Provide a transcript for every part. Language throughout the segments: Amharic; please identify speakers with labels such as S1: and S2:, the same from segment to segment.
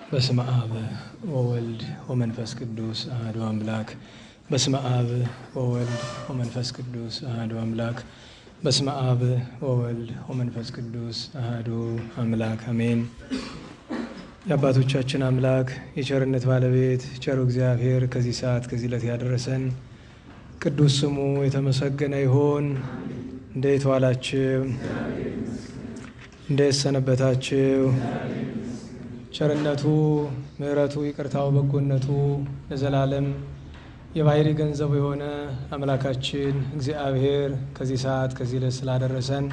S1: በስመ አብ ወወልድ ወመንፈስ ቅዱስ አሐዱ አምላክ። በስመ አብ ወወልድ ወመንፈስ ቅዱስ አሐዱ አምላክ። በስመ አብ ወወልድ ወመንፈስ ቅዱስ አሐዱ አምላክ አሜን። የአባቶቻችን አምላክ የቸርነት ባለቤት ቸሩ እግዚአብሔር ከዚህ ሰዓት ከዚህ ዕለት ያደረሰን ቅዱስ ስሙ የተመሰገነ ይሁን። እንዴት ዋላችሁ? እንዴት ሰነበታችሁ? ቸርነቱ ምሕረቱ ይቅርታው በጎነቱ ለዘላለም የባሕሪ ገንዘቡ የሆነ አምላካችን እግዚአብሔር ከዚህ ሰዓት ከዚህ ዕለት ስላደረሰን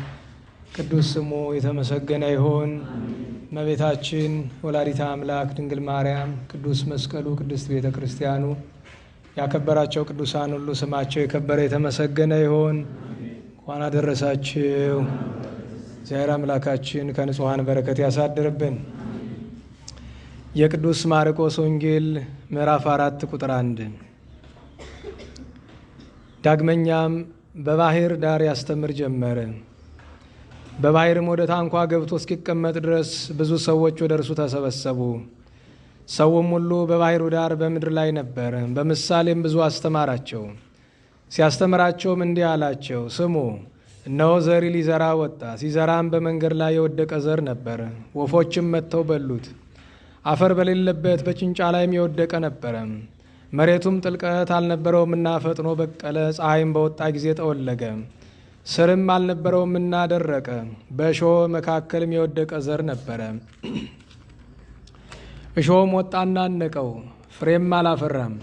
S1: ቅዱስ ስሙ የተመሰገነ ይሁን። እመቤታችን ወላዲተ አምላክ ድንግል ማርያም፣ ቅዱስ መስቀሉ፣ ቅድስት ቤተ ክርስቲያኑ ያከበራቸው ቅዱሳን ሁሉ ስማቸው የከበረ የተመሰገነ ይሁን። እንኳን አደረሳችሁ። እግዚአብሔር አምላካችን ከንጹሐን በረከት ያሳድርብን። የቅዱስ ማርቆስ ወንጌል ምዕራፍ 4 ቁጥር 1። ዳግመኛም በባሕር ዳር ያስተምር ጀመረ። በባሕርም ወደ ታንኳ ገብቶ እስኪቀመጥ ድረስ ብዙ ሰዎች ወደ እርሱ ተሰበሰቡ። ሰውም ሁሉ በባሕሩ ዳር በምድር ላይ ነበር። በምሳሌም ብዙ አስተማራቸው። ሲያስተምራቸውም እንዲህ አላቸው፣ ስሙ፣ እነሆ ዘሪ ሊዘራ ወጣ። ሲዘራም በመንገድ ላይ የወደቀ ዘር ነበር። ወፎችም መጥተው በሉት። አፈር በሌለበት በጭንጫ ላይም የወደቀ ነበረ። መሬቱም ጥልቀት አልነበረውምና ፈጥኖ በቀለ። ፀሐይም በወጣ ጊዜ ጠወለገ። ስርም አልነበረውምና ደረቀ። በእሾህ መካከልም የወደቀ ዘር ነበረ። እሾህም ወጣና አነቀው፣ ፍሬም አላፈራም።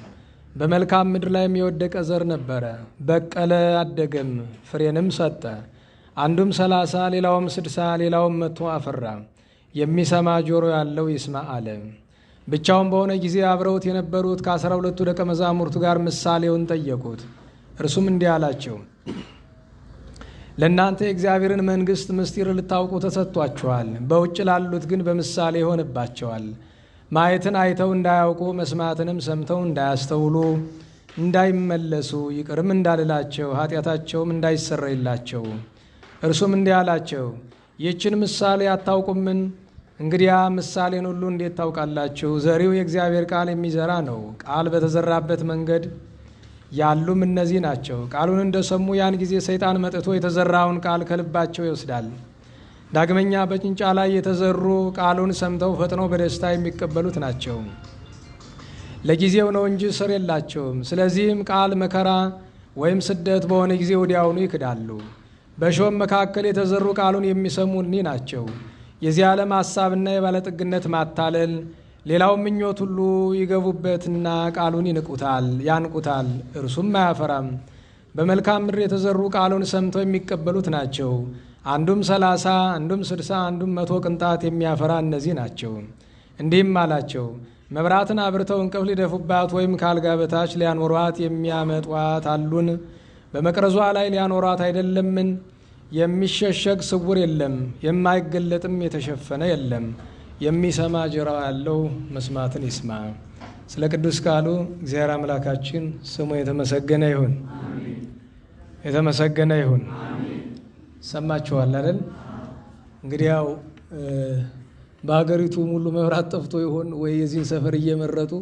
S1: በመልካም ምድር ላይም የወደቀ ዘር ነበረ። በቀለ፣ አደገም፣ ፍሬንም ሰጠ። አንዱም 30 ሌላውም 60 ሌላውም 100 አፈራ። የሚሰማ ጆሮ ያለው ይስማ አለ። ብቻውን በሆነ ጊዜ አብረውት የነበሩት ከ12ቱ ደቀ መዛሙርቱ ጋር ምሳሌውን ጠየቁት። እርሱም እንዲህ አላቸው፣ ለእናንተ የእግዚአብሔርን መንግሥት ምስጢር ልታውቁ ተሰጥቷችኋል። በውጭ ላሉት ግን በምሳሌ ይሆንባቸዋል። ማየትን አይተው እንዳያውቁ፣ መስማትንም ሰምተው እንዳያስተውሉ፣ እንዳይመለሱ፣ ይቅርም እንዳልላቸው፣ ኃጢአታቸውም እንዳይሰረይላቸው። እርሱም እንዲህ አላቸው፣ ይህችን ምሳሌ አታውቁምን? እንግዲያ ምሳሌን ሁሉ እንዴት ታውቃላችሁ? ዘሪው የእግዚአብሔር ቃል የሚዘራ ነው። ቃል በተዘራበት መንገድ ያሉም እነዚህ ናቸው። ቃሉን እንደሰሙ ያን ጊዜ ሰይጣን መጥቶ የተዘራውን ቃል ከልባቸው ይወስዳል። ዳግመኛ በጭንጫ ላይ የተዘሩ ቃሉን ሰምተው ፈጥነው በደስታ የሚቀበሉት ናቸው። ለጊዜው ነው እንጂ ስር የላቸውም። ስለዚህም ቃል መከራ ወይም ስደት በሆነ ጊዜ ወዲያውኑ ይክዳሉ። በእሾህም መካከል የተዘሩ ቃሉን የሚሰሙ እኒህ ናቸው። የዚህ ዓለም ሐሳብና የባለጠግነት ማታለል፣ ሌላው ምኞት ሁሉ ይገቡበትና ቃሉን ይንቁታል፣ ያንቁታል፣ እርሱም አያፈራም። በመልካም ምድር የተዘሩ ቃሉን ሰምተው የሚቀበሉት ናቸው። አንዱም 30 አንዱም 60 አንዱም 100 ቅንጣት የሚያፈራ እነዚህ ናቸው። እንዲህም አላቸው፣ መብራትን አብርተው እንቅብ ሊደፉባት ወይም ከአልጋ በታች ሊያኖሯት የሚያመጧት አሉን? በመቅረዟ ላይ ሊያኖሯት አይደለምን? የሚሸሸግ ስውር የለም፣ የማይገለጥም የተሸፈነ የለም። የሚሰማ ጆሮ ያለው መስማትን ይስማ። ስለ ቅዱስ ቃሉ እግዚአብሔር አምላካችን ስሙ የተመሰገነ ይሁን። የተመሰገነ ይሁን። ሰማችኋል አይደል? እንግዲህ ያው በሀገሪቱ ሙሉ መብራት ጠፍቶ ይሆን ወይ የዚህን ሰፈር እየመረጡ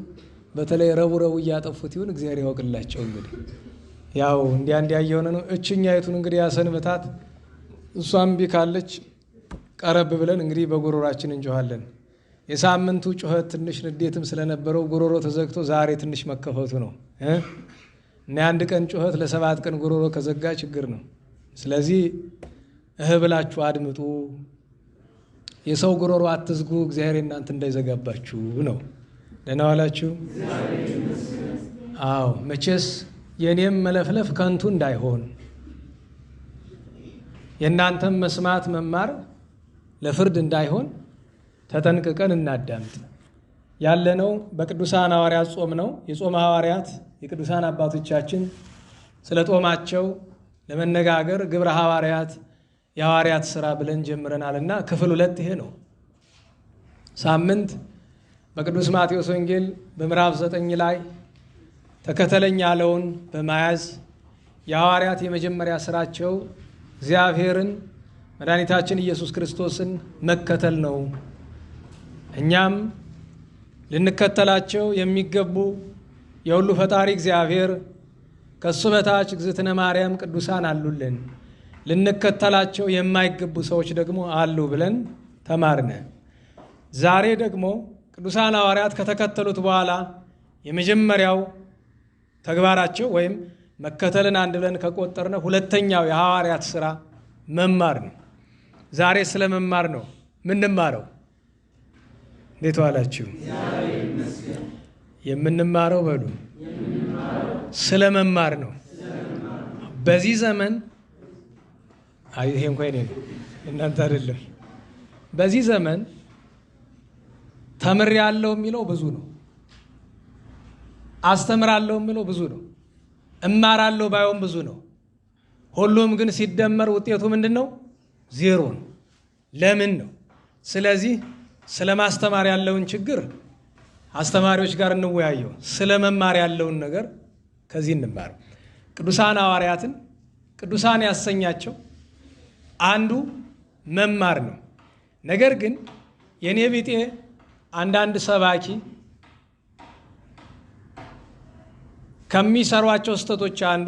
S1: በተለይ ረቡዕ እያጠፉት ይሆን? እግዚአብሔር ያውቅላቸው። እንግዲህ ያው እንዲያ እየሆነ ነው። እችኛይቱን እንግዲህ ያሰንብታት። እሷም ቢካለች ቀረብ ብለን እንግዲህ በጉሮሯችን እንጮኋለን። የሳምንቱ ጩኸት ትንሽ ንዴትም ስለነበረው ጉሮሮ ተዘግቶ ዛሬ ትንሽ መከፈቱ ነው እና የአንድ ቀን ጩኸት ለ7 ቀን ጉሮሮ ከዘጋ ችግር ነው። ስለዚህ ብላችሁ አድምጡ። የሰው ጉሮሮ አትዝጉ፣ እግዚአብሔር እናንተ እንዳይዘጋባችሁ ነው። ደህና ዋላችሁ? አዎ፣ መቼስ የእኔም መለፍለፍ ከንቱ እንዳይሆን የእናንተም መስማት መማር ለፍርድ እንዳይሆን ተጠንቅቀን እናዳምጥ። ያለነው በቅዱሳን ሐዋርያት ጾም ነው። የጾም ሐዋርያት የቅዱሳን አባቶቻችን ስለ ጦማቸው ለመነጋገር ግብረ ሐዋርያት የሐዋርያት ሥራ ብለን ጀምረናልና ክፍል 2 ይሄ ነው። ሳምንት በቅዱስ ማቴዎስ ወንጌል በምዕራፍ 9 ላይ ተከተለኝ ያለውን በመያዝ የሐዋርያት የመጀመሪያ ሥራቸው እግዚአብሔርን መድኃኒታችን ኢየሱስ ክርስቶስን መከተል ነው። እኛም ልንከተላቸው የሚገቡ የሁሉ ፈጣሪ እግዚአብሔር ከሱ በታች እግዝእትነ ማርያም ቅዱሳን አሉልን። ልንከተላቸው የማይገቡ ሰዎች ደግሞ አሉ ብለን ተማርነ። ዛሬ ደግሞ ቅዱሳን ሐዋርያት ከተከተሉት በኋላ የመጀመሪያው ተግባራቸው ወይም መከተልን አንድ ብለን ከቆጠርነ ሁለተኛው የሐዋርያት ሥራ መማር ነው። ዛሬ ስለ መማር ነው ምንማረው። እንዴት ዋላችሁ? የምንማረው በሉ ስለ መማር ነው። በዚህ ዘመን ይሄ እንኳን እኔ ነው እናንተ አይደለም። በዚህ ዘመን ተምሬያለሁ የሚለው ብዙ ነው። አስተምራለሁ የሚለው ብዙ ነው። እማራለሁ ባይሆን ብዙ ነው። ሁሉም ግን ሲደመር ውጤቱ ምንድን ነው? ዜሮ ነው። ለምን ነው? ስለዚህ ስለ ማስተማር ያለውን ችግር አስተማሪዎች ጋር እንወያየው። ስለ መማር ያለውን ነገር ከዚህ እንማር። ቅዱሳን ሐዋርያትን ቅዱሳን ያሰኛቸው አንዱ መማር ነው። ነገር ግን የኔ ቢጤ አንዳንድ ሰባኪ ከሚሰሯቸው ስህተቶች አንዱ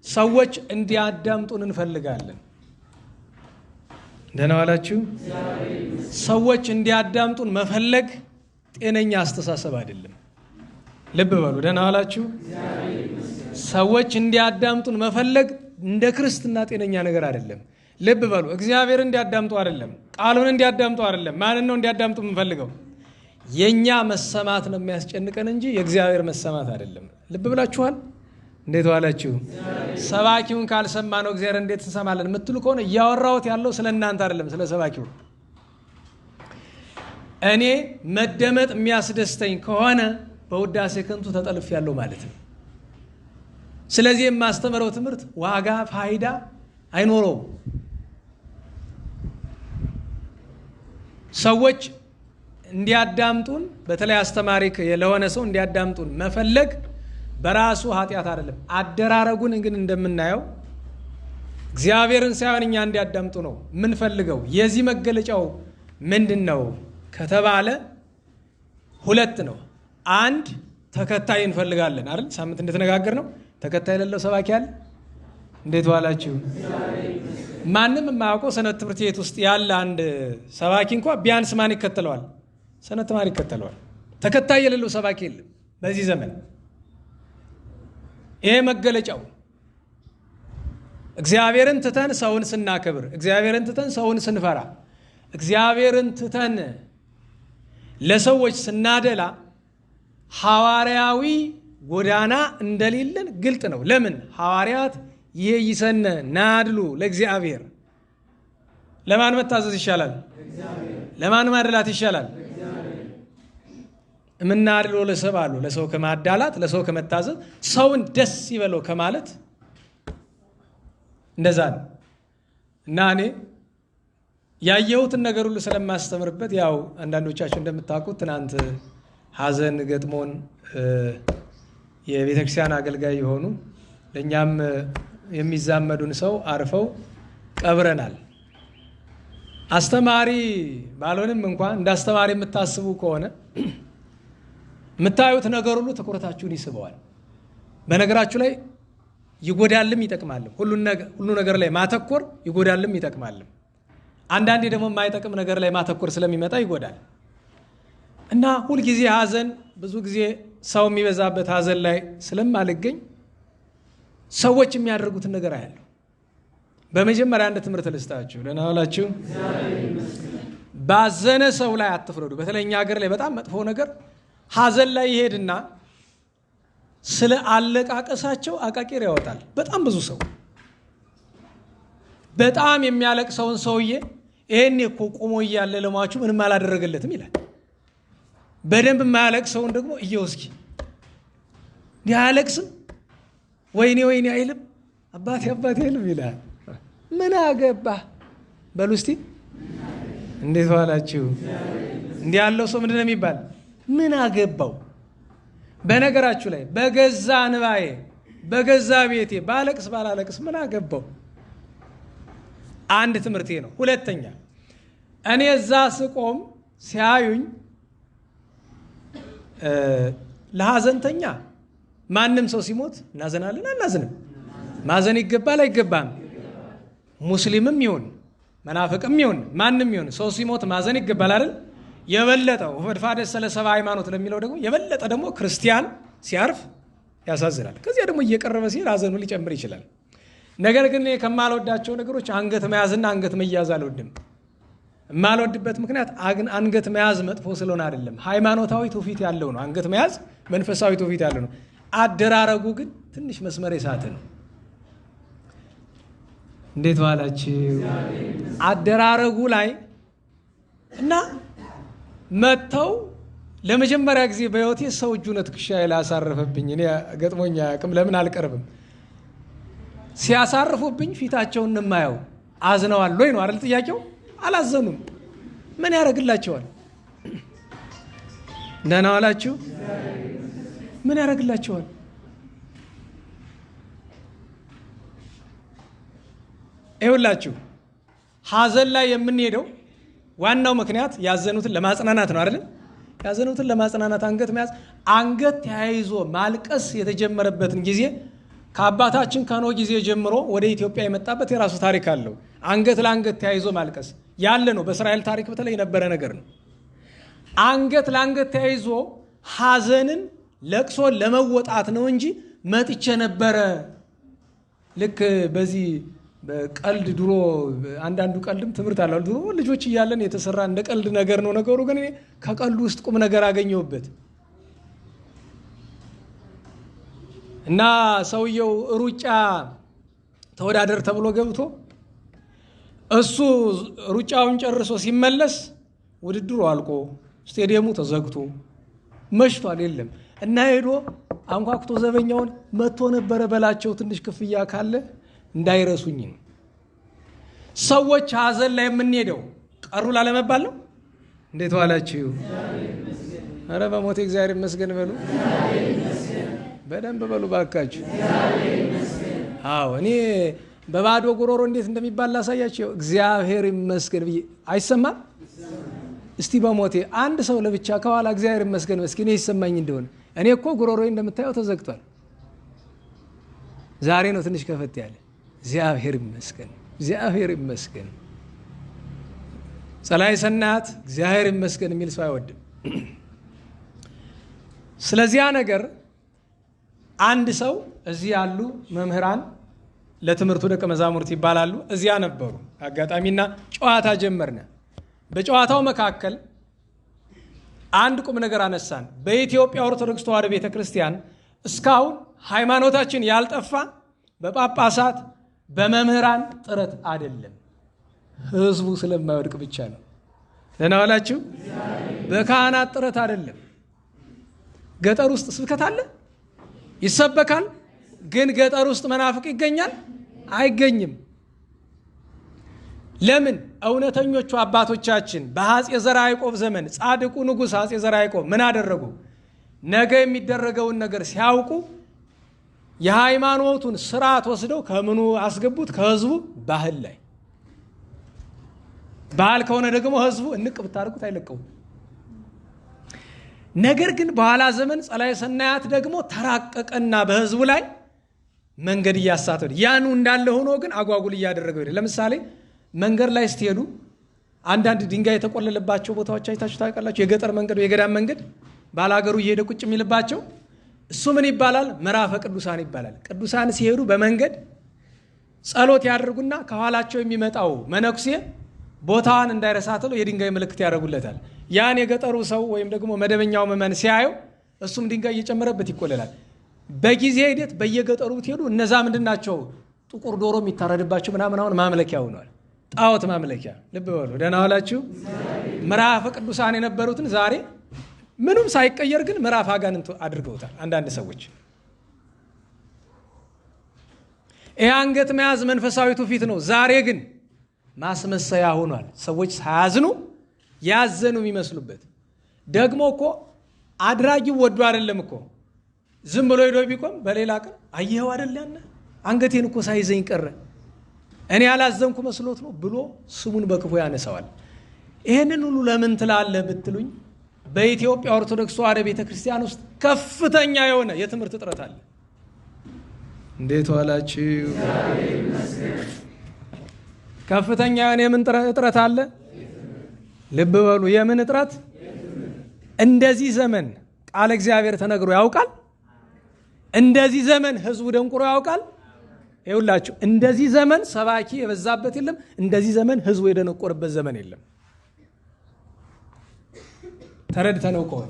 S1: ሰዎች እንዲያዳምጡን እንፈልጋለን። ደህና ዋላችሁ? ሰዎች እንዲያዳምጡን መፈለግ ጤነኛ አስተሳሰብ አይደለም። ልብ በሉ። ደህና ዋላችሁ? ሰዎች እንዲያዳምጡን መፈለግ እንደ ክርስትና ጤነኛ ነገር አይደለም። ልብ በሉ። እግዚአብሔር እንዲያዳምጡ አይደለም፣ ቃሉን እንዲያዳምጡ አይደለም። ማንን ነው እንዲያዳምጡ የምንፈልገው? የኛ መሰማት ነው የሚያስጨንቀን እንጂ የእግዚአብሔር መሰማት አይደለም። ልብ ብላችኋል? እንዴት ዋላችሁ? ሰባኪውን ካልሰማ ነው እግዚአብሔር እንዴት እንሰማለን የምትሉ ከሆነ እያወራሁት ያለው ስለ እናንተ አይደለም፣ ስለ ሰባኪው። እኔ መደመጥ የሚያስደስተኝ ከሆነ በውዳሴ ከንቱ ተጠልፍ ያለው ማለት ነው። ስለዚህ የማስተምረው ትምህርት ዋጋ ፋይዳ አይኖረውም። ሰዎች እንዲያዳምጡን፣ በተለይ አስተማሪ ለሆነ ሰው እንዲያዳምጡን መፈለግ በራሱ ኃጢአት አይደለም። አደራረጉን ግን እንደምናየው እግዚአብሔርን ሳይሆን እኛ እንዲያዳምጡ ነው የምንፈልገው። የዚህ መገለጫው ምንድን ነው ከተባለ ሁለት ነው። አንድ ተከታይ እንፈልጋለን አይደል? ሳምንት እንደተነጋገር ነው። ተከታይ የሌለው ሰባኪ አለ? እንዴት ዋላችሁ? ማንም የማያውቀው ሰንበት ትምህርት ቤት ውስጥ ያለ አንድ ሰባኪ እንኳ ቢያንስ ማን ይከተለዋል? ሰንበት ተማሪ ይከተለዋል። ተከታይ የሌለው ሰባኪ የለም በዚህ ዘመን። ይሄ መገለጫው እግዚአብሔርን ትተን ሰውን ስናከብር፣ እግዚአብሔርን ትተን ሰውን ስንፈራ፣ እግዚአብሔርን ትተን ለሰዎች ስናደላ ሐዋርያዊ ጎዳና እንደሌለን ግልጥ ነው። ለምን? ሐዋርያት ይሄ ይሰነ ናድሉ ለእግዚአብሔር። ለማን መታዘዝ ይሻላል? ለማን ማድላት ይሻላል? የምናድለው ለሰብ አሉ። ለሰው ከማዳላት ለሰው ከመታዘዝ ሰውን ደስ ይበለው ከማለት እንደዛ ነው። እና እኔ ያየሁትን ነገር ሁሉ ስለማስተምርበት፣ ያው አንዳንዶቻችሁ እንደምታውቁት ትናንት ሐዘን ገጥሞን የቤተክርስቲያን አገልጋይ የሆኑ ለእኛም የሚዛመዱን ሰው አርፈው ቀብረናል። አስተማሪ ባልሆንም እንኳን እንደ አስተማሪ የምታስቡ ከሆነ የምታዩት ነገር ሁሉ ትኩረታችሁን ይስበዋል። በነገራችሁ ላይ ይጎዳልም ይጠቅማልም። ሁሉ ነገር ላይ ማተኮር ይጎዳልም ይጠቅማልም። አንዳንዴ ደግሞ የማይጠቅም ነገር ላይ ማተኮር ስለሚመጣ ይጎዳል እና ሁልጊዜ ሐዘን፣ ብዙ ጊዜ ሰው የሚበዛበት ሐዘን ላይ ስለማልገኝ ሰዎች የሚያደርጉትን ነገር አያለሁ። በመጀመሪያ አንድ ትምህርት ልስጣችሁ። ደህና ዋላችሁ? ባዘነ ሰው ላይ አትፍረዱ። በተለይ እኛ ሀገር ላይ በጣም መጥፎ ነገር ሐዘን ላይ ይሄድና ስለ አለቃቀሳቸው አቃቂር ያወጣል። በጣም ብዙ ሰው በጣም የሚያለቅሰውን ሰውዬ ይሄኔ እኮ ቆሞ እያለ ለሟቹ ምንም አላደረገለትም ይላል። በደንብ የማያለቅሰውን ደግሞ እየው እስኪ እንዲህ አያለቅስም፣ ወይኔ ወይኔ አይልም፣ አባቴ አባቴ አይልም ይላል። ምን አገባህ በሉ እስቲ። እንዴት ዋላችሁ? እንዲህ ያለው ሰው ምንድን ነው የሚባል? ምን አገባው? በነገራችሁ ላይ በገዛ እንባዬ በገዛ ቤቴ ባለቅስ ባላለቅስ ምን አገባው? አንድ ትምህርቴ ነው። ሁለተኛ እኔ እዛ ስቆም ሲያዩኝ ለሐዘንተኛ ማንም ሰው ሲሞት እናዘናለን አናዝንም? ማዘን ይገባል አይገባም? ሙስሊምም ይሁን መናፍቅም ይሁን ማንም ይሁን ሰው ሲሞት ማዘን ይገባል አይደል? የበለጠው ወፈድፋደ ሰለሰባ ሃይማኖት ለሚለው ደግሞ የበለጠ ደግሞ ክርስቲያን ሲያርፍ ያሳዝናል። ከዚያ ደግሞ እየቀረበ ሲል ሐዘኑ ሊጨምር ይችላል። ነገር ግን ከማልወዳቸው ነገሮች አንገት መያዝና አንገት መያዝ አልወድም። የማልወድበት ምክንያት አንገት መያዝ መጥፎ ስለሆነ አይደለም፣ ሃይማኖታዊ ትውፊት ያለው ነው። አንገት መያዝ መንፈሳዊ ትውፊት ያለው ነው። አደራረጉ ግን ትንሽ መስመር የሳተ ነው። እንዴት ዋላችሁ? አደራረጉ ላይ እና መጥተው ለመጀመሪያ ጊዜ በሕይወቴ ሰው እጁን ትከሻዬ ላይ አሳረፈብኝ። እኔ ገጥሞኝ አያውቅም። ለምን አልቀርብም? ሲያሳርፉብኝ ፊታቸውን የማየው አዝነዋል ወይ ነው አይደል ጥያቄው? አላዘኑም። ምን ያደርግላቸዋል? ደህና ዋላችሁ? ምን ያደርግላቸዋል? ይኸውላችሁ ሐዘን ላይ የምንሄደው ዋናው ምክንያት ያዘኑትን ለማጽናናት ነው አይደል? ያዘኑትን ለማጽናናት አንገት መያዝ፣ አንገት ተያይዞ ማልቀስ የተጀመረበትን ጊዜ ከአባታችን ከኖህ ጊዜ ጀምሮ ወደ ኢትዮጵያ የመጣበት የራሱ ታሪክ አለው። አንገት ለአንገት ተያይዞ ማልቀስ ያለ ነው። በእስራኤል ታሪክ በተለይ የነበረ ነገር ነው። አንገት ለአንገት ተያይዞ ሐዘንን ለቅሶን ለመወጣት ነው እንጂ መጥቼ ነበረ። ልክ በዚህ በቀልድ ድሮ አንዳንዱ ቀልድም ትምህርት አለው። ድሮ ልጆች እያለን የተሰራ እንደ ቀልድ ነገር ነው ነገሩ፣ ግን እኔ ከቀልዱ ውስጥ ቁም ነገር አገኘሁበት እና ሰውየው ሩጫ ተወዳደር ተብሎ ገብቶ እሱ ሩጫውን ጨርሶ ሲመለስ ውድድሩ አልቆ ስቴዲየሙ ተዘግቶ መሽቷል፣ የለም እና ሄዶ አንኳኩቶ ዘበኛውን መጥቶ ነበረ በላቸው ትንሽ ክፍያ ካለ እንዳይረሱኝ። ሰዎች ሐዘን ላይ የምንሄደው ቀሩ ላለመባል ነው። እንዴት ዋላችሁ? ኧረ በሞቴ እግዚአብሔር ይመስገን በሉ፣ በደንብ በሉ ባካችሁ። አዎ እኔ በባዶ ጉሮሮ እንዴት እንደሚባል ላሳያችሁ። እግዚአብሔር ይመስገን ብዬ አይሰማም? እስቲ በሞቴ አንድ ሰው ለብቻ ከኋላ እግዚአብሔር ይመስገን መስኪ እኔ ይሰማኝ እንደሆነ። እኔ እኮ ጉሮሮዬ እንደምታየው ተዘግቷል። ዛሬ ነው ትንሽ ከፈት ያለ። እግዚአብሔር ይመስገን፣ እግዚአብሔር ይመስገን። ጸላይ ሰናት እግዚአብሔር ይመስገን የሚል ሰው አይወድም። ስለዚያ ነገር አንድ ሰው እዚህ ያሉ መምህራን ለትምህርቱ ደቀ መዛሙርት ይባላሉ። እዚያ ነበሩ። አጋጣሚና ጨዋታ ጀመርነ። በጨዋታው መካከል አንድ ቁም ነገር አነሳን። በኢትዮጵያ ኦርቶዶክስ ተዋሕዶ ቤተ ክርስቲያን እስካሁን ሃይማኖታችን ያልጠፋ በጳጳሳት በመምህራን ጥረት አይደለም፣ ህዝቡ ስለማይወድቅ ብቻ ነው። ደህና ዋላችሁ? በካህናት ጥረት አይደለም። ገጠር ውስጥ ስብከት አለ፣ ይሰበካል። ግን ገጠር ውስጥ መናፍቅ ይገኛል? አይገኝም። ለምን? እውነተኞቹ አባቶቻችን በአፄ ዘርዓ ያዕቆብ ዘመን ጻድቁ ንጉሥ አፄ ዘርዓ ያዕቆብ ምን አደረጉ? ነገ የሚደረገውን ነገር ሲያውቁ የሃይማኖቱን ስርዓት ወስደው ከምኑ አስገቡት? ከህዝቡ ባህል ላይ። ባህል ከሆነ ደግሞ ህዝቡ እንቅ ብታደርጉት አይለቀውም። ነገር ግን በኋላ ዘመን ጸላዔ ሰናያት ደግሞ ተራቀቀና በህዝቡ ላይ መንገድ እያሳተው ያኑ እንዳለ ሆኖ ግን አጓጉል እያደረገው ሄደ። ለምሳሌ መንገድ ላይ ስትሄዱ አንዳንድ ድንጋይ የተቆለለባቸው ቦታዎች አይታችሁ ታውቃላችሁ? የገጠር መንገድ፣ የገዳም መንገድ ባላገሩ እየሄደ ቁጭ የሚልባቸው እሱ ምን ይባላል? ምዕራፈ ቅዱሳን ይባላል። ቅዱሳን ሲሄዱ በመንገድ ጸሎት ያደርጉና ከኋላቸው የሚመጣው መነኩሴ ቦታዋን እንዳይረሳተው የድንጋይ ምልክት ያደርጉለታል። ያን የገጠሩ ሰው ወይም ደግሞ መደበኛው ምዕመን ሲያየው እሱም ድንጋይ እየጨመረበት ይቆለላል። በጊዜ ሂደት በየገጠሩ ብትሄዱ እነዛ ምንድን ናቸው? ጥቁር ዶሮ የሚታረድባቸው ምናምን አሁን ማምለኪያ ሆኗል። ጣዖት ማምለኪያ። ልብ በሉ። ደህና ዋላችሁ? ምዕራፈ ቅዱሳን የነበሩትን ዛሬ ምንም ሳይቀየር ግን ምዕራፍ አጋንንት አድርገውታል አንዳንድ ሰዎች። ይህ አንገት መያዝ መንፈሳዊ ትውፊት ነው። ዛሬ ግን ማስመሰያ ሆኗል። ሰዎች ሳያዝኑ ያዘኑ የሚመስሉበት። ደግሞ እኮ አድራጊው ወዶ አይደለም እኮ ዝም ብሎ ሄዶ ቢቆም በሌላ ቀን አየኸው አይደል ያነ አንገቴን እኮ ሳይዘኝ ቀረ እኔ ያላዘንኩ መስሎት ነው ብሎ ስሙን በክፉ ያነሳዋል። ይሄንን ሁሉ ለምን ትላለህ ብትሉኝ በኢትዮጵያ ኦርቶዶክስ ተዋሕዶ ቤተክርስቲያን ውስጥ ከፍተኛ የሆነ የትምህርት እጥረት አለ። እንዴት ዋላችሁ? ከፍተኛ የሆነ የምን እጥረት አለ? ልብ በሉ፣ የምን እጥረት? እንደዚህ ዘመን ቃለ እግዚአብሔር ተነግሮ ያውቃል? እንደዚህ ዘመን ህዝቡ ደንቁሮ ያውቃል? ይኸውላችሁ፣ እንደዚህ ዘመን ሰባኪ የበዛበት የለም። እንደዚህ ዘመን ህዝቡ የደነቆረበት ዘመን የለም። ተረድተነው ከሆነ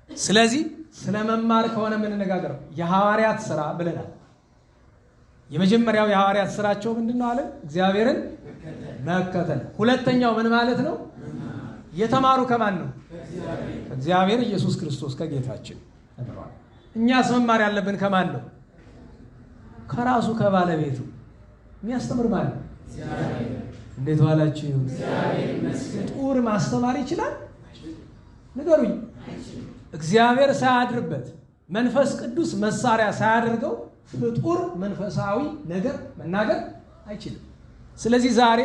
S1: ስለዚህ ስለ መማር ከሆነ የምንነጋገረው የሐዋርያት ስራ ብለናል። የመጀመሪያው የሐዋርያት ስራቸው ምንድነው አለ? እግዚአብሔርን መከተል። ሁለተኛው ምን ማለት ነው? የተማሩ ከማን ነው? እግዚአብሔር ኢየሱስ ክርስቶስ ከጌታችን ተምሯል። እኛስ መማር ያለብን ከማን ነው? ከራሱ ከባለቤቱ። የሚያስተምር ማለት ነው። እንዴት ዋላችሁ? ፍጡር ማስተማር ይችላል? ንገሩኝ። እግዚአብሔር ሳያድርበት መንፈስ ቅዱስ መሳሪያ ሳያደርገው ፍጡር መንፈሳዊ ነገር መናገር አይችልም። ስለዚህ ዛሬ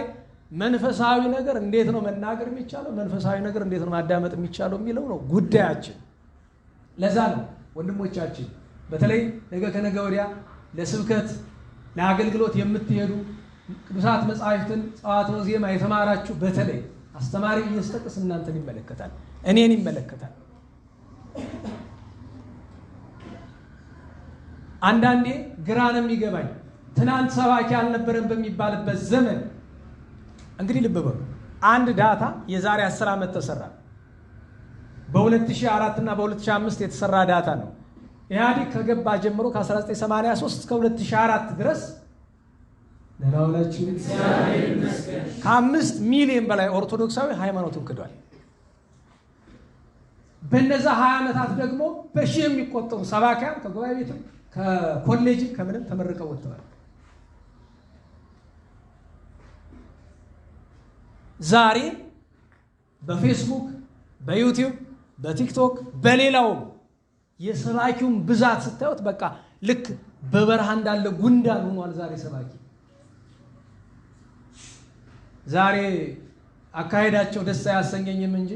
S1: መንፈሳዊ ነገር እንዴት ነው መናገር የሚቻለው፣ መንፈሳዊ ነገር እንዴት ነው ማዳመጥ የሚቻለው የሚለው ነው ጉዳያችን። ለዛ ነው ወንድሞቻችን በተለይ ነገ ከነገ ወዲያ ለስብከት ለአገልግሎት የምትሄዱ ቅዱሳት መጻሕፍትን ጸዋትወ ዜማ የተማራችሁ በተለይ አስተማሪ እየስጠቅስ እናንተን ይመለከታል፣ እኔን ይመለከታል። አንዳንዴ ግራ ነው የሚገባኝ። ትናንት ሰባኪ አልነበረም በሚባልበት ዘመን እንግዲህ ልብ በሉ፣ አንድ ዳታ የዛሬ 10 ዓመት ተሰራ። በ2004 እና በ2005 የተሰራ ዳታ ነው። ኢህአዲግ ከገባ ጀምሮ ከ1983 እስከ 2004 ድረስ ለናውላችሁ ከ5 ሚሊዮን በላይ ኦርቶዶክሳዊ ሃይማኖቱን ክዷል። በነዛ 20 ዓመታት ደግሞ በሺህ የሚቆጠሩ ሰባኪያን ከጉባኤ ቤትም ከኮሌጅ ከምንም ተመርቀው ወጥተዋል። ዛሬ በፌስቡክ፣ በዩቲዩብ፣ በቲክቶክ በሌላውም የሰባኪውን ብዛት ስታዩት በቃ ልክ በበረሃ እንዳለ ጉንዳን ሆኗል። ዛሬ ሰባኪ ዛሬ አካሄዳቸው ደስ አያሰኘኝም እንጂ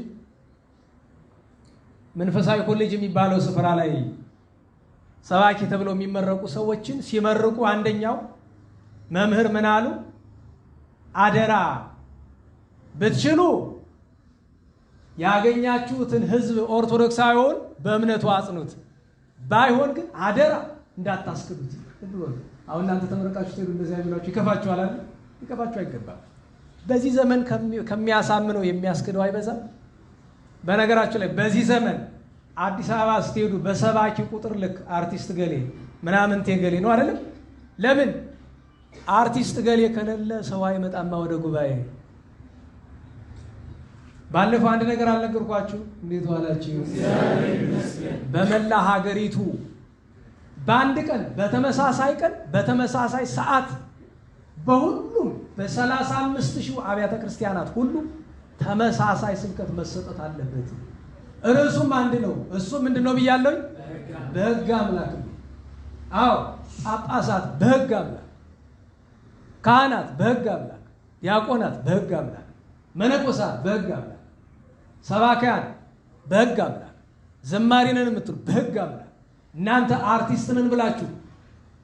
S1: መንፈሳዊ ኮሌጅ የሚባለው ስፍራ ላይ ሰባኪ ተብለው የሚመረቁ ሰዎችን ሲመርቁ አንደኛው መምህር ምን አሉ? አደራ ብትችሉ ያገኛችሁትን ህዝብ ኦርቶዶክሳዊውን በእምነቱ አጽኑት፣ ባይሆን ግን አደራ እንዳታስክዱት። አሁን እናንተ ተመረቃችሁ ትሄዱ እንደዚህ አይብላችሁ ይከፋችኋል አይደል? ይከፋችሁ አይገባም። በዚህ ዘመን ከሚያሳምነው የሚያስክደው አይበዛም። በነገራችን ላይ በዚህ ዘመን አዲስ አበባ ስትሄዱ በሰባኪ ቁጥር ልክ አርቲስት ገሌ ምናምን ገሌ ነው አይደለም? ለምን አርቲስት ገሌ ከሌለ ሰው አይመጣማ ወደ ጉባኤ። ባለፈው አንድ ነገር አልነገርኳችሁ? እንዴት ዋላችሁ? በመላ ሀገሪቱ በአንድ ቀን በተመሳሳይ ቀን በተመሳሳይ ሰዓት በሁሉም በ35,000 አብያተ ክርስቲያናት ሁሉ ተመሳሳይ ስብከት መሰጠት አለበት። ርዕሱም አንድ ነው። እሱ ምንድነው ብያለሁ? በሕግ አምላክ። አዎ ጳጳሳት በሕግ አምላክ፣ ካህናት በሕግ አምላክ፣ ዲያቆናት በሕግ አምላክ፣ መነኮሳት በሕግ አምላክ፣ ሰባኪያን በሕግ አምላክ፣ ዘማሪነን የምትሉ በሕግ አምላክ። እናንተ አርቲስትንን ብላችሁ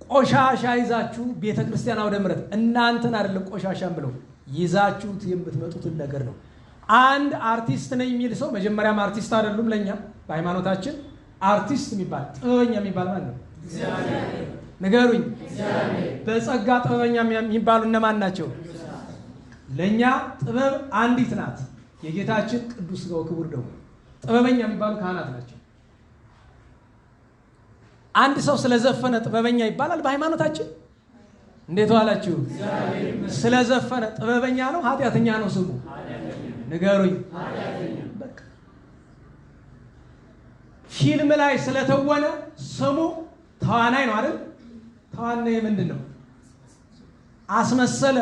S1: ቆሻሻ ይዛችሁ ቤተክርስቲያን አውደ ምሕረት እናንተን አይደለም ቆሻሻን ብለው ይዛችሁት የምትመጡትን ነገር ነው። አንድ አርቲስት ነኝ የሚል ሰው መጀመሪያም አርቲስት አይደሉም። ለኛ በሃይማኖታችን አርቲስት የሚባል ጥበበኛ የሚባል ማለት ነው። ንገሩኝ፣ በጸጋ ጥበበኛ የሚባሉ እነማን ናቸው? ለኛ ጥበብ አንዲት ናት፣ የጌታችን ቅዱስ ሥጋው ክቡር ደሙ። ጥበበኛ የሚባሉ ካህናት ናቸው። አንድ ሰው ስለዘፈነ ጥበበኛ ይባላል በሃይማኖታችን? እንዴት ዋላችሁ? ስለዘፈነ ጥበበኛ ነው ኃጢአተኛ ነው ስሙ? ንገሩኝ። በቃ ፊልም ላይ ስለተወነ ስሙ ተዋናይ ነው አይደል? ተዋናይ ምንድን ነው? አስመሰለ።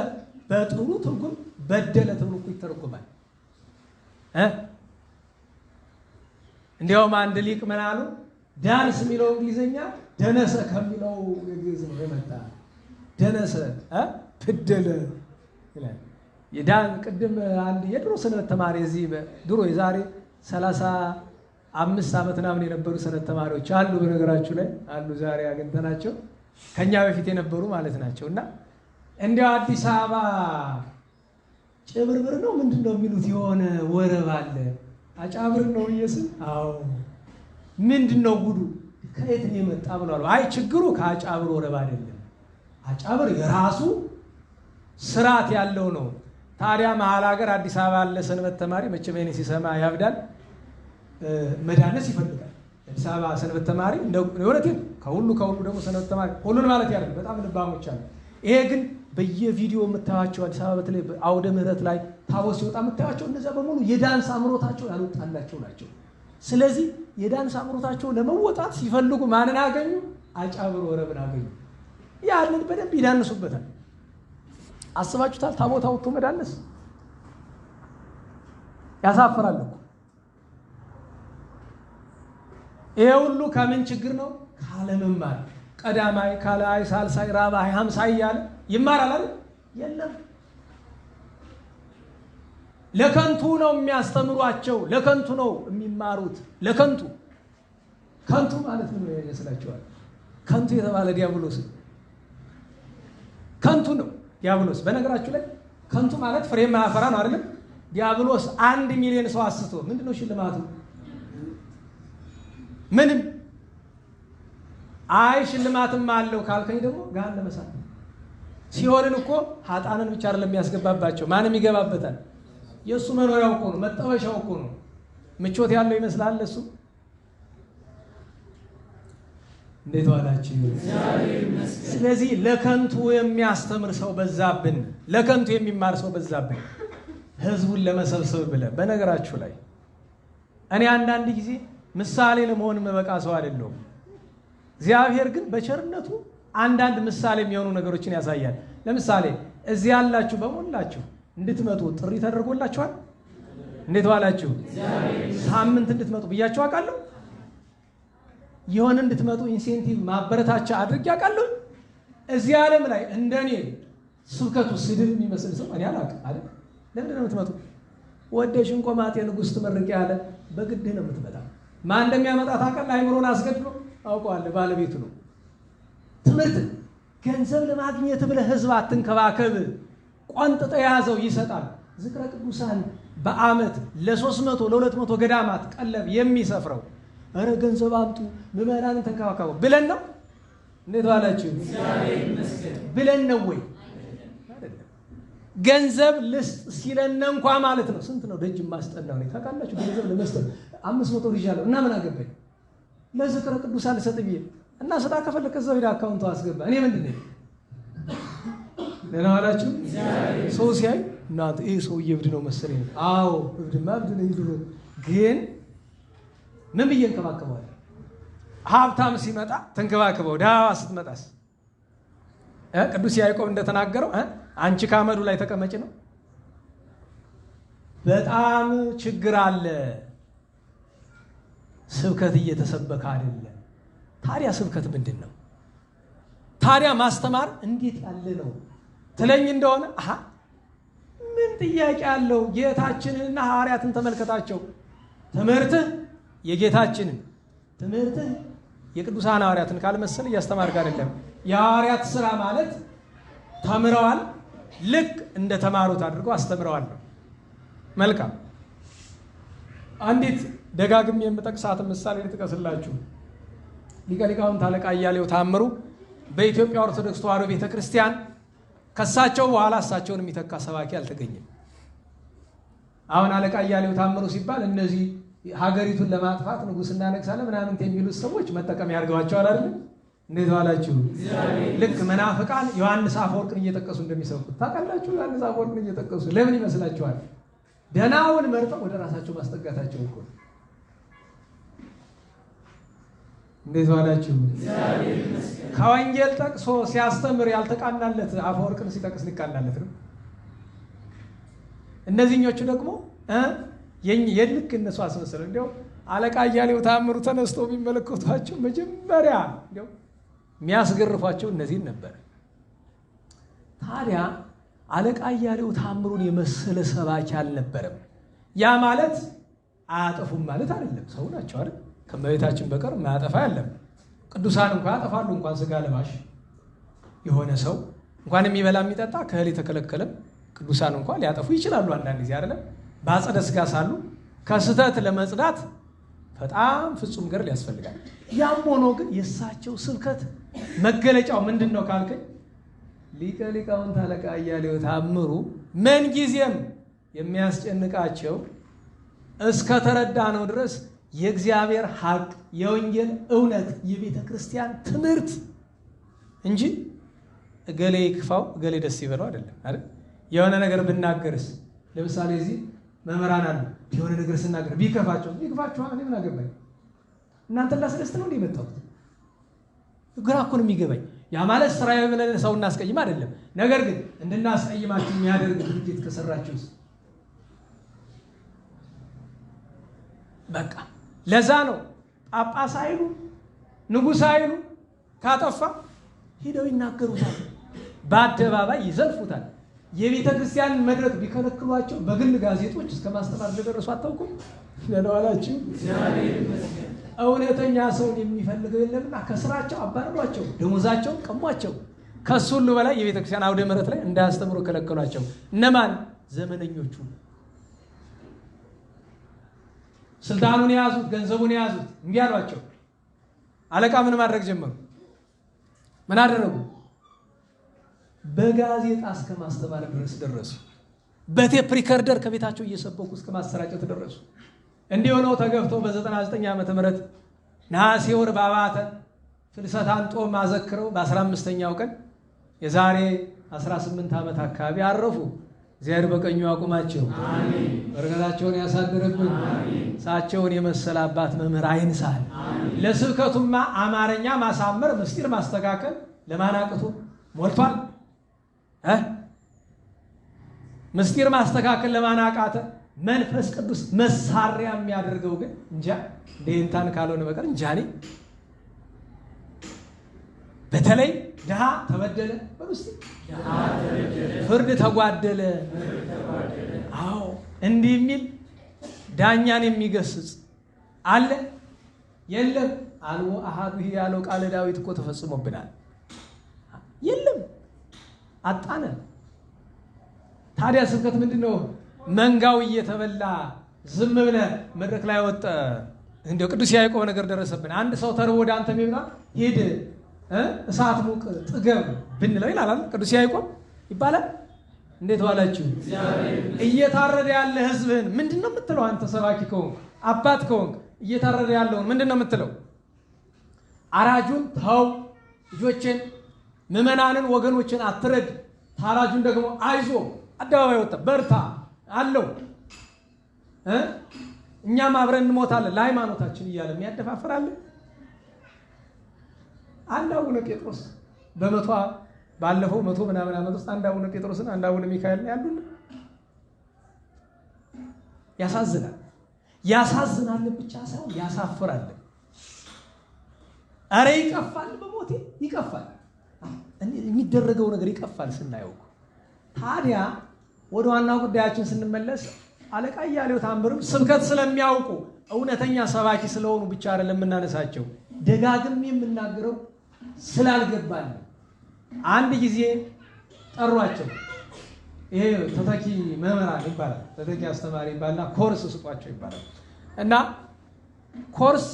S1: በጥሩ ትርጉም በደለ ተብሎ እኮ ይተረጎማል። እንዲያውም አንድ ሊቅ ምን አሉ? ዳንስ የሚለው እንግሊዝኛ ደነሰ ከሚለው የግዕዝ ነው የመጣ። ደነሰ በደለ ይላል። ቅድም አንድ የድሮ ሰንበት ተማሪ እዚህ ድሮ የዛሬ 35 ዓመት ምናምን የነበሩ ሰንበት ተማሪዎች አሉ። በነገራችሁ ላይ አሉ፣ ዛሬ አግኝተናቸው ከኛ በፊት የነበሩ ማለት ናቸው። እና እንዲያው አዲስ አበባ ጭብርብር ነው ምንድን ነው የሚሉት የሆነ ወረብ አለ። አጫብር ነው እየስል አዎ ምንድን ነው ጉዱ ከየት ነው የመጣ ብሏል። አይ ችግሩ ከአጫብር ወረብ አይደለም። አጫብር የራሱ ስርዓት ያለው ነው። ታዲያ መሀል ሀገር አዲስ አበባ ያለ ሰንበት ተማሪ መቼም ይሄን ሲሰማ ያብዳል፣ መዳነስ ይፈልጋል። አዲስ አበባ ሰንበት ተማሪ እውነቴን ከሁሉ ደግሞ ሰንበት ተማሪ ሁሉን ማለት ያለ በጣም ልባሞች አሉ። ይሄ ግን በየቪዲዮ የምታዩቸው አዲስ አበባ በተለይ አውደ ምሕረት ላይ ታቦት ሲወጣ የምታዩቸው እነዚያ በሙሉ የዳንስ አምሮታቸው ያልወጣላቸው ናቸው። ስለዚህ የዳንስ አምሮታቸው ለመወጣት ሲፈልጉ ማንን አገኙ? አጫብር ወረብን አገኙ። ያንን በደንብ ይዳንሱበታል። አስባችሁታል? ታቦት አውጥቶ መዳነስ ያሳፍራል እኮ። ይሄ ሁሉ ከምን ችግር ነው? ካለመማር። ቀዳማይ፣ ካልአይ፣ ሳልሳይ፣ ራብዓይ፣ ሀምሳይ እያለ ይማራል አይደል? የለም። ለከንቱ ነው የሚያስተምሯቸው፣ ለከንቱ ነው የሚማሩት። ለከንቱ ከንቱ ማለት ምን ይመስላችኋል? ከንቱ የተባለ ዲያብሎስ ከንቱ ነው ዲያብሎስ። በነገራችሁ ላይ ከንቱ ማለት ፍሬ ማያፈራ ነው አይደል? ዲያብሎስ 1 ሚሊዮን ሰው አስቶ ምንድነው ሽልማቱ? ምንም። አይ ሽልማትም አለው ካልከኝ ደግሞ ገሃነመ እሳት። ሲኦልን እኮ ኃጥአንን ብቻ አይደለም የሚያስገባባቸው፣ ማንም ይገባበታል። የእሱ መኖሪያው እኮ ነው፣ መጠበሻው እኮ ነው። ምቾት ያለው ይመስላል እሱ። እንዴት ዋላችሁ? ስለዚህ ለከንቱ የሚያስተምር ሰው በዛብን፣ ለከንቱ የሚማር ሰው በዛብን፣ ህዝቡን ለመሰብሰብ ብለን። በነገራችሁ ላይ እኔ አንዳንድ ጊዜ ምሳሌ ለመሆን መበቃ ሰው አይደለሁም። እግዚአብሔር ግን በቸርነቱ አንዳንድ ምሳሌ የሚሆኑ ነገሮችን ያሳያል። ለምሳሌ እዚህ ያላችሁ በሞላችሁ እንድትመጡ ጥሪ ተደርጎላችኋል። እንዴት ዋላችሁ? ሳምንት እንድትመጡ ብያችሁ አውቃለሁ። የሆነ እንድትመጡ ኢንሴንቲቭ ማበረታቻ አድርጌ አውቃለሁ። እዚህ ዓለም ላይ እንደኔ ስብከቱ ስድብ የሚመስል ሰው እኔ አላውቅም አይደል? ለምንድን ነው የምትመጡ? ወደሽን ቆማጤ ንጉሥ ትመርቅ ያለ በግድህ ነው የምትመጣ። ማን እንደሚያመጣ ታውቃለህ? አይምሮን አስገድሎ አውቀዋለሁ፣ ባለቤቱ ነው። ትምህርት ገንዘብ ለማግኘት ብለህ ህዝብ አትንከባከብ። ቆንጥጦ የያዘው ይሰጣል። ዝክረ ቅዱሳን በዓመት ለ300 ለ200 ገዳማት ቀለብ የሚሰፍረው እረ ገንዘብ አምጡ ምዕመናንን ተንከባከቡ ብለን ነው? እንዴት ዋላችሁ? ብለን ነው ወይ? ገንዘብ ልስጥ ሲለን እንኳ ማለት ነው። ስንት ነው ደጅ ማስጠላው ነው ታውቃላችሁ? ገንዘብ ለመስጠት 500 ብር ይዣለሁ እና ምን አገባኝ ለዝክረ ቅዱሳን ልሰጥ ብዬ እና ስጣ ከፈለክ እዛው ሄዳ አካውንቱ አስገባ። እኔ ምንድን ነኝ? ደህና ዋላችሁ? ሰው ሲያይ እናት ይሄ ሰውዬ እብድ ነው መሰለኝ። አዎ እብድማ እብድ ነው ይድሮ። ግን ምን ብዬ እንከባከበዋለሁ? ሀብታም ሲመጣ ተንከባከበው፣ ድሃዋ ስትመጣስ? ቅዱስ ያዕቆብ እንደተናገረው አንቺ ከአመዱ ላይ ተቀመጭ ነው። በጣም ችግር አለ። ስብከት እየተሰበከ አይደለም። ታዲያ ስብከት ምንድን ነው? ታዲያ ማስተማር እንዴት ያለ ነው ትለኝ እንደሆነ ምን ጥያቄ አለው? ጌታችንንና ሐዋርያትን ተመልከታቸው። ትምህርትህ የጌታችንን ትምህርትህ የቅዱሳን ሐዋርያትን ካልመሰል እያስተማርክ አይደለም። የሐዋርያት ስራ ማለት ተምረዋል፣ ልክ እንደ ተማሩት አድርገው አስተምረዋል ነው። መልካም። አንዲት ደጋግሜ የምጠቅሳት ምሳሌ ልጥቀስላችሁ። ሊቀ ሊቃውንት አለቃ እያሌው ታምሩ በኢትዮጵያ ኦርቶዶክስ ተዋሕዶ ቤተክርስቲያን ከሳቸው በኋላ እሳቸውን የሚተካ ሰባኪ አልተገኘም። አሁን አለቃ እያሌው ታምሩ ሲባል እነዚህ ሀገሪቱን ለማጥፋት ንጉሥ እናነግሳለን ምናምን የሚሉት ሰዎች መጠቀሚያ ያድርገዋቸዋል አይደል? እንዴት ዋላችሁ? ልክ መናፍቃን ዮሐንስ አፈወርቅን እየጠቀሱ እንደሚሰብኩት ታውቃላችሁ። ዮሐንስ አፈወርቅን እየጠቀሱ ለምን ይመስላችኋል? ደናውን መርጠው ወደ ራሳቸው ማስጠጋታቸው እኮ። እንዴት ዋላችሁ? ከወንጌል ጠቅሶ ሲያስተምር ያልተቃናለት አፈወርቅን ሲጠቅስ ሊቃናለት ነው። እነዚህኞቹ ደግሞ የልክ እነሱ አስመስለው እንዲያው አለቃ እያሌው ታምሩ ተነስቶ ቢመለከቷቸው መጀመሪያ እንዲያው የሚያስገርፏቸው እነዚህን ነበር። ታዲያ አለቃ አያሌው ታምሩን የመሰለ ሰባኪ አልነበረም። ያ ማለት አያጠፉም ማለት አይደለም። ሰው ናቸው አይደል? ከመቤታችን በቀር ማያጠፋ አይደለም። ቅዱሳን እንኳን ያጠፋሉ። እንኳን ስጋ ለባሽ የሆነ ሰው እንኳን የሚበላ የሚጠጣ ከእህል የተከለከለም ቅዱሳን እንኳን ሊያጠፉ ይችላሉ አንዳንድ ጊዜ አይደለም። በአጸደ ስጋ ሳሉ ከስህተት ለመጽዳት በጣም ፍጹም ገድል ያስፈልጋል። ያም ሆኖ ግን የእሳቸው ስብከት መገለጫው ምንድን ነው ካልከኝ ሊቀ ሊቃውንት አለቃ አያሌው ታምሩ ምን ጊዜም የሚያስጨንቃቸው እስከ ተረዳነው ድረስ የእግዚአብሔር ሐቅ፣ የወንጌል እውነት፣ የቤተ ክርስቲያን ትምህርት እንጂ እገሌ ይክፋው እገሌ ደስ ይበለው አይደለም አይደል? የሆነ ነገር ብናገርስ ለምሳሌ እዚህ መምህራን አሉ። የሆነ ነገር ስናገር ቢከፋቸው እኔ ምን አገባኝ? እናንተን ላስደስት ነው እንደ የመጣሁት። ግራ እኮ ነው የሚገባኝ። ያ ማለት ስራዬ ብለን ሰው እናስቀይም አይደለም። ነገር ግን እንድናስቀይማችሁ የሚያደርግ ድርጊት ከሰራችሁስ በቃ ለዛ ነው ጳጳስ አይሉ ንጉሥ አይሉ ካጠፋ ሄደው ይናገሩታል፣ በአደባባይ ይዘልፉታል። የቤተ ክርስቲያን መድረክ ቢከለክሏቸው በግል ጋዜጦች እስከ ማስተማር እንደደረሱ አታውቁም? ለነዋላችሁ እውነተኛ ሰውን የሚፈልገው የለምና ከስራቸው አባረሯቸው፣ ደሞዛቸውን ቀሟቸው። ከሱ ሁሉ በላይ የቤተ ክርስቲያን አውደ ምሕረት ላይ እንዳያስተምሩ ከለከሏቸው። እነማን? ዘመነኞቹ፣ ስልጣኑን የያዙት፣ ገንዘቡን የያዙት እምቢ አሏቸው። አለቃ ምን ማድረግ ጀመሩ? ምን አደረጉ? በጋዜጣ እስከ ማስተማር ድረስ ደረሱ። በቴፕ ሪከርደር ከቤታቸው እየሰበኩ እስከ ማሰራጨት ደረሱ። እንዲህ ሆነው ተገፍተው በ99 ዓመተ ምህረት ነሐሴ ወር በአባተ ፍልሰታን ጦም አዘክረው በ15ኛው ቀን የዛሬ 18 ዓመት አካባቢ አረፉ። እግዚአብሔር በቀኙ ያቁማቸው፣ በረከታቸውን ያሳድርብን። እሳቸውን የመሰለ አባት መምህር አይንሳል። ለስብከቱማ አማርኛ ማሳመር፣ ምስጢር ማስተካከል ለማናቅቱ ሞልቷል። ምስጢር ማስተካከል ለማናቃተ መንፈስ ቅዱስ መሳሪያ የሚያደርገው ግን እንጃ እንዴንታን ካልሆነ በቀር እንጃኔ። በተለይ ድሃ ተበደለ በውስጥ ፍርድ ተጓደለ። አዎ እንዲህ የሚል ዳኛን የሚገስጽ አለ የለም? አልቦ አሃዱ ያለው ቃለ ዳዊት እኮ ተፈጽሞብናል። የለም አጣነ። ታዲያ ስብከት ምንድነው? መንጋው እየተበላ ዝም ብለህ መድረክ ላይ ወጣ። እንደው ቅዱስ ያዕቆብ ነገር ደረሰብን። አንድ ሰው ተርቦ ወደ አንተ የሚመጣ ሂድ እሳት ሙቅ ጥገብ ብንለው ይላል ቅዱስ ያዕቆብ ይባላል። እንዴት ዋላችሁ? እየታረደ ያለ ህዝብህን ምንድነው የምትለው? አንተ ሰባኪ ከሆንክ አባት ከሆንክ እየታረደ ያለውን ምንድነው የምትለው? አራጁን ተው፣ ልጆችን ምዕመናንን ወገኖችን አትረድ፣ ታራጁን ደግሞ አይዞ አደባባይ ወጣ በርታ አለው እኛም አብረን እንሞታለን ለሃይማኖታችን እያለ የሚያደፋፍራለን። አንድ አቡነ ጴጥሮስ ባለፈው 100 ምናምን ዓመት ውስጥ አንድ አቡነ ጴጥሮስን አንድ አቡነ ሚካኤልን ያሉን ያሳዝናል። ያሳዝናል ብቻ ሳይሆን ያሳፍራል። አረ ይቀፋል፣ በሞቴ ይቀፋል። የሚደረገው ነገር ይቀፋል ስናየው። ታዲያ ወደ ዋናው ጉዳያችን ስንመለስ አለቃ አያሌው ታምሩም ስብከት ስለሚያውቁ እውነተኛ ሰባኪ ስለሆኑ ብቻ አይደለም የምናነሳቸው፣ ደጋግም የምናገረው ስላልገባን። አንድ ጊዜ ጠሯቸው። ይሄ ተተኪ መምህራን ይባላል፣ ተተኪ አስተማሪ ይባልና ኮርስ ስጧቸው ይባላል። እና ኮርስ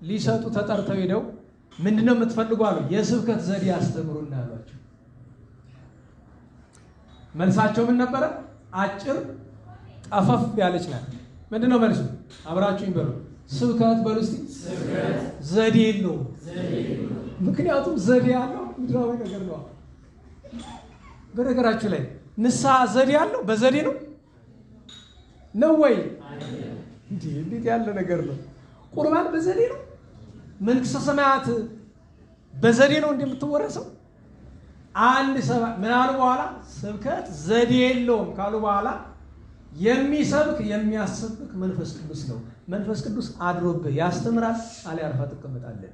S1: ሊሰጡ ተጠርተው ሄደው ምንድነው የምትፈልጉ አሉ። የስብከት ዘዴ ያስተምሩና አሏቸው። መልሳቸው ምን ነበረ? አጭር ጠፈፍ ያለች ናት። ምንድነው መልሱ? አብራችሁኝ በሉ። ስብከት በሉ እስቲ። ዘዴ የለውም። ምክንያቱም ዘዴ ያለው ምድራዊ ነገር ነው። በነገራችሁ ላይ ንስሐ ዘዴ ያለው በዘዴ ነው ወይ? እንዴት ያለ ነገር ነው? ቁርባን በዘዴ ነው? መንግስተ ሰማያት በዘዴ ነው እንደምትወረሰው? አንድ ሰባ ምን አሉ በኋላ? ስብከት ዘዴ የለውም ካሉ በኋላ የሚሰብክ የሚያሰብክ መንፈስ ቅዱስ ነው። መንፈስ ቅዱስ አድሮብህ ያስተምራል፣ አለ ያርፋ ትቀመጣለህ።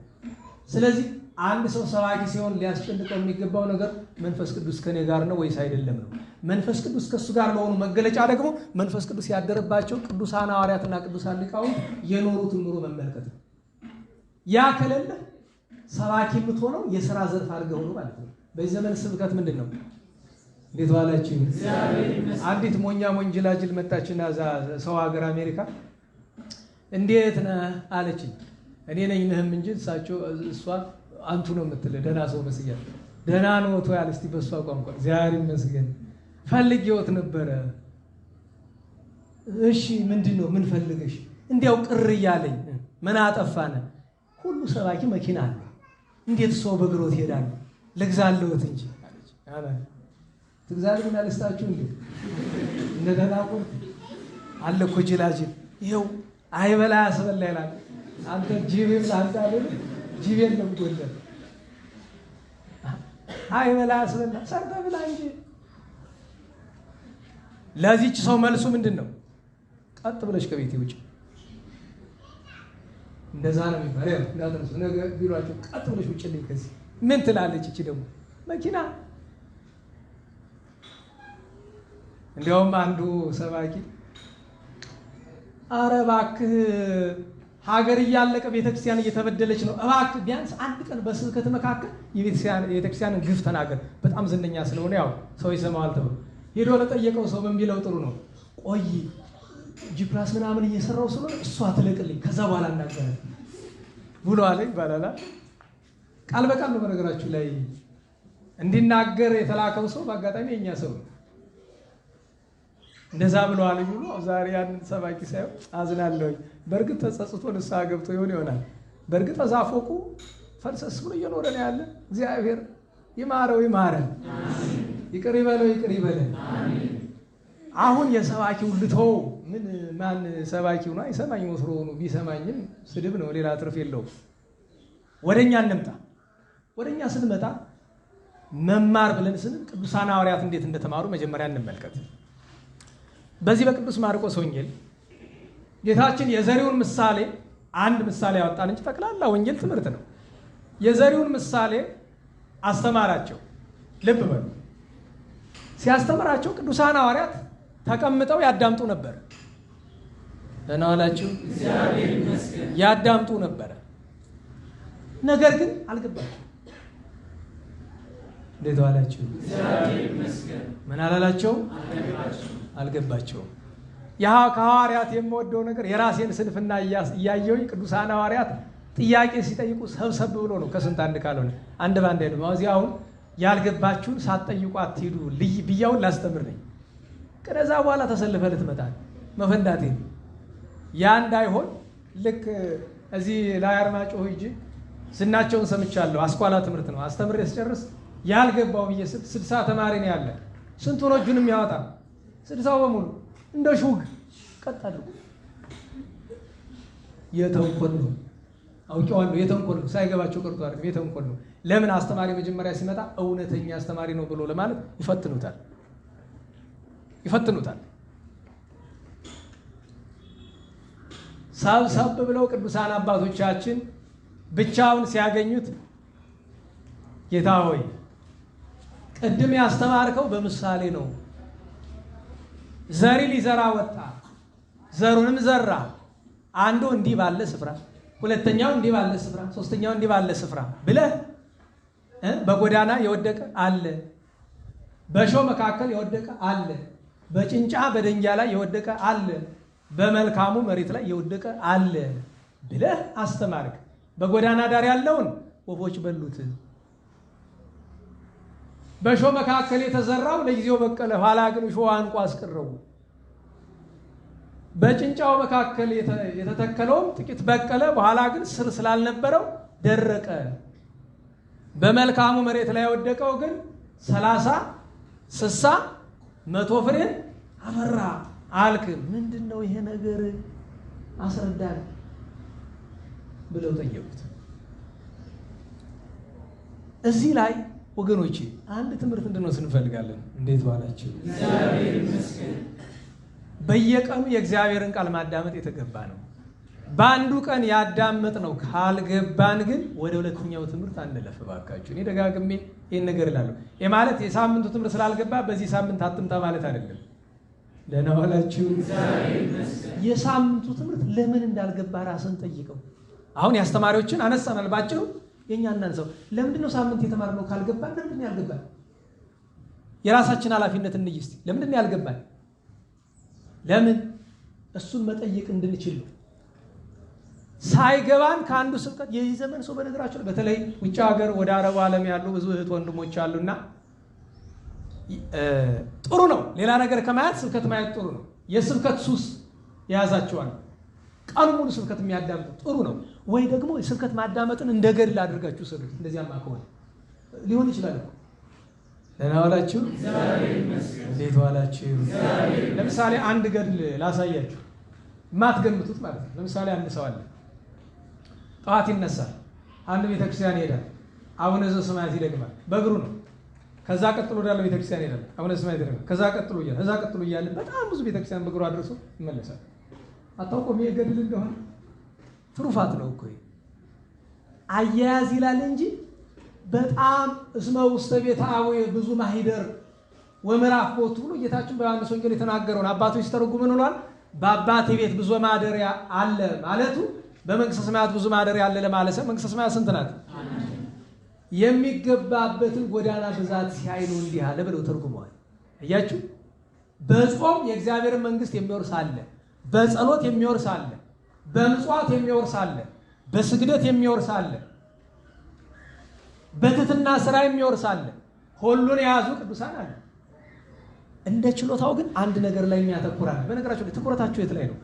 S1: ስለዚህ አንድ ሰው ሰባኪ ሲሆን ሊያስጨንቀው የሚገባው ነገር መንፈስ ቅዱስ ከኔ ጋር ነው ወይስ አይደለም ነው። መንፈስ ቅዱስ ከእሱ ጋር ለሆኑ መገለጫ ደግሞ መንፈስ ቅዱስ ያደረባቸው ቅዱሳን ሐዋርያትና ቅዱሳን ሊቃውንት የኖሩትን ኑሮ መመልከት ነው። ያ ከሌለ ሰባኪ የምትሆነው የሥራ ዘርፍ አድርገው ነው ማለት ነው። በዚህ ዘመን ስብከት ምንድን ነው? እንዴት ዋላችሁ? አንዲት ሞኛ ሞንጅላጅል መጣችና ሰው ሀገር አሜሪካ እንዴት ነህ አለችኝ። እኔ ነኝ ነህም እንጂ እሷ አንቱ ነው የምትል ደህና ሰው መስያል። ደህና ነው ቶ ያለ እስቲ በሷ ቋንቋ እግዚአብሔር ይመስገን ፈልጌዎት ነበረ። እሺ ምንድን ነው ምን ፈልገሽ? እንዲያው ቅር እያለኝ። ምን አጠፋነ? ሁሉ ሰባኪ መኪና አለ፣ እንዴት ሰው በእግሮት ይሄዳል? ልግዛለሁት እንጂ አለች። አለ ትግዛልኝ አልስታችሁ እንደ ደህና ቆርጥ አለ እኮ ጅላጅል ይኸው አይበላ ያስበላ ይላል። አንተ ጂቤም ላንተ አይደል? ጂቤን ነው ጎልደን አይበላ ያስበላ ሰርተ ብላ እንጂ። ለዚህች ሰው መልሱ ምንድን ነው? ቀጥ ብለሽ ከቤት ውጭ። እንደዛ ነው የሚባለው። እንዳትረሱ ነገ ቢሏችሁ ቀጥ ብለሽ ውጭልኝ ከዚህ። ምን ትላለች እቺ ደግሞ? መኪና። እንዲያውም አንዱ ሰባኪ ኧረ እባክህ ሀገር እያለቀ ቤተክርስቲያን እየተበደለች ነው፣ እባክህ ቢያንስ አንድ ቀን በስብከት መካከል የቤተክርስቲያንን ግፍ ተናገር። በጣም ዝነኛ ስለሆነ ያው ሰው ይሰማዋል ተብሎ ሄዶ ለጠየቀው ሰው ምን ቢለው ጥሩ ነው? ቆይ ጂፕላስ ምናምን እየሰራው ስለሆነ እሷ ትለቅልኝ ከዛ በኋላ እናገረ ብሎ አለ ይባላል። ቃል በቃል ነው በነገራችሁ ላይ እንዲናገር የተላከው ሰው በአጋጣሚ የኛ ሰው ነው። እንደዛ ብለዋል ብሎ ዛሬ ያንን ሰባኪ ሳይሆን አዝናለሁ። በእርግጥ ተጸጽቶ ንስሐ ገብቶ ይሆናል። በእርግጥ እዛ ፎቁ ፈልሰስ ብሎ እየኖረ ነው ያለ። እግዚአብሔር ይማረው ይማረን፣ ይቅር ይበለው ይቅር ይበለን። አሁን የሰባኪው ልተው ምን ማን ሰባኪው ነው አይሰማኝ ወስሮ ነው። ቢሰማኝም ስድብ ነው፣ ሌላ ትርፍ የለውም። ወደኛ እንምጣ። ወደኛ ስንመጣ መማር ብለን ስንል ቅዱሳን ሐዋርያት እንዴት እንደተማሩ መጀመሪያ እንመልከት። በዚህ በቅዱስ ማርቆስ ወንጌል ጌታችን የዘሪውን ምሳሌ አንድ ምሳሌ ያወጣን እንጂ ጠቅላላ ወንጌል ትምህርት ነው። የዘሪውን ምሳሌ አስተማራቸው። ልብ በሉ። ሲያስተምራቸው ቅዱሳን ሐዋርያት ተቀምጠው ያዳምጡ ነበር። ደህና ዋላችሁ? እግዚአብሔር ይመስገን። ያዳምጡ ነበር። ነገር ግን አልገባቸው። እንዴት ዋላችሁ? እግዚአብሔር ይመስገን። ምን አላላቸው? አልገባቸውም። ያ ከሐዋርያት የምወደው ነገር የራሴን ስንፍና እያየሁኝ ቅዱሳን ሐዋርያት ጥያቄ ሲጠይቁ ሰብሰብ ብሎ ነው፣ ከስንት አንድ ካልሆነ አንድ ባንድ አይደለም። እዚህ አሁን ያልገባችሁን ሳትጠይቁ አትሂዱ ብያውን ላስተምር ነኝ። ከዛ በኋላ ተሰልፈ ልትመጣል መፈንዳቴ ያ እንዳይሆን ልክ እዚህ ላይ አርማጭሆ ሂጅ ዝናቸውን ሰምቻለሁ። አስኳላ ትምህርት ነው አስተምሬ ስጨርስ ያልገባው ብዬ 60 ተማሪ ነው ያለ። ስንቱ ነው እጁንም ያወጣ? 60 በሙሉ እንደ ሹግ ቀጣሉ። የተንኮል ነው አውቄዋለሁ። የተንኮል ነው ሳይገባቸው ቀርቶ አይደለም፣ የተንኮል ነው። ለምን አስተማሪ መጀመሪያ ሲመጣ እውነተኛ አስተማሪ ነው ብሎ ለማለት ይፈትኑታል። ሰብሰብ ብለው ቅዱሳን አባቶቻችን ብቻውን ሲያገኙት ጌታ ሆይ ቅድም ያስተማርከው በምሳሌ ነው። ዘሪ ሊዘራ ወጣ፣ ዘሩንም ዘራ። አንዱ እንዲህ ባለ ስፍራ፣ ሁለተኛው እንዲህ ባለ ስፍራ፣ ሶስተኛው እንዲህ ባለ ስፍራ ብለህ በጎዳና የወደቀ አለ፣ በእሾህ መካከል የወደቀ አለ፣ በጭንጫ በደንጊያ ላይ የወደቀ አለ፣ በመልካሙ መሬት ላይ የወደቀ አለ ብለህ አስተማርክ። በጎዳና ዳር ያለውን ወፎች በሉት። በእሾህ መካከል የተዘራው ለጊዜው በቀለ፣ ኋላ ግን እሾህ አንቆ አስቀረው። በጭንጫው መካከል የተተከለውም ጥቂት በቀለ፣ በኋላ ግን ስር ስላልነበረው ደረቀ። በመልካሙ መሬት ላይ የወደቀው ግን 30፣ 60፣ 100 ፍሬን አፈራ አልክ። ምንድን ነው ይሄ ነገር አስረዳን ብለው ጠየቁት። እዚህ ላይ ወገኖቼ አንድ ትምህርት እንድንወስድ እንፈልጋለን። እንዴት ዋላችሁ? እግዚአብሔር ይመስገን። በየቀኑ የእግዚአብሔርን ቃል ማዳመጥ የተገባ ነው። በአንዱ ቀን ያዳመጥነው ካልገባን ግን ወደ ሁለተኛው ትምህርት አንለፍ ባካችሁ። እኔ ደጋግሜ ይህን ነገር እላለሁ። ይህ ማለት የሳምንቱ ትምህርት ስላልገባ በዚህ ሳምንት አትምጣ ማለት አይደለም። ደህና ዋላችሁ። የሳምንቱ ትምህርት ለምን እንዳልገባ ራስን ጠይቀው። አሁን የአስተማሪዎችን አነሳናል ባጭሩ። የኛ እናንሰው ለምንድነው ሳምንት የተማርነው ካልገባን? ለምንድነው ያልገባን? የራሳችን ኃላፊነት እንይ እስቲ። ለምንድነው ያልገባን? ለምን? እሱን መጠየቅ እንድንችል ነው። ሳይገባን ከአንዱ ስብከት የዚህ ዘመን ሰው በነገራቸው በተለይ ውጭ ሀገር ወደ አረቡ ዓለም ያሉ ብዙ እህት ወንድሞች አሉና ጥሩ ነው። ሌላ ነገር ከማየት ስብከት ማየት ጥሩ ነው። የስብከት ሱስ የያዛቸዋል። ቀኑ ሙሉ ስብከት የሚያዳምጡ ጥሩ ነው። ወይ ደግሞ የስብከት ማዳመጥን እንደ ገድል አድርጋችሁ ስሩት። እንደዚያማ ከሆነ ሊሆን ይችላል። ደህና ዋላችሁ። እንዴት ዋላችሁ? ለምሳሌ አንድ ገድል ላሳያችሁ፣ የማትገምቱት ማለት ነው። ለምሳሌ አንድ ሰው አለ፣ ጠዋት ይነሳል፣ አንድ ቤተክርስቲያን ይሄዳል፣ አቡነ ዘበሰማያት ይደግማል፣ በእግሩ ነው። ከዛ ቀጥሎ ወዳለው ቤተክርስቲያን ይሄዳል፣ አቡነ ዘበሰማያት ይደግማል። ከዛ ቀጥሎ እያለ በጣም ብዙ ቤተክርስቲያን በእግሩ አድርሶ ይመለሳል። አታውቁም? ይሄ ገድል እንደሆነ ትሩፋት ነው እኮ አያያዝ ይላል እንጂ በጣም እስመ ውስተ ቤተ አቡየ ብዙ ማሂደር ወምዕራፍ ቦቱ ብሎ ጌታችን በዮሐንስ ወንጌል የተናገረውን አባቶች ሲተረጉሙ ምን ብሏል? በአባቴ ቤት ብዙ ማደሪያ አለ ማለቱ በመንግስተ ሰማያት ብዙ ማደሪያ አለ ለማለት ነው። መንግስተ ሰማያት ስንት ናት? የሚገባበትን ጎዳና ብዛት ሲያይ ነው እንዲህ አለ ብለው ተርጉመዋል። እያችሁ በጾም የእግዚአብሔርን መንግስት የሚወርስ አለ፣ በጸሎት የሚወርስ አለ፣ በምጽዋት የሚወርስ አለ፣ በስግደት የሚወርስ አለ፣ በትህትና ስራ የሚወርስ አለ። ሁሉን የያዙ ቅዱሳን አለ። እንደ ችሎታው ግን አንድ ነገር ላይ የሚያተኩራል። በነገራችሁ ላይ ትኩረታችሁ የት ላይ ነው?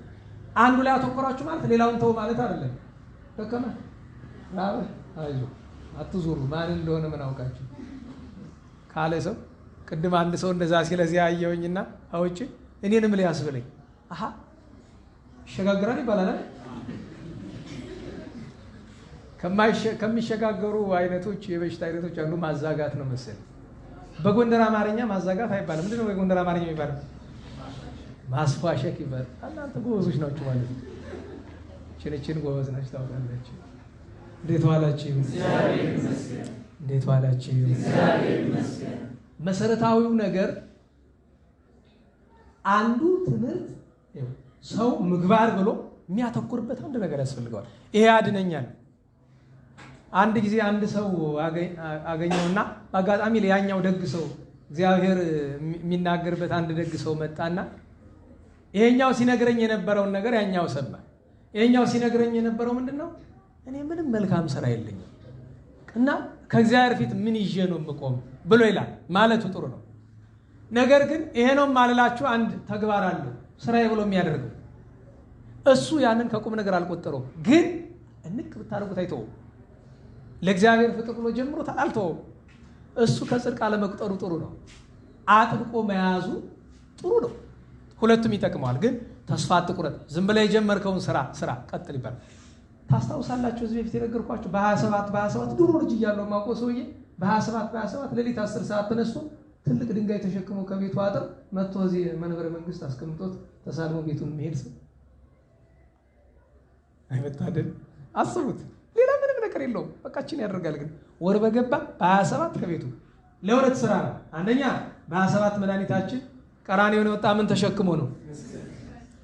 S1: አንዱ ላይ አተኩራችሁ ማለት ሌላውን ተው ማለት አይደለም። ደከመ ራበ አይዞ አትዙሩ ማን እንደሆነ ምን አውቃችሁ ካለ ሰው ቅድም አንድ ሰው እንደዛ ሲለዚህ አየውኝና አውጪ እኔንም ሊያስብለኝ አሃ ይሸጋግራል ይባላል። ከሚሸጋገሩ አይነቶች የበሽታ አይነቶች አንዱ ማዛጋት ነው መሰለኝ። በጎንደር አማርኛ ማዛጋት አይባልም። ምንድነው በጎንደር አማርኛ የሚባለው? ማስፋሸክ ይባላል። እናንተ ጎበዞች ናችሁ ማለት ነው። ችንችን ጎበዝ ናችሁ ታውቃላችሁ። እንዴት ዋላችሁ? እንዴት ዋላችሁ? መሰረታዊው ነገር አንዱ ትምህርት ሰው ምግባር ብሎ የሚያተኩርበት አንድ ነገር ያስፈልገዋል። ይሄ ያድነኛል። አንድ ጊዜ አንድ ሰው አገኘውና በአጋጣሚ ለያኛው ደግ ሰው እግዚአብሔር የሚናገርበት አንድ ደግ ሰው መጣና ይሄኛው ሲነግረኝ የነበረውን ነገር ያኛው ሰማ። ይሄኛው ሲነግረኝ የነበረው ምንድነው? እኔ ምንም መልካም ስራ የለኝም እና ከእግዚአብሔር ፊት ምን ይዤ ነው የምቆም ብሎ ይላል። ማለቱ ጥሩ ነው። ነገር ግን ይሄ ነው ማለላችሁ አንድ ተግባር አለው ስራዬ ብሎ የሚያደርገው እሱ ያንን ከቁም ነገር አልቆጠረውም። ግን እንቅ ብታደርጉት አይተውም። ለእግዚአብሔር ፍቅር ብሎ ጀምሮ አልተወውም። እሱ ከጽድቅ አለመቁጠሩ ጥሩ ነው። አጥብቆ መያዙ ጥሩ ነው። ሁለቱም ይጠቅመዋል። ግን ተስፋ አትቁረጥ። ዝም ብለህ የጀመርከውን ስራ ቀጥል ይባላል። ታስታውሳላችሁ? እዚህ በፊት የነገርኳችሁ በ27 ድሮ ልጅ እያለሁ የማውቀው ሰውዬ በ27 ሌሊት 10 ሰዓት ተነስቶ ትልቅ ድንጋይ ተሸክሞ ከቤቱ አጥር መጥቶ እዚህ መንበረ መንግስት አስቀምጦት ተሳልሞ ቤቱን የሚሄድ ሰው አይመታደል። አስቡት። ሌላ ምንም ነገር የለውም። በቃችን ያደርጋል። ግን ወር በገባ በ27 ከቤቱ ለሁለት ስራ ነው። አንደኛ በ27 መድኃኒታችን ቀራንዮን የወጣ ምን ተሸክሞ ነው?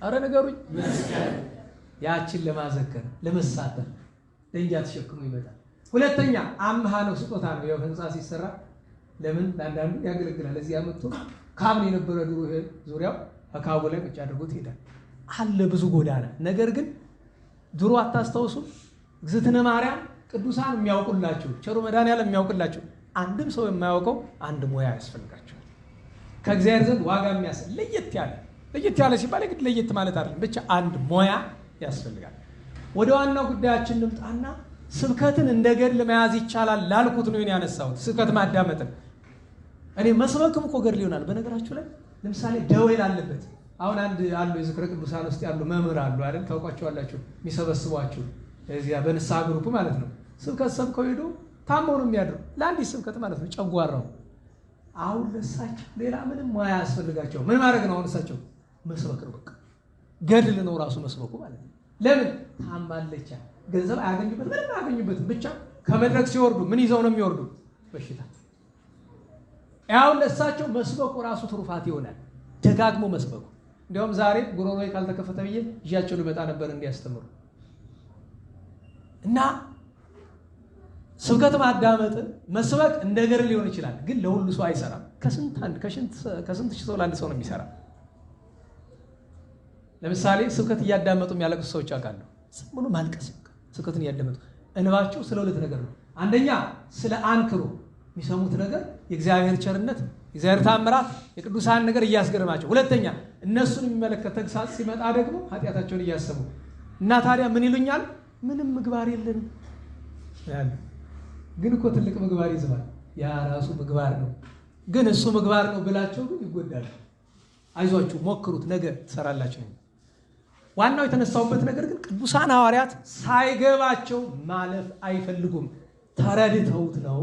S1: አረ ነገሩኝ። ያችን ለማዘከር ለመሳተፍ ደንጃ ተሸክሞ ይመጣል። ሁለተኛ አምሃ ነው፣ ስጦታ ነው። ያው ህንፃ ሲሰራ ለምን ለአንዳንዱ ያገለግላል። እዚህ አመጥቶ ካብ ነው የነበረ ድሮ ዙሪያው አካቡ ላይ ቁጭ አድርጎት ይሄዳል። አለ ብዙ ጎዳና። ነገር ግን ድሮ አታስታውሱ? እግዝእትነ ማርያም ቅዱሳን የሚያውቁላችሁ ቸሩ መድኃኔዓለም የሚያውቁላችሁ አንድም ሰው የማያውቀው አንድ ሙያ ያስፈልጋቸዋል። ከእግዚአብሔር ዘንድ ዋጋ የሚያስል ለየት ያለ ሲባል ግድ ለየት ማለት አይደለም፣ ብቻ አንድ ሙያ ያስፈልጋል። ወደ ዋናው ጉዳያችን እንምጣና ስብከትን እንደ ገድል መያዝ ይቻላል ላልኩት ነው ያነሳሁት። ስብከት ማዳመጥን እኔ መስበክም እኮ ገድል ይሆናል። በነገራችሁ ላይ ለምሳሌ ደዌ ላለበት አሁን አንድ አሉ የዝክረ ቅዱሳን ውስጥ ያሉ መምህር አሉ አይደል? ታውቋቸዋላችሁ። የሚሰበስቧችሁ እዚያ በንስሐ ግሩፕ ማለት ነው። ስብከት ሰብከው ሄዶ ታመው ነው የሚያድሩ ለአንዲት ስብከት ማለት ነው። ጨጓራው አሁን ለሳቸው ሌላ ምንም ሙያ ያስፈልጋቸው ምን ማድረግ ነው? አሁን እሳቸው መስበክ ነው። በቃ ገድል ነው ራሱ መስበኩ ማለት ነው። ለምን ታማለች? ገንዘብ አያገኙበት ምንም አያገኙበትም። ብቻ ከመድረክ ሲወርዱ ምን ይዘው ነው የሚወርዱ? በሽታ። ያው ለእሳቸው መስበኩ ራሱ ትሩፋት ይሆናል። ደጋግሞ መስበኩ። እንዲያውም ዛሬ ጉሮሮዬ ካልተከፈተ ብዬ ይዣቸው ልመጣ ነበር እንዲያስተምሩ እና ስብከት ማዳመጥ መስበክ እንደገር ሊሆን ይችላል፣ ግን ለሁሉ ሰው አይሰራም። ከስንት ሺህ ሰው ለአንድ ሰው ነው የሚሰራ። ለምሳሌ ስብከት እያዳመጡ የሚያለቅሱ ሰዎች አውቃለሁ። ዝም ብሎ ማልቀስ፣ ስብከትን እያዳመጡ እንባቸው ስለ ሁለት ነገር ነው። አንደኛ ስለ አንክሮ የሚሰሙት ነገር የእግዚአብሔር ቸርነት፣ የእግዚአብሔር ታምራት፣ የቅዱሳን ነገር እያስገርማቸው፣ ሁለተኛ እነሱን የሚመለከት ተግሳጽ ሲመጣ ደግሞ ኃጢአታቸውን እያሰቡ እና ታዲያ ምን ይሉኛል? ምንም ምግባር የለንም ያለ። ግን እኮ ትልቅ ምግባር ይዝባል። ያ ራሱ ምግባር ነው። ግን እሱ ምግባር ነው ብላቸው ግን ይጎዳሉ። አይዟችሁ ሞክሩት፣ ነገ ትሰራላችሁ። ዋናው የተነሳውበት ነገር ግን ቅዱሳን ሐዋርያት ሳይገባቸው ማለፍ አይፈልጉም፣ ተረድተውት ነው።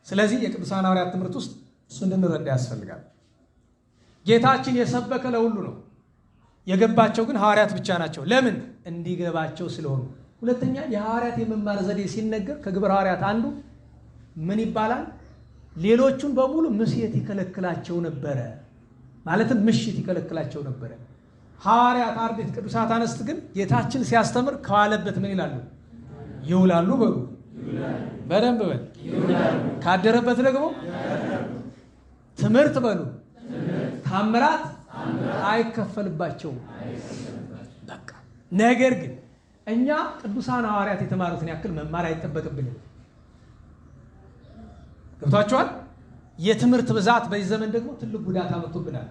S1: ስለዚህ የቅዱሳን ሐዋርያት ትምህርት ውስጥ እሱ እንድንረዳ ያስፈልጋል። ጌታችን የሰበከ ለሁሉ ነው። የገባቸው ግን ሐዋርያት ብቻ ናቸው። ለምን? እንዲገባቸው ስለሆኑ። ሁለተኛ የሐዋርያት የመማር ዘዴ ሲነገር ከግብረ ሐዋርያት አንዱ ምን ይባላል? ሌሎቹን በሙሉ ምሴት ይከለክላቸው ነበረ። ማለትም ምሽት ይከለክላቸው ነበረ። ሐዋርያት አርድእት ቅዱሳት አንስት ግን ጌታችን ሲያስተምር ከዋለበት ምን ይላሉ? ይውላሉ። በሉ በደንብ በል። ካደረበት ደግሞ ትምህርት በሉ ታምራት አይከፈልባቸውም። በቃ ነገር ግን እኛ ቅዱሳን ሐዋርያት የተማሩትን ያክል መማር አይጠበቅብንም። ገብቷቸዋል? የትምህርት ብዛት በዚህ ዘመን ደግሞ ትልቅ ጉዳት አመጡብናል።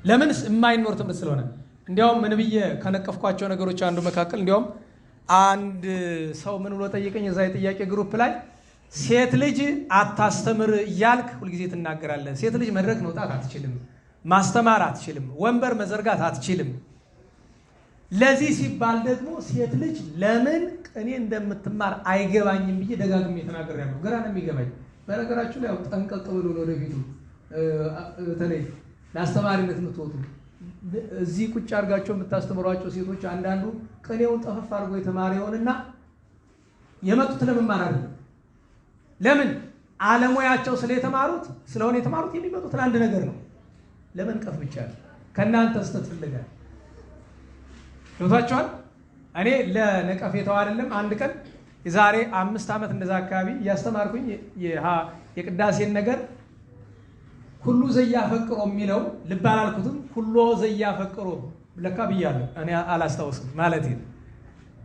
S1: ለምን? የማይኖር ትምህርት ስለሆነ። እንዲያውም ምን ብዬ ከነቀፍኳቸው ነገሮች አንዱ መካከል እንዲያውም አንድ ሰው ምን ብሎ ጠየቀኝ፣ እዛ የጥያቄ ግሩፕ ላይ ሴት ልጅ አታስተምር እያልክ ሁልጊዜ ትናገራለህ። ሴት ልጅ መድረክ መውጣት አትችልም፣ ማስተማር አትችልም፣ ወንበር መዘርጋት አትችልም። ለዚህ ሲባል ደግሞ ሴት ልጅ ለምን ቅኔ እንደምትማር አይገባኝም ብዬ ደጋግሜ ተናግሬያለሁ። ግራ ነው የሚገባኝ። በነገራችሁ ላይ ጠንቀቅ ብሎ ወደፊቱ በተለይ ለአስተማሪነት የምትወጡ እዚህ ቁጭ አድርጋቸው የምታስተምሯቸው ሴቶች አንዳንዱ ቅኔውን ጠፈፍ አድርጎ የተማረ ይሆንና የመጡት ለመማር አይደለም። ለምን? አለሙያቸው ስለሆነ የተማሩት የሚመጡት ለአንድ ነገር ነው፣ ለመንቀፍ ብቻ ነው። ከእናንተ ስተት ፍለጋል። ገብቷችኋል? እኔ ለነቀፌታው አይደለም። አንድ ቀን የዛሬ 5 ዓመት እንደዛ አካባቢ እያስተማርኩኝ የቅዳሴን ነገር ሁሉ ዘያፈቅሮ የሚለው ልብ አላልኩትም። ሁሉ ዘያፈቅሮ ለካ ብያለሁ። እኔ አላስታውስም ማለት ነው።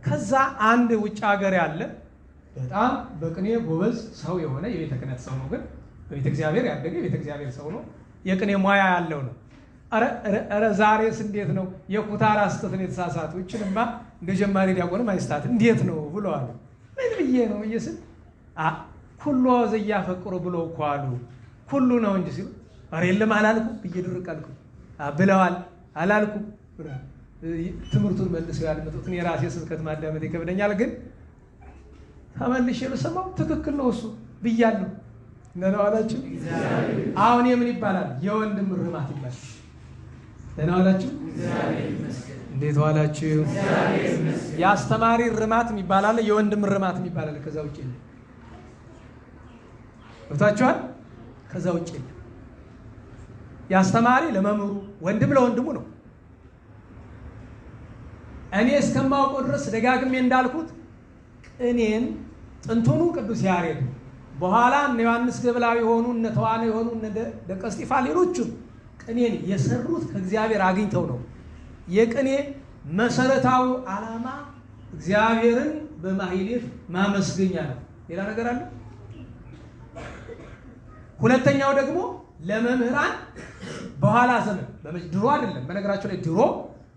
S1: ከዛ አንድ ውጭ ሀገር ያለ በጣም በቅኔ ጎበዝ ሰው የሆነ የቤተ ክህነት ሰው ነው፣ ግን በቤተ እግዚአብሔር ያደገ የቤተ እግዚአብሔር ሰው ነው፣ የቅኔ ሙያ ያለው ነው። ኧረ ዛሬስ እንዴት ነው የኩታራ ስተትን የተሳሳቱ እችንማ እንደ ጀማሪ ዲያቆንም አይስታት እንዴት ነው ብለዋል። ምን ብዬ ነው እየስል ሁሉ ዘያፈቅሮ ብሎ እኮ አሉ። ሁሉ ነው እንጂ ሲሉ ኧረ የለም አላልኩም ብዬ ድርቅ አልኩ። ብለዋል አላልኩም። ትምህርቱን መልሰው ያልመጡትን የራሴ ስብከት ማዳመጥ ይከብደኛል፣ ግን ተመልሼ ልሰማው ትክክል ነው እሱ ብያለሁ። ደህና ዋላችሁ። አሁን የምን ይባላል? የወንድም ርማት ይባላል። ደህና ዋላችሁ። እንዴት ዋላችሁ? የአስተማሪ ርማት ይባላል፣ የወንድም ርማት ይባላል። ከዛ ውጭ የለም። ገብታችኋል? ከዛ ውጭ የለም። የአስተማሪ ለመምህሩ፣ ወንድም ለወንድሙ ነው። እኔ እስከማውቀው ድረስ ደጋግሜ እንዳልኩት ቅኔን ጥንቱኑ ቅዱስ ያሬድ በኋላ እነ ዮሐንስ ገብላዊ የሆኑ እነ ተዋናይ የሆኑ እነ ደቀ እስጢፋ ሌሎቹም ቅኔን የሰሩት ከእግዚአብሔር አግኝተው ነው። የቅኔ መሰረታዊ ዓላማ እግዚአብሔርን በማህሌት ማመስገኛ ነው። ሌላ ነገር አለ? ሁለተኛው ደግሞ ለመምህራን በኋላ ዘመን ድሮ አይደለም። በነገራቸው ላይ ድሮ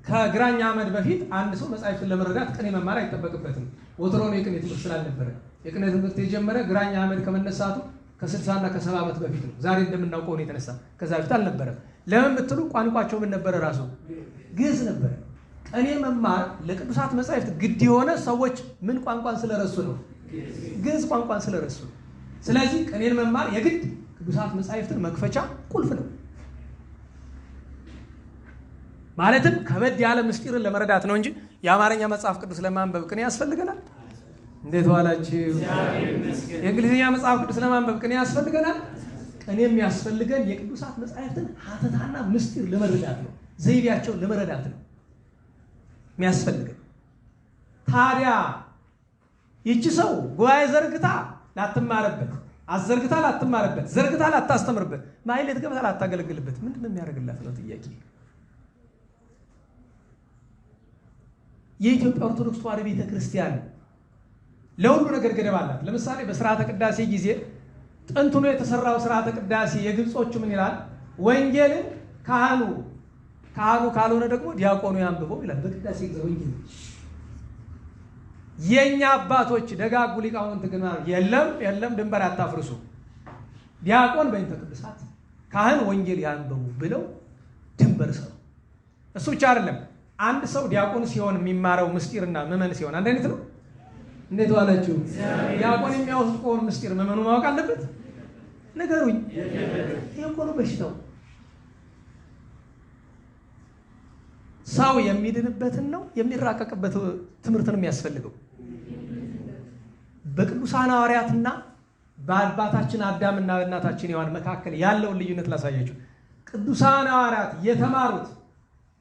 S1: ከግራኝ አመድ በፊት አንድ ሰው መጻሕፍትን ለመረዳት ቅኔ መማር አይጠበቅበትም። ወትሮ ነው የቅኔ ትምህርት ስላልነበረ። የቅኔ ትምህርት የጀመረ ግራኝ አመድ ከመነሳቱ ከ60 እና ከ70 ዓመት በፊት ነው። ዛሬ እንደምናውቀው ነው የተነሳ። ከዛ በፊት አልነበረም። ለምን ብትሉ ቋንቋቸው ምን ነበረ? ራሱ ግዕዝ ነበረ። ቅኔ መማር ለቅዱሳት መጻሕፍት ግድ የሆነ ሰዎች ምን ቋንቋን ስለረሱ ነው? ግዕዝ ቋንቋን ስለረሱ። ስለዚህ ቅኔን መማር የግድ ቅዱሳት መጻሕፍትን መክፈቻ ቁልፍ ነው። ማለትም ከበድ ያለ ምስጢርን ለመረዳት ነው እንጂ የአማርኛ መጽሐፍ ቅዱስ ለማንበብ ቅኔ ያስፈልገናል? እንዴት ዋላችሁ? የእንግሊዝኛ መጽሐፍ ቅዱስ ለማንበብ ቅኔ ያስፈልገናል? ቅኔ የሚያስፈልገን የቅዱሳት መጻሕፍትን ሀተታና ምስጢር ለመረዳት ነው። ዘይቤያቸውን ለመረዳት ነው የሚያስፈልገን። ታዲያ ይቺ ሰው ጉባኤ ዘርግታ ላትማርበት፣ አዘርግታ ላትማርበት፣ ዘርግታ ላታስተምርበት፣ ማሕሌት ገብታ ላታገለግልበት ምንድን ነው የሚያደርግላት ነው ጥያቄ። የኢትዮጵያ ኦርቶዶክስ ተዋሕዶ ቤተ ክርስቲያን ለሁሉ ነገር ገደብ አላት። ለምሳሌ በስርዓተ ቅዳሴ ጊዜ ጥንት ሆኖ የተሰራው ስርዓተ ቅዳሴ የግብጾቹ ምን ይላል? ወንጌልን ካህኑ ካልሆነ ደግሞ ዲያቆኑ ያንብበው ይላል። በቅዳሴ ጊዜ ወንጌል የኛ አባቶች ደጋጉ ሊቃውንት ግን የለም ድንበር አታፍርሱ፣ ዲያቆን በእንተ ቅዱሳት ካህን ወንጌል ያንብቡ ብለው ድንበር ሰሩ። እሱ ብቻ አይደለም፣ አንድ ሰው ዲያቆን ሲሆን የሚማረው ምስጢርና ምዕመን ሲሆን አንድ አይነት ነው። እንዴት ዋላችሁ? ዲያቆን የሚያወስድ ከሆነ ምስጢር ምዕመኑ ማወቅ አለበት? ንገሩኝ። ይሄ እኮ ነው በሽታው። ሰው የሚድንበትን ነው የሚራቀቅበት ትምህርትን የሚያስፈልገው። በቅዱሳን ሐዋርያትና በአባታችን አዳምና በእናታችን ሔዋን መካከል ያለውን ልዩነት ላሳያችሁ። ቅዱሳን ሐዋርያት የተማሩት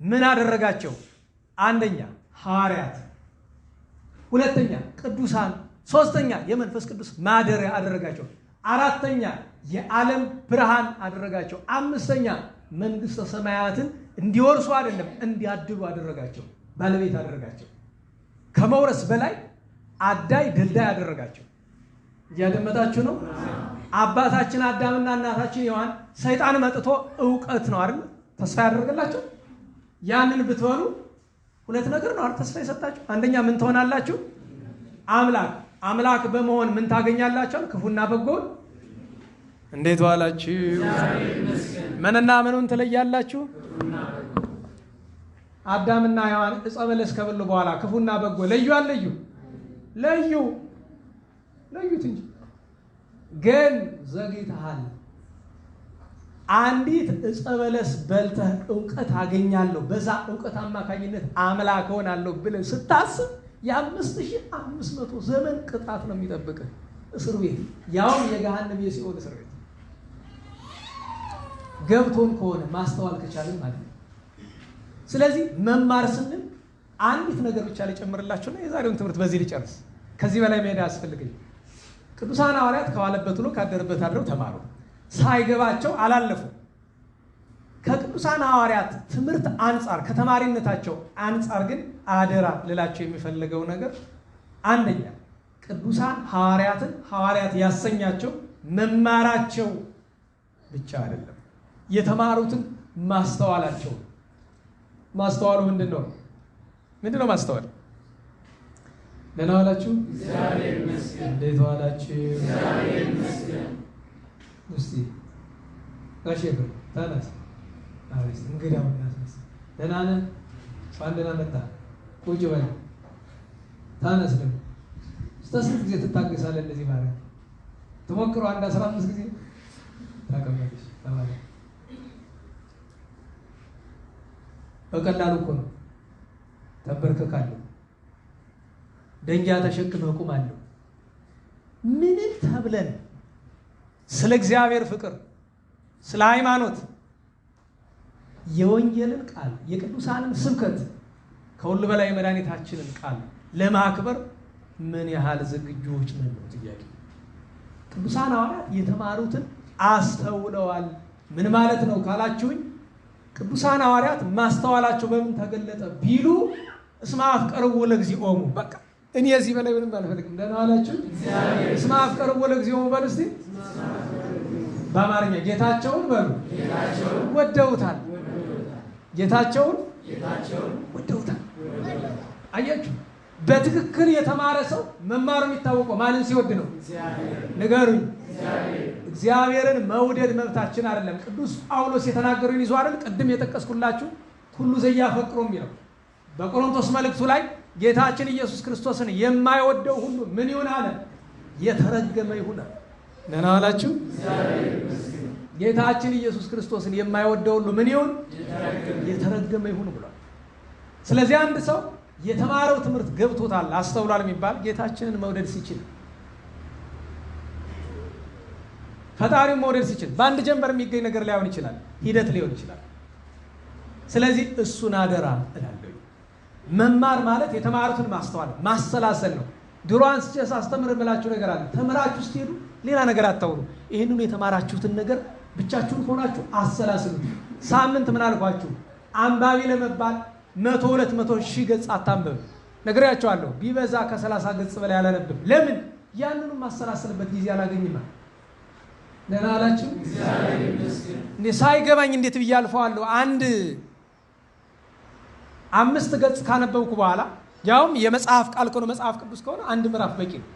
S1: ምን አደረጋቸው? አንደኛ ሐዋርያት፣ ሁለተኛ ቅዱሳን፣ ሶስተኛ የመንፈስ ቅዱስ ማደሪያ አደረጋቸው፣ አራተኛ የዓለም ብርሃን አደረጋቸው፣ አምስተኛ መንግስተ ሰማያትን እንዲወርሱ አይደለም እንዲያድሉ አደረጋቸው፣ ባለቤት አደረጋቸው። ከመውረስ በላይ አዳይ ድልዳይ አደረጋቸው። እያደመጣችሁ ነው? አባታችን አዳምና እናታችን ሔዋን ሰይጣን መጥቶ ዕውቀት ነው አይደል ተስፋ ያደረገላቸው። ያንን ብትበሉ ሁለት ነገር ነው አይደል ተስፋ የሰጣችሁ። አንደኛ ምን ትሆናላችሁ? አምላክ በመሆን ምን ታገኛላችሁ? ክፉና በጎን። እንዴት ዋላችሁ? ምንና ምኑን ትለያላችሁ? አዳምና ሔዋን ዕፀ በለስ ከበሉ በኋላ ክፉና በጎ ለዩ አለዩ? ለዩት እንጂ ግን ዘግይተሃል። አንዲት ዕፀ በለስ በልተህ ዕውቀት አገኛለሁ፣ በዛ ዕውቀት አማካኝነት አምላክ ሆናለሁ ብለህ ስታስብ የ5500 ዘመን ቅጣት ነው የሚጠብቅህ። እስር ቤት፣ ያውም የገሃነም የሲኦል እስር ቤት። ገብቶን ከሆነ ማስተዋል ከቻልን ማለት ነው። ስለዚህ መማር ስንል አንዲት ነገር ብቻ ልጨምርላችሁና የዛሬውን ትምህርት በዚህ ልጨርስ። ከዚህ በላይ መሄድ አያስፈልግኝ። ቅዱሳን ሐዋርያት ከዋለበት ውሎ ካደረበት አድረው ተማሩ። ሳይገባቸው አላለፉ። ከቅዱሳን ሐዋርያት ትምህርት አንጻር፣ ከተማሪነታቸው አንጻር ግን አደራ ልላቸው የሚፈልገው ነገር አንደኛ ቅዱሳን ሐዋርያትን ሐዋርያት ያሰኛቸው መማራቸው ብቻ አይደለም፣ የተማሩትን ማስተዋላቸው። ማስተዋሉ ምንድን ነው? ማስተዋል? ደህና ዋላችሁ? እንዴት ዋላችሁ? እስቲ ጋሼብር ተነስ። አሪስ እንግዲያው እናስነስ። ደህና ነህ? እንኳን ደህና መጣህ። ቁጭ በል። ተነስ። ደግሞ እስከ ስንት ጊዜ ትታገሳለህ እንደዚህ ማለት? ትሞክረው አንድ 15 ጊዜ ታቀመጥሽ ተባለ። በቀላሉ እኮ ነው። ተንበርከካለሁ፣ ደንጊያ ተሸክመህ ቁማለሁ። ምንም ተብለን ስለ እግዚአብሔር ፍቅር፣ ስለ ሃይማኖት የወንጌልን ቃል የቅዱሳንን ስብከት ከሁሉ በላይ የመድኃኒታችንን ቃል ለማክበር ምን ያህል ዝግጁዎች ነን ነው ጥያቄ። ቅዱሳን ሐዋርያት የተማሩትን አስተውለዋል። ምን ማለት ነው ካላችሁኝ፣ ቅዱሳን ሐዋርያት ማስተዋላቸው በምን ተገለጠ ቢሉ እስመ አፍቀርዎ ለእግዚኦሙ። በቃ እኔ እዚህ በላይ ምንም አልፈልግም። ደህና ዋላችሁ? እስመ አፍቀርዎ ለእግዚኦሙ በሉ እስቲ በአማርኛ። ጌታቸውን በሉ ወደውታል። ጌታቸውን ወደውታል። አያችሁ፣ በትክክል የተማረ ሰው መማሩ የሚታወቀው ማንን ሲወድ ነው? ንገሩኝ። እግዚአብሔርን መውደድ መብታችን አይደለም። ቅዱስ ጳውሎስ የተናገረውን ይዞ አይደል ቅድም የጠቀስኩላችሁ ሁሉ ዘያፈቅሩ የሚለው በቆሮንቶስ መልእክቱ ላይ ጌታችን ኢየሱስ ክርስቶስን የማይወደው ሁሉ ምን ይሁን አለ? የተረገመ ይሁን። ደህና ዋላችሁ? ጌታችን ኢየሱስ ክርስቶስን የማይወደው ሁሉ ምን ይሁን? የተረገመ ይሁን ብሏል። ስለዚህ አንድ ሰው የተማረው ትምህርት ገብቶታል አስተውሏል የሚባል ጌታችንን መውደድ ሲችል፣ ፈጣሪውን መውደድ ሲችል። በአንድ ጀንበር የሚገኝ ነገር ላይሆን ይችላል፣ ሂደት ሊሆን ይችላል። ስለዚህ እሱን አደራ እላለሁ። መማር ማለት የተማሩትን ማስተዋል ማሰላሰል ነው። ድሮ አንስቼ ሳስተምር የምላችሁ ነገር አለ። ተምራችሁ ስትሄዱ ሌላ ነገር አታውሩ። ይህንኑ የተማራችሁትን ነገር ብቻችሁን ሆናችሁ አሰላስሉ። ሳምንት ምን አልኳችሁ? አንባቢ ለመባል 100-200 ሺህ ገጽ አታንብብ። ነግሬያቸዋለሁ። ቢበዛ ከ30 ገጽ በላይ አላነብም። ለምን? ያንኑ ማሰላሰልበት ጊዜ አላገኝም። ደህና አላችሁ? ሳይገባኝ እንዴት ብዬ አልፈዋለሁ? አንድ 5 ገጽ ካነበብኩ በኋላ ያውም የመጽሐፍ ቃል ከሆነ መጽሐፍ ቅዱስ ከሆነ 1 ምዕራፍ በቂ ነው።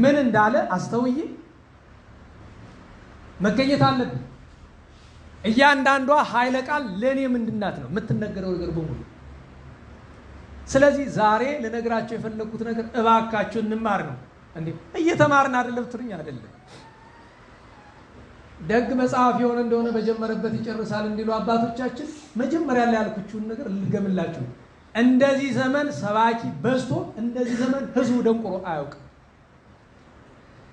S1: ምን እንዳለ አስተውዬ መገኘት አለብን። እያንዳንዷ ኃይለ ቃል ለእኔ ምንድናት ነው የምትነገረው ነገር በሙሉ። ስለዚህ ዛሬ ልነግራቸው የፈለጉት ነገር እባካችሁ እንማር ነው። እንዴ እየተማርን አይደለም ትሩኝ አይደለም። ደግ መጽሐፍ የሆነ እንደሆነ በጀመረበት ይጨርሳል እንዲሉ አባቶቻችን መጀመሪያ ላይ ያልኩችውን ነገር ልገምላችሁ። እንደዚህ ዘመን ሰባኪ በዝቶ፣ እንደዚህ ዘመን ህዝቡ ደንቆሮ አያውቅም።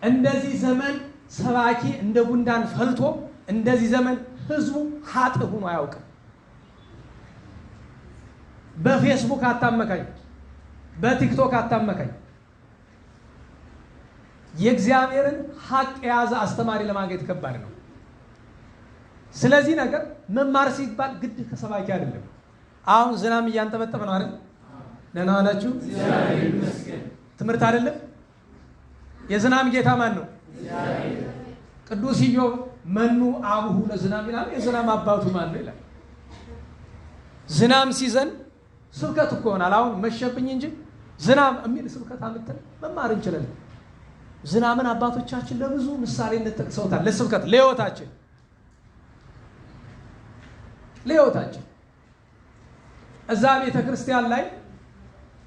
S1: እንደዚህ ዘመን ሰባኪ እንደ ጉንዳን ፈልቶ፣ እንደዚህ ዘመን ህዝቡ ሀጥ ሆኖ አያውቅም። በፌስቡክ አታመካኝ፣ በቲክቶክ አታመካኝ። የእግዚአብሔርን ሀቅ የያዘ አስተማሪ ለማግኘት ከባድ ነው። ስለዚህ ነገር መማር ሲባል ግድ ከሰባኪ አይደለም። አሁን ዝናም እያንጠበጠበ ነው አይደል? ደህና ዋላችሁ? ትምህርት አይደለም? የዝናም ጌታ ማን ነው? ቅዱስ ኢዮብ መኑ አቡሁ ለዝናም ይላል። የዝናም አባቱ ማን ነው ይላል። ዝናም ሲዘን ስብከት እኮ ይሆናል። አሁን መሸብኝ እንጂ ዝናም የሚል ስብከት አምጥተን መማር እንችላለን። ዝናምን አባቶቻችን ለብዙ ምሳሌነት ጠቅሰውታል። ለስብከት ለሕይወታችን እዛ ቤተ ክርስቲያን ላይ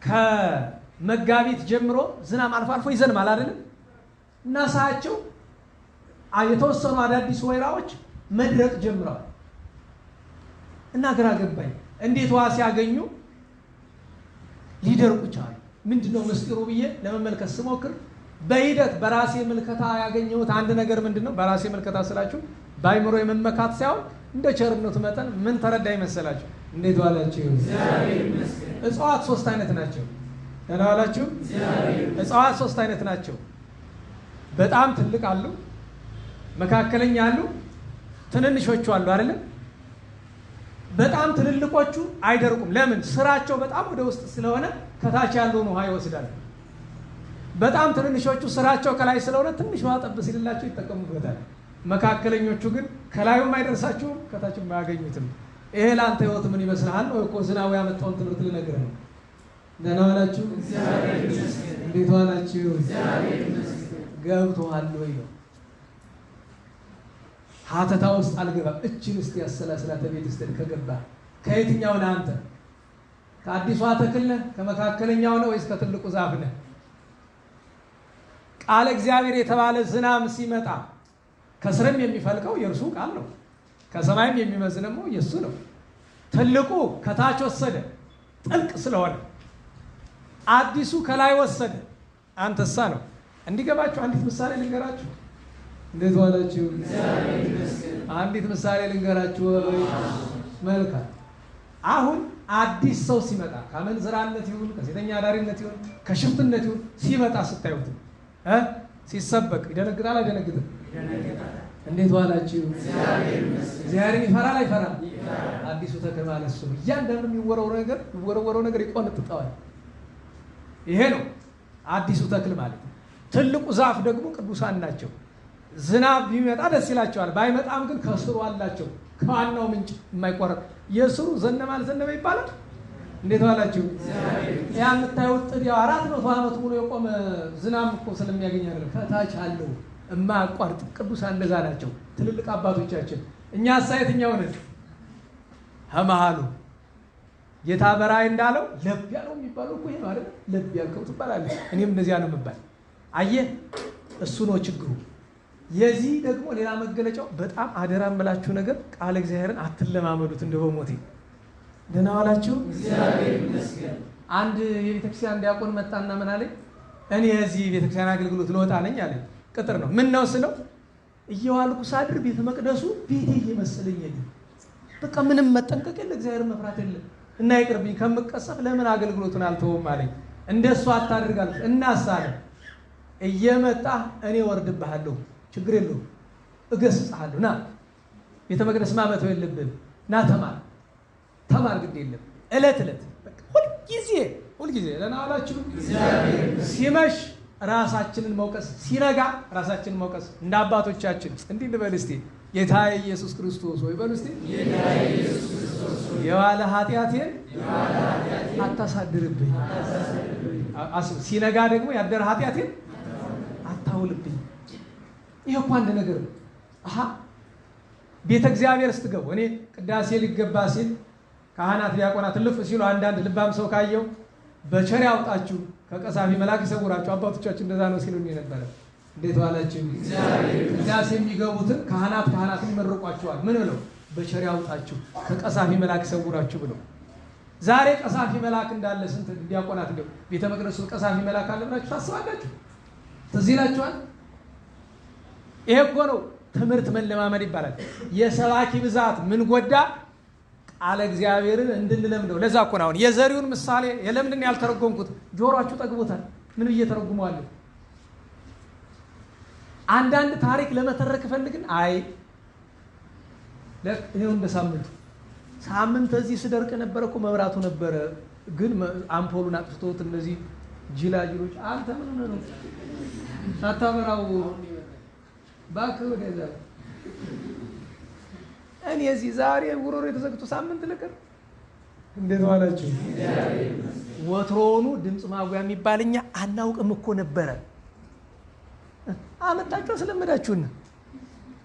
S1: ከመጋቢት ጀምሮ ዝናም አልፎ አልፎ ይዘንማል አይደለም? እና ሳያቸው የተወሰኑ አዳዲስ ወይራዎች መድረቅ ጀምረዋል። እና ግራ ገባኝ። እንዴት ውሃ ሲያገኙ ሊደርቁ ቻሉ? ምንድነው ምስጢሩ ብዬ ለመመልከት ስሞክር በሂደት በራሴ ምልከታ ያገኘሁት አንድ ነገር ምንድነው? በራሴ ምልከታ ስላችሁ በአይምሮ የመመካት ሳይሆን እንደ ቸርነቱ መጠን ምን ተረዳ ይመሰላችሁ? እንዴት ዋላችሁ? እጽዋት 3 አይነት ናቸው። ደህና ዋላችሁ? እጽዋት 3 አይነት ናቸው። በጣም ትልቅ አሉ፣ መካከለኛ አሉ፣ ትንንሾቹ አሉ አይደለም? በጣም ትልልቆቹ አይደርቁም። ለምን? ስራቸው በጣም ወደ ውስጥ ስለሆነ ከታች ያለውን ውሃ ይወስዳል። በጣም ትንንሾቹ ስራቸው ከላይ ስለሆነ ትንሽ ውሃ ጠብ ሲልላቸው ይጠቀሙበታል። መካከለኞቹ ግን ከላዩም አይደርሳችሁም ከታችም አያገኙትም። ይሄ ለአንተ ህይወት ምን ይመስልሃል ነው እኮ ዝናቡ ያመጣውን ትምህርት ልነግርህ ነው። ደህና ዋላችሁ? እንዴት ዋላችሁ? ገብቶሃል ወይ ነው? ሀተታ ውስጥ አልገባም። እችን እስቲ ያሰላስላተ ቤት ውስጥ ከገባ ከየትኛው ነህ አንተ? ከአዲሷ ተክል ነህ? ከመካከለኛው ነው ወይስ ከትልቁ ዛፍ ነህ? ቃለ እግዚአብሔር የተባለ ዝናም ሲመጣ ከስርም የሚፈልቀው የእርሱ ቃል ነው፣ ከሰማይም የሚመዝነው የእሱ ነው። ትልቁ ከታች ወሰደ ጥልቅ ስለሆነ፣ አዲሱ ከላይ ወሰደ አንተሳ ነው። እንዲገባችሁ አንዲት ምሳሌ ልንገራችሁ። እንዴት ዋላችሁ? አንዲት ምሳሌ ልንገራችሁ። መልካም። አሁን አዲስ ሰው ሲመጣ ከመንዝራነት ይሁን ከሴተኛ አዳሪነት ይሁን ከሽፍትነት ይሁን ሲመጣ ስታዩት ሲሰበክ ይደነግጣል አይደነግጥም? እንዴት ዋላችሁ? እግዚአብሔርን ይፈራል አይፈራም? አዲሱ ተክል ማለት እሱ ነው። እያንዳንዱ የሚወረወረው ነገር ይቆንጥጠዋል። ይሄ ነው አዲሱ ተክል ማለት ነው። ትልቁ ዛፍ ደግሞ ቅዱሳን ናቸው። ዝናብ ቢመጣ ደስ ይላቸዋል፣ ባይመጣም ግን ከስሩ አላቸው ከዋናው ምንጭ የማይቆረጥ። የስሩ ዘነበ አልዘነበ ይባላል። እንዴት ዋላችሁ? ያ የምታዩት ጥድ 400 ዓመት ሙሉ የቆመ ዝናብ እኮ ስለሚያገኝ አይደለም፣ ከታች አለው የማያቋርጥ። ቅዱሳን እንደዛ ናቸው ትልልቅ አባቶቻችን። እኛ የትኛው ነን? ከመሃሉ ጌታ በራእይ እንዳለው ለብ ያለው የሚባለው እኮ ይሄ ነው አይደል? ለብ ያልከው ትባላለህ። እኔም እንደዚያ ነው የምባል። አየህ፣ እሱ ነው ችግሩ። የዚህ ደግሞ ሌላ መገለጫው በጣም አደራ የምላችሁ ነገር ቃል እግዚአብሔርን አትለማመዱት። እንደው ሞቴ ደህና ዋላችሁ። እግዚአብሔር ይመስገን። አንድ የቤተክርስቲያን ዲያቆን መጣና ምን አለኝ? እኔ የዚህ ቤተክርስቲያን አገልግሎት ልወጣ ነኝ አለኝ። ቅጥር ነው። ምን ነው ስለው እየዋልኩ ሳድር ቤተ መቅደሱ ቤቴ እየመሰለኝ የለም። በቃ ምንም መጠንቀቅ የለ፣ እግዚአብሔር መፍራት የለ እና ይቅርብኝ ከምቀሰፍ ለምን አገልግሎቱን አልተውም አለኝ። እንደሱ አታድርጋለሁ እናሳለ እየመጣ እኔ ወርድብሃለሁ፣ ችግር የለውም እገስጽሃለሁ፣ ና ቤተ መቅደስ ማመተው የለብን፣ ና ተማር ግድ የለም። እለት ሁልጊዜ ለና አላችሁ። ሲመሽ ራሳችንን መውቀስ፣ ሲነጋ ራሳችንን መውቀስ። እንደ አባቶቻችን እንዲህ ልበል እስቲ፣ ጌታ ኢየሱስ ክርስቶስ ወይ በሉ እስቲ፣ የዋለ ኃጢአቴን አታሳድርብኝ። ሲነጋ ደግሞ ያደረ ኃጢአቴን አታውልብኝ። ይሄ እኮ አንድ ነገር ነው። ቤተ እግዚአብሔር ስትገቡ እኔ ቅዳሴ ሊገባ ሲል ካህናት ዲያቆናት ልፍ ሲሉ አንዳንድ ልባም ሰው ካየው በቸር ያውጣችሁ ከቀሳፊ መልአክ ይሰውራችሁ። አባቶቻችን እንደዛ ነው ሲሉኝ ነበረ። እንዴት ዋላችሁ? ቅዳሴ የሚገቡትን ካህናትን ይመርቋቸዋል። ምን ብለው? በቸር ያውጣችሁ ከቀሳፊ መልአክ ይሰውራችሁ ብለው። ዛሬ ቀሳፊ መልአክ እንዳለ ስንት ዲያቆናት እንደው ቤተ መቅደሱ ቀሳፊ መልአክ አለ ብላችሁ ታስባላችሁ? ትዝ ይላችኋል? ይሄ እኮ ነው ትምህርት መለማመድ ይባላል። የሰባኪ ብዛት ምን ጎዳ? ቃለ እግዚአብሔርን እንድንለምደው። ለዛ እኮ ነው አሁን የዘሪውን ምሳሌ የለምንድን ያልተረጎምኩት? ጆሮአችሁ ጠግቦታል። ምን ብዬ ተረጉመዋለሁ? አንዳንድ ታሪክ ለመተረክ ፈልግን ይሄው እንደ ሳምንት እዚህ ስደርቅ ነበረ እኮ መብራቱ ነበረ፣ ግን አምፖሉን አጥፍቶት እነዚህ ጅላጅሎች አንተ ምን ሆነ ነው ሳታበራው እባክህ ወደዛ። እኔ እዚህ ዛሬ ጉሮሮ የተዘግቶ ሳምንት ልቀር። እንዴት ዋላችሁ? ወትሮውኑ ድምፅ ማጉያ የሚባልኛ አናውቅም እኮ ነበረ። አመጣችሁ ስለመዳችሁና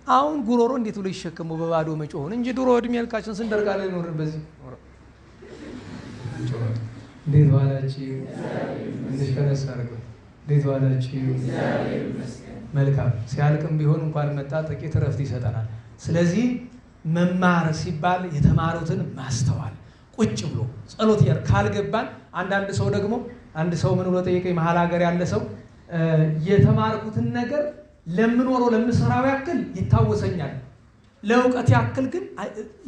S1: አሁን ጉሮሮ እንዴት ብሎ ይሸከሙ በባዶ መጮህን እንጂ ድሮ እድሜ ልካችን ስንደርጋ ላይ ኖርን። በዚህ እንዴት ዋላችሁ? እንዴት ፈነሳ አድርገው እንዴት ዋላችሁ? መልካም ሲያልቅም ቢሆን እንኳን መጣ ጥቂት እረፍት ይሰጠናል። ስለዚህ መማር ሲባል የተማሩትን ማስተዋል ቁጭ ብሎ ጸሎት ካልገባን አንዳንድ ሰው ደግሞ አንድ ሰው ምን ብሎ ጠየቀኝ። መሀል ሀገር ያለ ሰው የተማርኩትን ነገር ለምኖረው ለምሰራው ያክል ይታወሰኛል፣ ለእውቀት ያክል ግን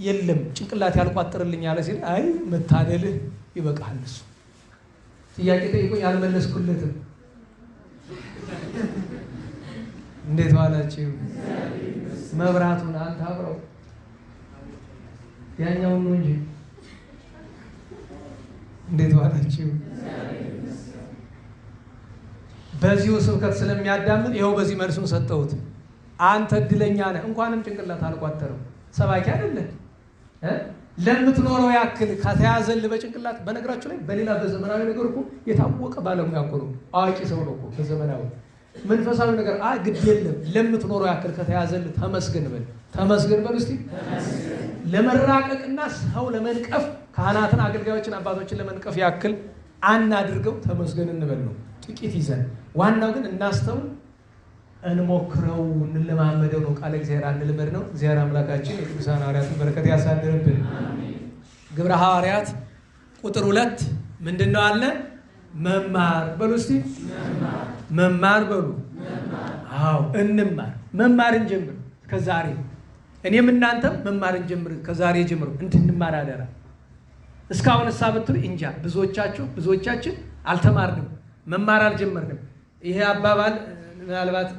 S1: የለም ጭንቅላት ያልቋጥርልኝ ያለ ሲል አይ መታደልህ ይበቃል። እሱ ጥያቄ ጠይቆኝ አልመለስኩለትም። እንዴት ዋላችሁ? መብራቱን አንተ አብረው ያኛውን ነው እንጂ እንዴት ዋላችሁ? በዚሁ ስብከት ስለሚያዳምን ይኸው በዚህ መልሱን ሰጠሁት። አንተ እድለኛ ነህ፣ እንኳንም ጭንቅላት አልቋጠርም። ሰባኪ አይደለህ ለምትኖረው ያክል ከተያዘል በጭንቅላት። በነገራችሁ ላይ በሌላ በዘመናዊ ነገር እኮ የታወቀ ባለሙያ እኮ ነው፣ አዋቂ ሰው ነው እኮ በዘመናዊ መንፈሳዊ ነገር ግድ የለም። ለምትኖረው ያክል ከተያዘል ተመስገን በል። ተመስገን በል እስቲ። ለመራቀቅና ሰው ለመንቀፍ ካህናትን፣ አገልጋዮችን፣ አባቶችን ለመንቀፍ ያክል አናድርገው፣ ተመስገን እንበል ነው ጥቂት ይዘን። ዋናው ግን እናስተውል፣ እንሞክረው፣ እንለማመደው ነው። ቃለ እግዚአብሔር አንልመድ ነው። እግዚአብሔር አምላካችን የቅዱሳን ሐዋርያትን በረከት ያሳድርብን። ግብረ ሐዋርያት ቁጥር 2 ምንድን ነው አለ? መማር በሉ እስቲ። መማር በሉ። አዎ እንማር፣ መማር እንጀምር ከዛሬ። እኔም እናንተም መማር እንጀምር ከዛሬ ጀምሮ እንድንማር አደራ። እስካሁን ብትሉ እንጃ ብዙዎቻችን አልተማርንም፣ መማር አልጀመርንም። ይሄ አባባል ምናልባት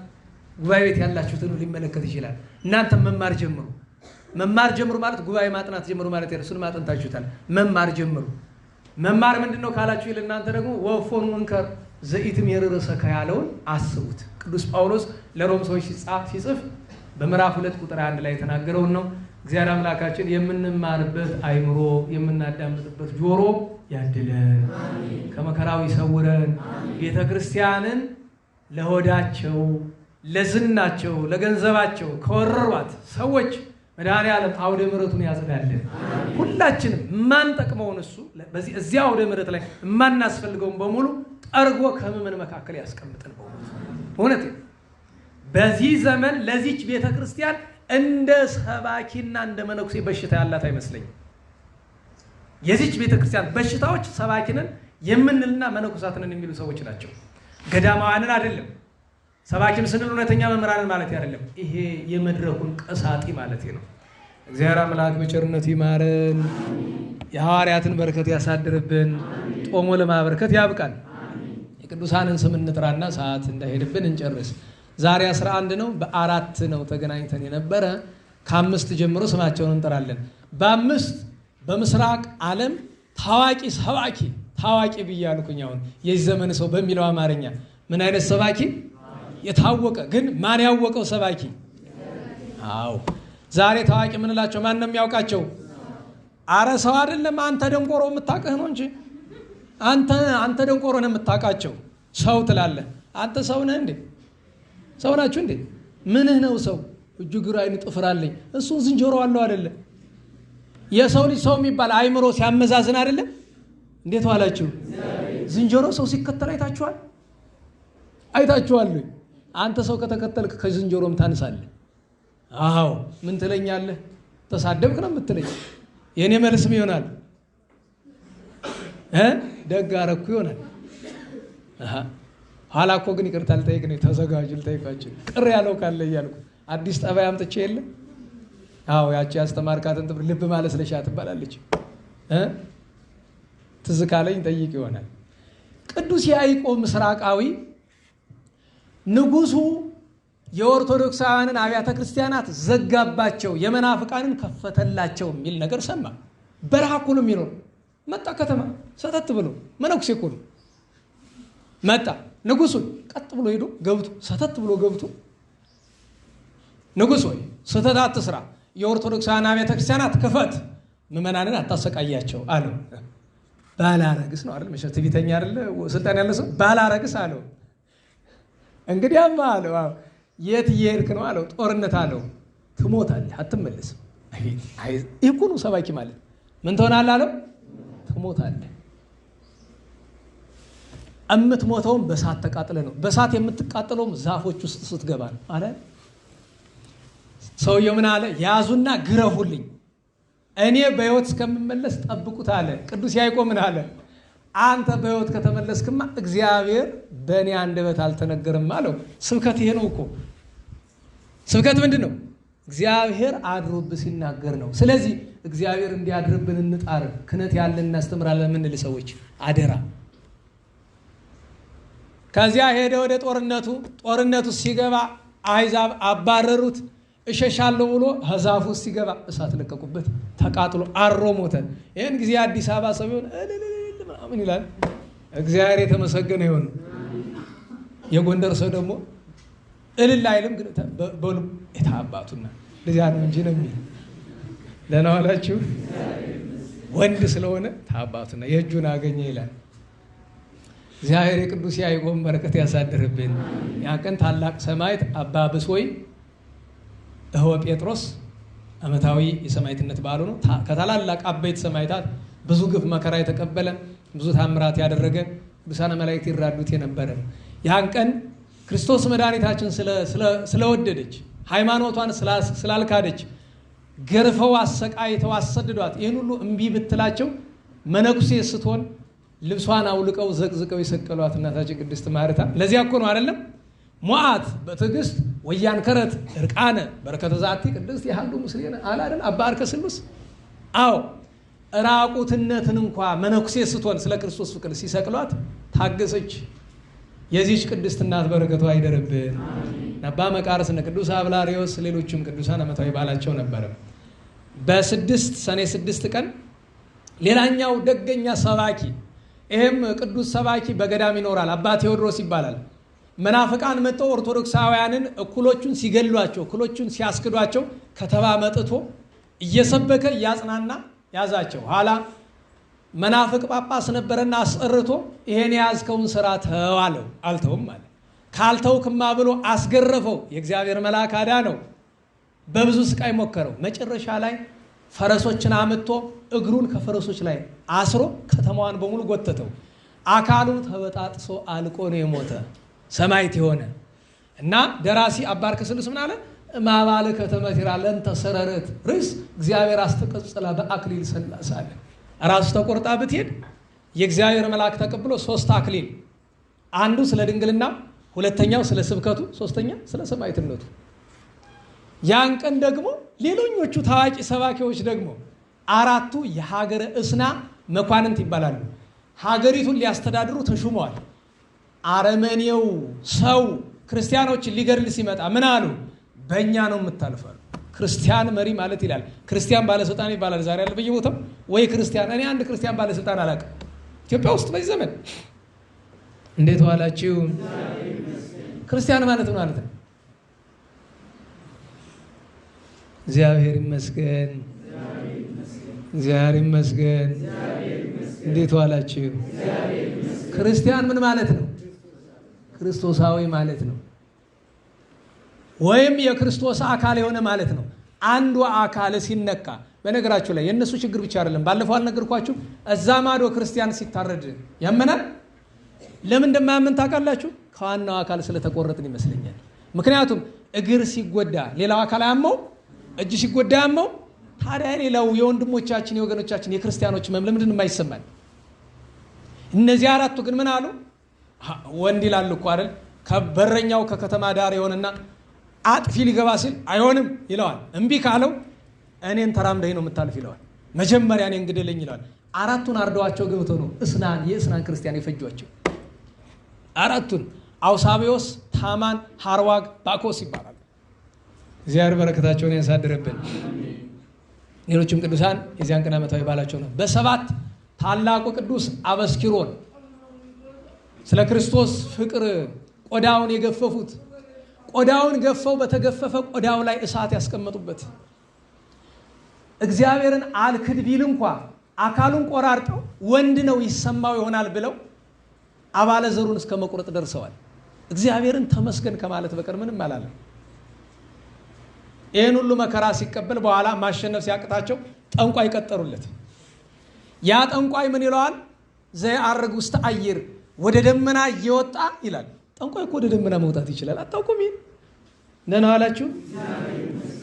S1: ጉባኤ ቤት ያላችሁትን ሊመለከት ይችላል። እናንተም መማር ጀምሩ። መማር ጀምሩ ማለት ጉባኤ ማጥናት ጀምሩ ማለት ነው። እሱን ማጥንታችሁታል። መማር ጀምሩ። መማር ምንድን ነው ካላችሁ ይል እናንተ ደግሞ ወፎኑ እንከር ዘኢትም የርዕሰከ ያለውን አስቡት። ቅዱስ ጳውሎስ ለሮም ሰዎች ሲጽፍ በምዕራፍ 2 ቁጥር 1 ላይ የተናገረውን ነው። እግዚአብሔር አምላካችን የምንማርበት አይምሮ የምናዳምጥበት ጆሮ ያድለን፣ ከመከራው ይሰውረን። ቤተ ክርስቲያንን ለሆዳቸው፣ ለዝናቸው፣ ለገንዘባቸው ከወረሯት ሰዎች መድኃኔዓለም አውደ ምሕረቱን ያጽዳልን። ሁላችንም የማንጠቅመውን እሱ እዚያ አውደ ምሕረት ላይ የማናስፈልገውን በሙሉ ጠርጎ ከምዕመን መካከል ያስቀምጠን። እውነት በዚህ ዘመን ለዚች ቤተክርስቲያን እንደ ሰባኪና እንደ መነኩሴ በሽታ ያላት አይመስለኝም። የዚች ቤተክርስቲያን በሽታዎች ሰባኪንን የምንልና መነኩሳትንን የሚሉ ሰዎች ናቸው። ገዳማውያንን አይደለም። ሰባኪም ስንል እውነተኛ መምህራንን ማለት አይደለም። ይሄ የመድረኩን ቀሳጢ ማለት ነው። እግዚአብሔር አምላክ በቸርነቱ ይማረን፣ የሐዋርያትን በረከት ያሳድርብን፣ ጦሞ ለማበረከት ያብቃን። የቅዱሳንን ስም እንጥራና ሰዓት እንዳይሄድብን እንጨርስ። ዛሬ 11 ነው። በ4 ነው ተገናኝተን የነበረ። ከ5 ጀምሮ ስማቸውን እንጠራለን። በ5 በምስራቅ ዓለም ታዋቂ ሰባኪ ታዋቂ ብያልኩኝ። አሁን የዚህ ዘመን ሰው በሚለው አማርኛ ምን አይነት ሰባኪ? የታወቀ ግን ማን ያወቀው ሰባኪ? አዎ ዛሬ ታዋቂ ምንላቸው ማን ነው የሚያውቃቸው? አረ ሰው አይደለም። አንተ ደንቆሮ የምታውቅህ ነው እንጂ አንተ ደንቆሮ ነው የምታውቃቸው። ሰው ትላለህ አንተ ሰው ነህ እንዴ? ሰው ናችሁ እንዴ? ምንህ ነው ሰው? እጁ እግሩ አይኑ ጥፍር አለኝ እሱን ዝንጀሮ አለው አይደለም? የሰው ልጅ ሰው የሚባል አይምሮ ሲያመዛዝን አይደለም? እንዴት ዋላችሁ? ዝንጀሮ ሰው ሲከተል አይታችኋል? አይታችኋል? አንተ ሰው ከተከተልክ ከዝንጀሮም ታንሳለህ። አዎ ምን ትለኛለህ? ተሳደብክ ነው የምትለኝ። የኔ መልስም ይሆናል ደግ አረኩ ይሆናል። ኋላ እኮ ግን ይቅርታ ልጠይቅ ነው። ተዘጋጁ ልጠይቃችሁ። ቅር ያለው ካለ እያልኩ አዲስ ጠባይ አምጥቼ የለ? አዎ ያቺ ያስተማርካትን ልብ ማለስለሻ ትባላለች። ትዝ ካለኝ ጠይቅ ይሆናል። ቅዱስ ያዕቆብ ምስራቃዊ ንጉሱ የኦርቶዶክሳውያንን አብያተ ክርስቲያናት ዘጋባቸው፣ የመናፍቃንን ከፈተላቸው የሚል ነገር ሰማ። በረሃ እኮ ነው የሚኖር። መጣ ከተማ ሰተት ብሎ መነኩሴ እኮ ነው። መጣ ንጉሱን ቀጥ ብሎ ሄዶ ገብቶ ሰተት ብሎ ገብቶ ንጉሥ ሆይ ስህተት አትስራ፣ የኦርቶዶክሳውያን አብያተ ክርስቲያናት ክፈት፣ ምዕመናንን አታሰቃያቸው አለው። ባላረግስ ነው አይደል? መቼም ትዕቢተኛ አይደለ? ስልጣን ያለ ሰው ባላረግስ አለው። እንግዲያማ አለው የት እየሄድክ ነው አለው። ጦርነት አለው። ትሞታለህ፣ አትመለስም። ይህ እኮ ነው ሰባኪ ማለት። ምን ትሆናለህ አለው? ትሞታለህ። የምትሞተውም በሳት ተቃጥለ ነው። በሳት የምትቃጠለውም ዛፎች ውስጥ ስትገባ ነው አለ። ሰውየው ምን አለ? ያዙና ግረፉልኝ፣ እኔ በሕይወት እስከምመለስ ጠብቁት አለ። ቅዱስ ያዕቆብ ምን አለ? አንተ በሕይወት ከተመለስክማ እግዚአብሔር በእኔ አንደበት አልተነገርም አለው። ስብከት ይሄ ነው እኮ። ስብከት ምንድን ነው? እግዚአብሔር አድሮብህ ሲናገር ነው። ስለዚህ እግዚአብሔር እንዲያድርብን እንጣር። ክህነት ያለን እናስተምራለን የምንል ሰዎች አደራ። ከዚያ ሄደ ወደ ጦርነቱ ሲገባ አሕዛብ አባረሩት። እሸሻለሁ ብሎ ዛፉ ውስጥ ሲገባ እሳት ለቀቁበት፣ ተቃጥሎ አሮ ሞተ። ይህን ጊዜ አዲስ አበባ ሰው ቢሆን ምናምን ይላል። እግዚአብሔር የተመሰገነ ይሆን። የጎንደር ሰው ደግሞ እልል አይልም፣ ግን በሉ የታባቱና ለዚያ ነው እንጂ ነው የሚል። ደህና ዋላችሁ። ወንድ ስለሆነ ታባቱና የእጁን አገኘ ይላል። እግዚአብሔር የቅዱስ ያዕቆብ በረከት ያሳድርብን። ያ ቀን ታላቅ ሰማዕት አባ ብሶይ እህወ ጴጥሮስ ዓመታዊ የሰማዕትነት በዓሉ ነው። ከታላላቅ አበይት ሰማዕታት ብዙ ግፍ መከራ የተቀበለ ብዙ ታምራት ያደረገ ቅዱሳን መላእክት ይራዱት የነበረ ያን ቀን ክርስቶስ መድኃኒታችን ስለወደደች ሃይማኖቷን ስላልካደች ገርፈው አሰቃይተው አሰድዷት ይህን ሁሉ እምቢ ብትላቸው መነኩሴ ስትሆን ልብሷን አውልቀው ዘቅዝቀው የሰቀሏት እናታችን ቅድስት ማርታ ለዚያ እኮ ነው አይደለም? ሞዓት በትዕግስት ወያንከረት እርቃነ በረከተ ዛቲ ቅድስት ያህሉ ምስሌነ አላደን አባ አርከ ስሉስ። አዎ ራቁትነትን እንኳ መነኩሴ ስትሆን ስለ ክርስቶስ ፍቅር ሲሰቅሏት ታገሰች። የዚህች ቅድስት እናት በረከቷ አይደርብን። አባ መቃርስ እነ ቅዱስ አብላሪዎስ ሌሎችም ቅዱሳን ዓመታዊ በዓላቸው ነበረ። ሰኔ 6 ቀን ሌላኛው ደገኛ ሰባኪ፣ ይህም ቅዱስ ሰባኪ በገዳም ይኖራል፣ አባ ቴዎድሮስ ይባላል። መናፍቃን መጥተው ኦርቶዶክሳውያንን እኩሎቹን ሲገሏቸው፣ እኩሎቹን ሲያስክዷቸው ከተማ መጥቶ እየሰበከ እያጽናና ያዛቸው። ኋላ መናፍቅ ጳጳስ ነበረና አስጠርቶ ይሄን የያዝከውን ስራ ተው አለው። አልተውም አለ። ካልተውክማ ብሎ አስገረፈው። የእግዚአብሔር መልአክ አዳነው። በብዙ ስቃይ ሞከረው። መጨረሻ ላይ ፈረሶችን አምጥቶ እግሩን ከፈረሶች ላይ አስሮ ከተማዋን በሙሉ ጎተተው። አካሉ ተበጣጥሶ አልቆ ነው የሞተ ሰማዕት የሆነ እና ደራሲ አባ አርክስልስ ምን አለ? ማባለ ከተመቲራ ለንተ ሰረረት ርዕስ እግዚአብሔር አስተቀጽላ በአክሊል ሰላሳ አለ። ራሱ ተቆርጣ ብትሄድ የእግዚአብሔር መልአክ ተቀብሎ 3 አክሊል፣ አንዱ ስለ ድንግልና፣ ሁለተኛው ስለ ስብከቱ፣ ሶስተኛ ስለ ሰማዕትነቱ። ያን ቀን ደግሞ ሌሎኞቹ ታዋቂ ሰባኪዎች ደግሞ 4ቱ የሀገረ እስና መኳንንት ይባላሉ። ሀገሪቱን ሊያስተዳድሩ ተሹመዋል። አረመኔው ሰው ክርስቲያኖችን ሊገድል ሲመጣ ምን አሉ? በእኛ ነው የምታልፈው። ክርስቲያን መሪ ማለት ይላል። ክርስቲያን ባለስልጣን ይባላል ዛሬ ያለ በየቦታው ወይ ክርስቲያን። እኔ አንድ ክርስቲያን ባለስልጣን አላውቅም ኢትዮጵያ ውስጥ በዚህ ዘመን። እንዴት ዋላችሁ? ክርስቲያን ማለት ነው ማለት ነው። እግዚአብሔር ይመስገን፣ እግዚአብሔር ይመስገን። እንዴት ዋላችሁ? ክርስቲያን ምን ማለት ነው? ክርስቶሳዊ ማለት ነው። ወይም የክርስቶስ አካል የሆነ ማለት ነው። አንዱ አካል ሲነካ፣ በነገራችሁ ላይ የእነሱ ችግር ብቻ አይደለም። ባለፈው አልነገርኳችሁ? እዛ ማዶ ክርስቲያን ሲታረድ ያመናል። ለምን እንደማያምን ታውቃላችሁ? ከዋናው አካል ስለተቆረጥን ይመስለኛል። ምክንያቱም እግር ሲጎዳ ሌላው አካል አያመው፣ እጅ ሲጎዳ ያመው። ታዲያ ሌላው የወንድሞቻችን የወገኖቻችን የክርስቲያኖች ህመም ለምንድን የማይሰማል? እነዚህ 4ቱ ግን ምን አሉ? ወንድ ይላል እኮ አይደል? ከበረኛው ከከተማ ዳር የሆነና አጥፊ ሊገባ ሲል አይሆንም ይለዋል። እምቢ ካለው እኔን ተራምደኝ ነው የምታልፍ ይለዋል። መጀመሪያ እኔን ግደለኝ ይለዋል። 4ቱን አርደዋቸው ገብተው ነው የእስናን ክርስቲያን የፈጇቸው። 4ቱን አውሳቢዎስ፣ ታማን፣ ሃርዋግ፣ ባኮስ ይባላል። እግዚአብሔር በረከታቸውን ያሳድርብን። ሌሎችም ቅዱሳን የዚያን ቀን ዓመታዊ በዓላቸው ነው። በ7 ታላቁ ቅዱስ አበስኪሮን ስለ ክርስቶስ ፍቅር ቆዳውን የገፈፉት፣ ቆዳውን ገፈው በተገፈፈ ቆዳው ላይ እሳት ያስቀመጡበት፣ እግዚአብሔርን አልክድ ቢል እንኳ አካሉን ቆራርጠው ወንድ ነው ይሰማው ይሆናል ብለው አባለ ዘሩን እስከ መቁረጥ ደርሰዋል። እግዚአብሔርን ተመስገን ከማለት በቀር ምንም አላለም። ይህን ሁሉ መከራ ሲቀበል በኋላ ማሸነፍ ሲያቅታቸው ጠንቋይ ቀጠሩለት። ያ ጠንቋይ ምን ይለዋል? ዘያዐርግ ውስተ አየር፣ ወደ ደመና እየወጣ ይላል። ጠንቋይ እኮ ወደ ደመና መውጣት ይችላል። አታውቁም? ይሄን ነን አላችሁ?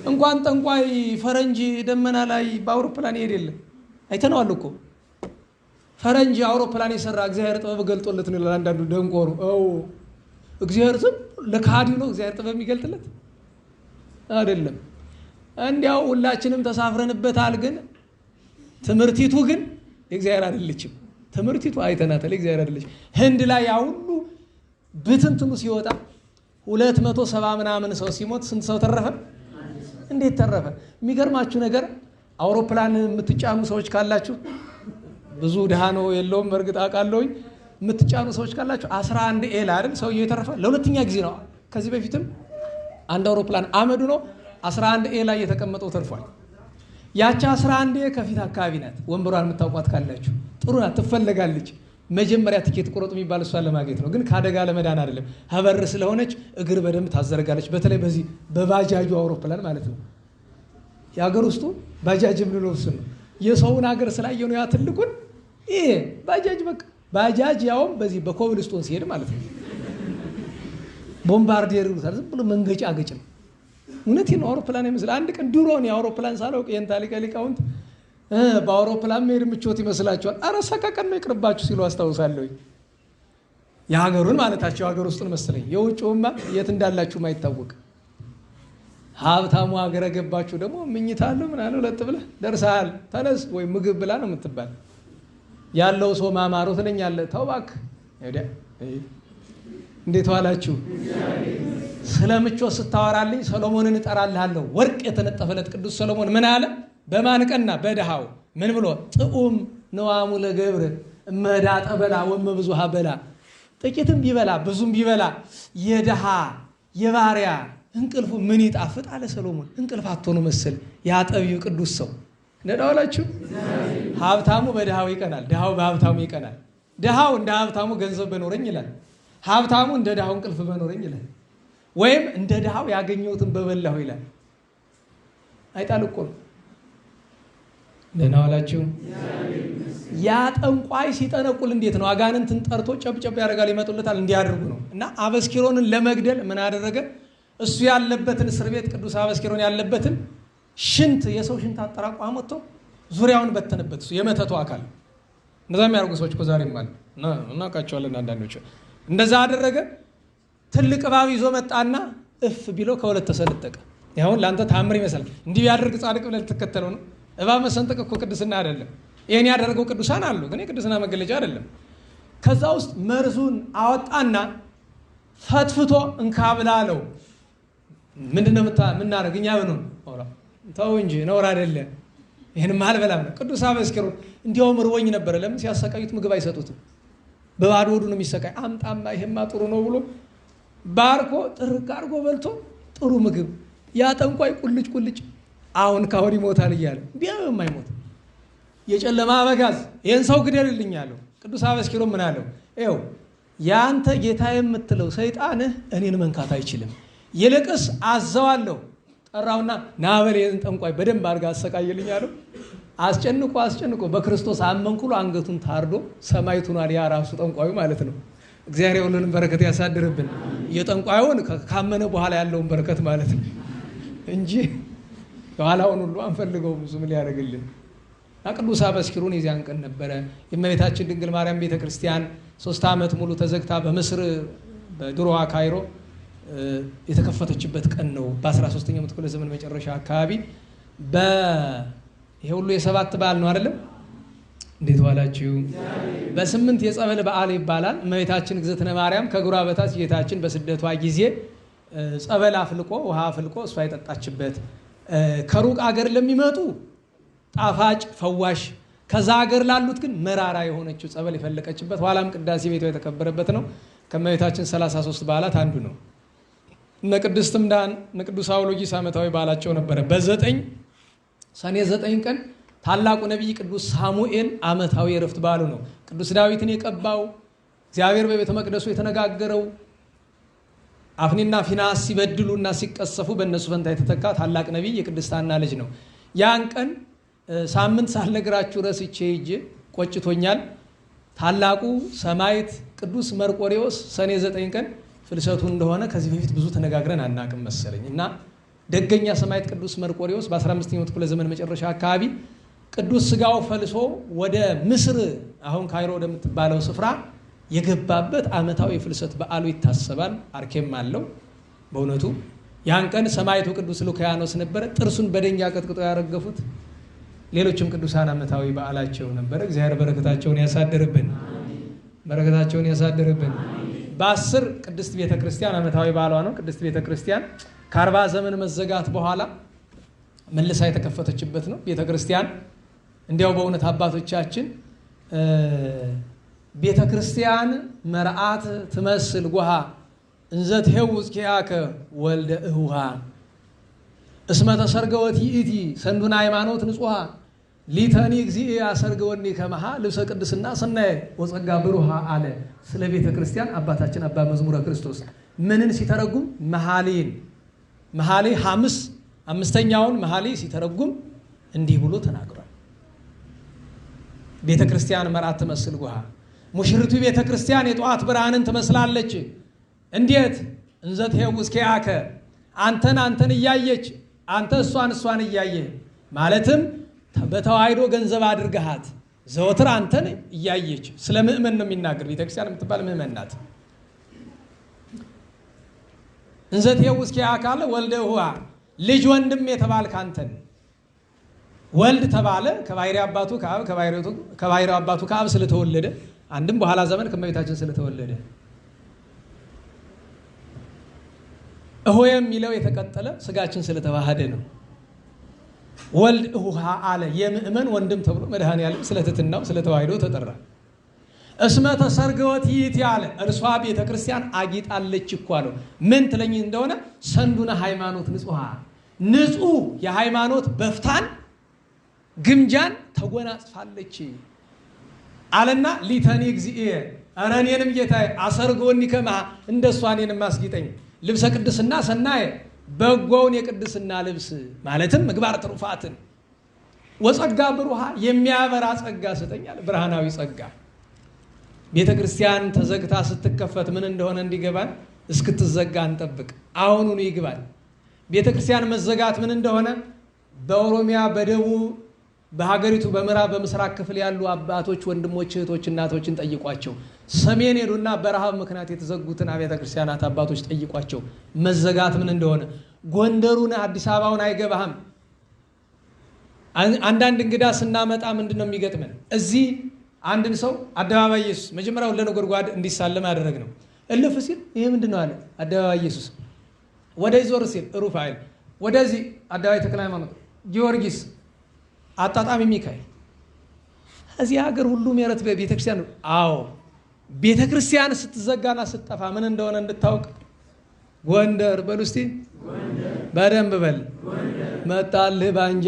S1: እንኳን ጠንቋይ ፈረንጅ ደመና ላይ በአውሮፕላን ይሄድ የለም። አይተነዋል እኮ ፈረንጅ አውሮፕላን የሰራ እግዚአብሔር ጥበብ ገልጦለት ነው ይላል አንዳንዱ ደንቆሩ። እግዚአብሔር ዝም ለካዲ ነው እግዚአብሔር ጥበብ የሚገልጥለት አይደለም። እንዲያው ሁላችንም ተሳፍረንበታል። ግን ትምህርቲቱ ግን እግዚአብሔር አይደለችም። ትምህርቲቱ አይተናታል፣ እግዚአብሔር አይደለችም። ህንድ ላይ ያ ሁሉ ብትንትኑ ሲወጣ 270 ምናምን ሰው ሲሞት ስንት ሰው ተረፈ? እንዴት ተረፈ? የሚገርማችሁ ነገር አውሮፕላን የምትጫኑ ሰዎች ካላችሁ፣ ብዙ ድሃ ነው የለውም እርግጥ አውቃለሁኝ። የምትጫኑ ሰዎች ካላችሁ 11 ኤል አይደል ሰውዬው የተረፈ ለሁለተኛ ጊዜ ነው። ከዚህ በፊትም አንድ አውሮፕላን አመዱ ነው 11 ኤ ላይ የተቀመጠው ተርፏል። ያቺ 11 ኤ ከፊት አካባቢ ናት። ወንበሯን የምታውቋት ካላችሁ ጥሩ ናት፣ ትፈለጋለች። መጀመሪያ ትኬት ቁረጡ የሚባል እሷን ለማግኘት ነው፣ ግን ከአደጋ ለመዳን አይደለም። ሀበር ስለሆነች እግር በደንብ ታዘረጋለች። በተለይ በዚህ በባጃጁ አውሮፕላን ማለት ነው። የሀገር ውስጡ ባጃጅ የምንለው እሱን ነው። የሰውን ሀገር ስላየ ነው ያ ትልቁን ይሄ ባጃጅ። በቃ ባጃጅ ያውም በዚህ በኮብልስቶን ሲሄድ ማለት ነው። ቦምባርዲየር ይሉታል። ዝም ብሎ መንገጫ አገጭ ነው። እውነቴን ነው። አውሮፕላን ይመስል አንድ ቀን ድሮን የአውሮፕላን ሳላውቅ የእንታ ሊቃውንት በአውሮፕላን መሄድ ምቾት ይመስላችኋል? ኧረ ሰቀቀን ነው ይቅርባችሁ ሲሉ አስታውሳለሁ። የሀገሩን ማለታቸው የሀገር ውስጡን መሰለኝ። የውጭውማ የት እንዳላችሁም አይታወቅ። ሀብታሙ ሀገረ ገባችሁ ደግሞ ምኝታ አለው ምን አለው ለጥ ብለህ ደርሰሃል ተነስ ወይ ምግብ ብላ ነው የምትባል። ያለው ሰው ማማሩ ትለኛለህ። ተው እባክህ። እንዴት ዋላችሁ? ስለ ምቾት ስታወራልኝ ሰሎሞንን እጠራልሃለሁ። ወርቅ የተነጠፈለት ቅዱስ ሰሎሞን ምን አለ? በማን ቀና? በድሃው። ምን ብሎ? ጥዑም ነዋሙ ለገብር እመዳ ጠበላ ወመ ብዙሃ በላ። ጥቂትም ቢበላ ብዙም ቢበላ የድሃ የባሪያ እንቅልፉ ምን ይጣፍጥ አለ ሰሎሞን። እንቅልፍ አትሆኑ መሰል ያ ጠቢው ቅዱስ ሰው። እንደት ዋላችሁ? ሀብታሙ በድሃው ይቀናል፣ ድሃው በሀብታሙ ይቀናል። ድሃው እንደ ሀብታሙ ገንዘብ በኖረኝ ይላል፣ ሀብታሙ እንደ ድሃው እንቅልፍ በኖረኝ ይላል። ወይም እንደ ድሃው ያገኘሁትን በበላሁ ይላል። አይጣል እኮ ነው። ደህና ዋላችሁ። ያ ጠንቋይ ሲጠነቁል እንዴት ነው? አጋንንትን ጠርቶ ጨብጨብ ያደርጋል፣ ይመጡለታል፣ እንዲያደርጉ ነው። እና አበስኪሮንን ለመግደል ምን አደረገ? እሱ ያለበትን እስር ቤት ቅዱስ አበስኪሮን ያለበትን ሽንት የሰው ሽንት አጠራቅሞ መጥቶ ዙሪያውን በተነበት። እሱ የመተቱ አካል እንደዛ የሚያደርጉ ሰዎች እኮ ዛሬም አሉ፣ እናውቃቸዋለን። አንዳንዶች እንደዛ አደረገ። ትልቅ እባብ ይዞ መጣና እፍ ቢለው ከሁለት ተሰነጠቀ። ያሁን ለአንተ ታምር ይመስላል። እንዲህ ቢያደርግ ጻድቅ ብለህ ልትከተለው ነው? እባብ መሰንጠቅ እኮ ቅድስና አይደለም። ይህን ያደረገው ቅዱሳን አሉ፣ ግን የቅድስና መገለጫ አይደለም። ከዛ ውስጥ መርዙን አወጣና ፈትፍቶ እንካ ብላ አለው። ምንድነው የምናደርግ እኛ? ብኑን ተው እንጂ ነውር አይደለ፣ ይህን አልበላም ነው። ቅዱስ አበስኪሮን እንዲያውም ርቦኝ ነበረ። ለምን ሲያሰቃዩት ምግብ አይሰጡትም፣ በባዶ ሆዱ ነው የሚሰቃይ። አምጣማ ይሄማ ጥሩ ነው ብሎ ባርኮ ጥርቅ አድርጎ በልቶ ጥሩ ምግብ። ያ ጠንቋይ ቁልጭ ቁልጭ አሁን ካሁን ይሞታል እያለ ቢያው የማይሞት የጨለማ አበጋዝ ይህን ሰው ግደልልኝ አለው። ቅዱስ አበስኪሮን ምን አለው? ይኸው ያንተ ጌታ የምትለው ሰይጣንህ እኔን መንካት አይችልም፣ ይልቅስ አዘዋለሁ። ጠራውና ናበል ይህን ጠንቋይ በደንብ አድርጋ አሰቃየልኝ አለው። አስጨንቆ በክርስቶስ አመንኩሎ አንገቱን ታርዶ ሰማዕቱናል። ያ ራሱ ጠንቋዩ ማለት ነው። እግዚአብሔር ሁሉንም በረከት ያሳድርብን። የጠንቋዩን ካመነ በኋላ ያለውን በረከት ማለት ነው እንጂ የኋላውን ሁሉ አንፈልገውም። ብዙ ምን ሊያደርግልን። ቅዱስ አበስኪሮን የዚያን ቀን ነበረ የእመቤታችን ድንግል ማርያም ቤተክርስቲያን 3 ዓመት ሙሉ ተዘግታ በምስር በድሮዋ ካይሮ የተከፈተችበት ቀን ነው። በ13ኛው ክፍለ ዘመን መጨረሻ አካባቢ ይሄ ሁሉ የሰባት በዓል ነው አይደለም? እንዴት ዋላችሁ? በ8 የጸበል በዓል ይባላል። እመቤታችን እግዝእትነ ማርያም ከእግሯ በታች ጌታችን በስደቷ ጊዜ ጸበል አፍልቆ ውሃ አፍልቆ እሷ የጠጣችበት፣ ከሩቅ አገር ለሚመጡ ጣፋጭ ፈዋሽ፣ ከዛ ሀገር ላሉት ግን መራራ የሆነችው ጸበል የፈለቀችበት፣ ኋላም ቅዳሴ ቤቷ የተከበረበት ነው። ከእመቤታችን 33 በዓላት አንዱ ነው። እነ ቅድስት እምዳን እነ ቅዱስ አውሎጊስ ዓመታዊ በዓላቸው ነበረ። ሰኔ 9 ቀን ታላቁ ነቢይ ቅዱስ ሳሙኤል ዓመታዊ የዕረፍት በዓሉ ነው። ቅዱስ ዳዊትን የቀባው እግዚአብሔር በቤተ መቅደሱ የተነጋገረው አፍኒና ፊናስ ሲበድሉና ሲቀሰፉ በእነሱ ፈንታ የተተካ ታላቅ ነቢይ የቅድስት ሐና ልጅ ነው። ያን ቀን ሳምንት ሳልነግራችሁ ረስቼ ሂጄ ቆጭቶኛል። ታላቁ ሰማዕት ቅዱስ መርቆሬዎስ ሰኔ 9 ቀን ፍልሰቱ እንደሆነ ከዚህ በፊት ብዙ ተነጋግረን አናቅም መሰለኝ እና ደገኛ ሰማዕት ቅዱስ መርቆሬዎስ በ15ኛው ክፍለ ዘመን መጨረሻ አካባቢ ቅዱስ ስጋው ፈልሶ ወደ ምስር አሁን ካይሮ ወደምትባለው ስፍራ የገባበት ዓመታዊ ፍልሰት በዓሉ ይታሰባል። አርኬም አለው። በእውነቱ ያን ቀን ሰማዕቱ ቅዱስ ሉኪያኖስ ነበረ ጥርሱን በደንጊያ ቀጥቅጦ ያረገፉት። ሌሎችም ቅዱሳን ዓመታዊ በዓላቸው ነበረ። እግዚአብሔር በረከታቸውን ያሳድርብን፣ በረከታቸውን ያሳድርብን። በ10 ቅድስት ቤተክርስቲያን ዓመታዊ በዓሏ ነው። ቅድስት ቤተክርስቲያን ከ40 ዘመን መዘጋት በኋላ መልሳ የተከፈተችበት ነው። ቤተክርስቲያን እንዲያው በእውነት አባቶቻችን ቤተክርስቲያን መርዓት ትመስል ጎሃ እንዘ ትሄውዝ ኪያከ ወልደ እሁሃ እስመ ተሰርገወት ይእቲ ሰንዱና ሃይማኖት ንጹሃ ሊተኒ እግዚእ ያሰርገወኒ ከመሃ ልብሰ ቅድስና ሰናየ ወጸጋ ብሩሃ አለ። ስለ ቤተ ክርስቲያን አባታችን አባ መዝሙረ ክርስቶስ ምንን ሲተረጉም መኃልየ ሐምስ 5ኛውን መኃልየ ሲተረጉም እንዲህ ብሎ ተናግሯል። ቤተ ክርስቲያን መርዓት ትመስል ጎሃ፣ ሙሽሪቱ ቤተ ክርስቲያን የጠዋት ብርሃንን ትመስላለች። እንዴት? እንዘ ትሄውዝ ኪያከ አንተን እያየች አንተ እሷን እያየ ማለትም በተዋሕዶ ገንዘብ አድርገሃት ዘወትር አንተን እያየች ስለ ምእመን ነው የሚናገር። ቤተክርስቲያን የምትባል ምእመን ናት። እንዘ ትሄውዝ ኪያከ አለ ወልደ እሁሃ ልጅ ወንድም የተባልክ አንተን ወልድ ተባለ ከባሕርይ አባቱ ከአብ ከባሕርይ አባቱ ከአብ ስለተወለደ አንድም በኋላ ዘመን ከእመቤታችን ስለተወለደ እሆ የሚለው የተቀጠለ ስጋችን ስለተዋሃደ ነው። ወልድ እሁሃ አለ የምእመን ወንድም ተብሎ መድኃኔዓለም ስለትትናው ስለተዋሕዶ ተጠራ። እስመ ተሰርገወት ይእቲ አለ እርሷ ቤተ ክርስቲያን አጊጣለች እኮ አለው። ምን ትለኝ እንደሆነ ሰንዱነ ሃይማኖት ንጹሃ ንጹህ የሃይማኖት በፍታን ግምጃን ተጎናጽፋለች አለና ሊተኒ እግዚእ ኧረ እኔንም ጌታዬ አሰርገወኒ ከመሃ እንደሷ እኔንም አስጊጠኝ ልብሰ ቅድስና ሰናየ በጎውን የቅድስና ልብስ ማለትም ምግባር ትሩፋትን ወጸጋ ብሩሃ የሚያበራ ጸጋ ስጠኝ አለ። ብርሃናዊ ጸጋ። ቤተ ክርስቲያን ተዘግታ ስትከፈት ምን እንደሆነ እንዲገባን እስክትዘጋ እንጠብቅ። አሁኑኑ ይግባል። ቤተ ክርስቲያን መዘጋት ምን እንደሆነ በኦሮሚያ፣ በደቡብ፣ በሀገሪቱ በምዕራብ በምስራቅ ክፍል ያሉ አባቶች፣ ወንድሞች፣ እህቶች፣ እናቶችን ጠይቋቸው። ሰሜን ሄዱና በረሃብ ምክንያት የተዘጉትን አብያተ ክርስቲያናት አባቶች ጠይቋቸው መዘጋት ምን እንደሆነ። ጎንደሩን አዲስ አበባውን አይገባህም። አንዳንድ እንግዳ ስናመጣ ምንድን ነው የሚገጥመን? እዚህ አንድን ሰው አደባባይ ኢየሱስ መጀመሪያው ለነጎድጓድ እንዲሳለም ያደረግ ነው። እልፍ ሲል ይሄ ምንድን ነው አለ። አደባባይ ኢየሱስ። ወደዚህ ዞር ሲል ሩፋኤል፣ ወደዚህ አደባባይ ተክለ ሃይማኖት፣ ጊዮርጊስ፣ አጣጣሚ ሚካኤል። እዚህ ሀገር ሁሉ ምሕረት ቤተክርስቲያን። አዎ ቤተክርስቲያን ስትዘጋና ስትጠፋ ምን እንደሆነ እንድታውቅ ጎንደር በሉ እስቲ በደንብ በል። መጣልህ ባንጃ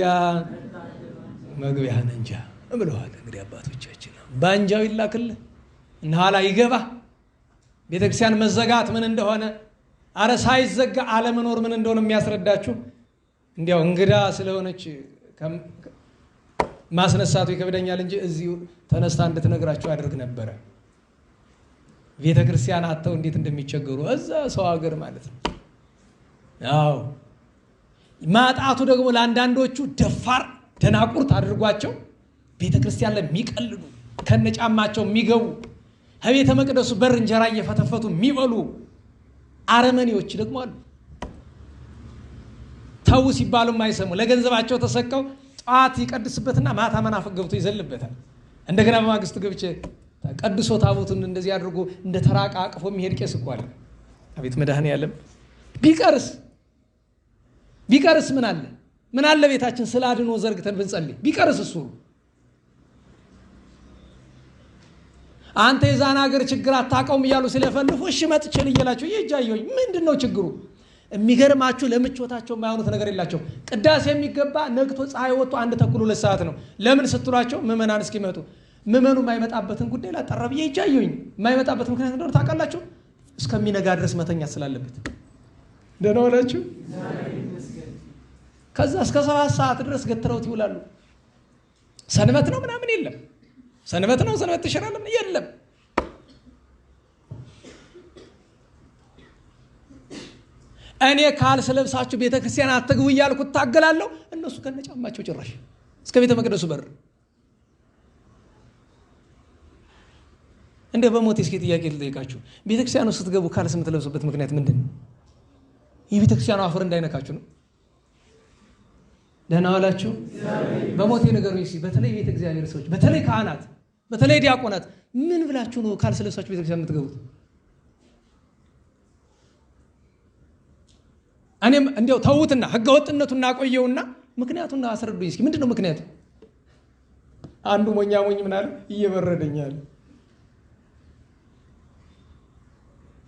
S1: መግቢያህን እንጃ ብለዋል። እንግዲህ አባቶቻችን ባንጃው ይላክልህ እና ኋላ ይገባ። ቤተክርስቲያን መዘጋት ምን እንደሆነ አረ ሳይዘጋ አለመኖር ምን እንደሆነ የሚያስረዳችሁ እንዲያው እንግዳ ስለሆነች ማስነሳቱ ይከብደኛል እንጂ እዚሁ ተነስታ እንድትነግራችሁ አድርግ ነበረ። ቤተክርስቲያን አጥተው እንዴት እንደሚቸገሩ እዛ ሰው ሀገር ማለት ነው። አዎ ማጣቱ ደግሞ ለአንዳንዶቹ ደፋር ደናቁርት አድርጓቸው ቤተክርስቲያን ላይ የሚቀልዱ ከነጫማቸው የሚገቡ ከቤተ መቅደሱ በር እንጀራ እየፈተፈቱ የሚበሉ አረመኔዎች ደግሞ አሉ። ተው ሲባሉ የማይሰሙ ለገንዘባቸው ተሰቀው ጠዋት ይቀድስበትና ማታ መናፍቅ ገብቶ ይዘልበታል። እንደገና በማግስቱ ገብቼ ቀድሶ ታቦቱን እንደዚህ አድርጎ እንደ ተራቃ አቅፎ የሚሄድ ቄስ እኮ አለ። አቤት መድኃኔዓለም! ቢቀርስ ምን አለ ቤታችን ስለ አድኖ ዘርግተን ብንጸልይ ቢቀርስ እሱ አንተ የዛን ሀገር ችግር አታውቀውም እያሉ ስለፈልፉ እሺ መጥቼ ልየላቸው እየጃየሁኝ ምንድን ነው ችግሩ? የሚገርማችሁ ለምቾታቸው የማይሆኑት ነገር የላቸው። ቅዳሴ የሚገባ ነግቶ ፀሐይ ወጥቶ 1:30 2 ሰዓት ነው። ለምን ስትሏቸው ምዕመናን እስኪመጡ ምዕመኑ የማይመጣበትን ጉዳይ ላጠራብ እየጃየሁኝ የማይመጣበት ምክንያት እንደሆነ ታውቃላችሁ? እስከሚነጋ ድረስ መተኛት ስላለበት። ደህና ዋላችሁ? ከዛ እስከ 7 ሰዓት ድረስ ገትረውት ይውላሉ። ሰንበት ነው ምናምን የለም። ሰንበት ነው ሰንበት ትሽራለም የለም። እኔ ካልሰለብሳችሁ ቤተክርስቲያን አትግቡ እያልኩ ታገላለሁ። እነሱ ከነጫማቸው ጭራሽ እስከ ቤተ መቅደሱ በር። እንደ በሞቴ እስኪ ጥያቄ ልጠይቃችሁ። ቤተክርስቲያኑ ስትገቡ ካልስ የምትለብሱበት ምክንያት ምንድን ነው? የቤተክርስቲያኑ አፈር እንዳይነካችሁ ነው። ደህና ዋላችሁ? በሞቴ ነገሩኝ እስኪ። በተለይ ቤተ እግዚአብሔር ሰዎች፣ በተለይ ካህናት፣ በተለይ ዲያቆናት ምን ብላችሁ ነው ካልስ ለብሳችሁ ቤተክርስቲያን የምትገቡት? እኔም እንዲያው ተውትና ህገወጥነቱን እናቆየውና ምክንያቱን አስረዱኝ እስኪ። ምንድን ነው ምክንያቱ? አንዱ ሞኝ ምን አለ? እየበረደኛል።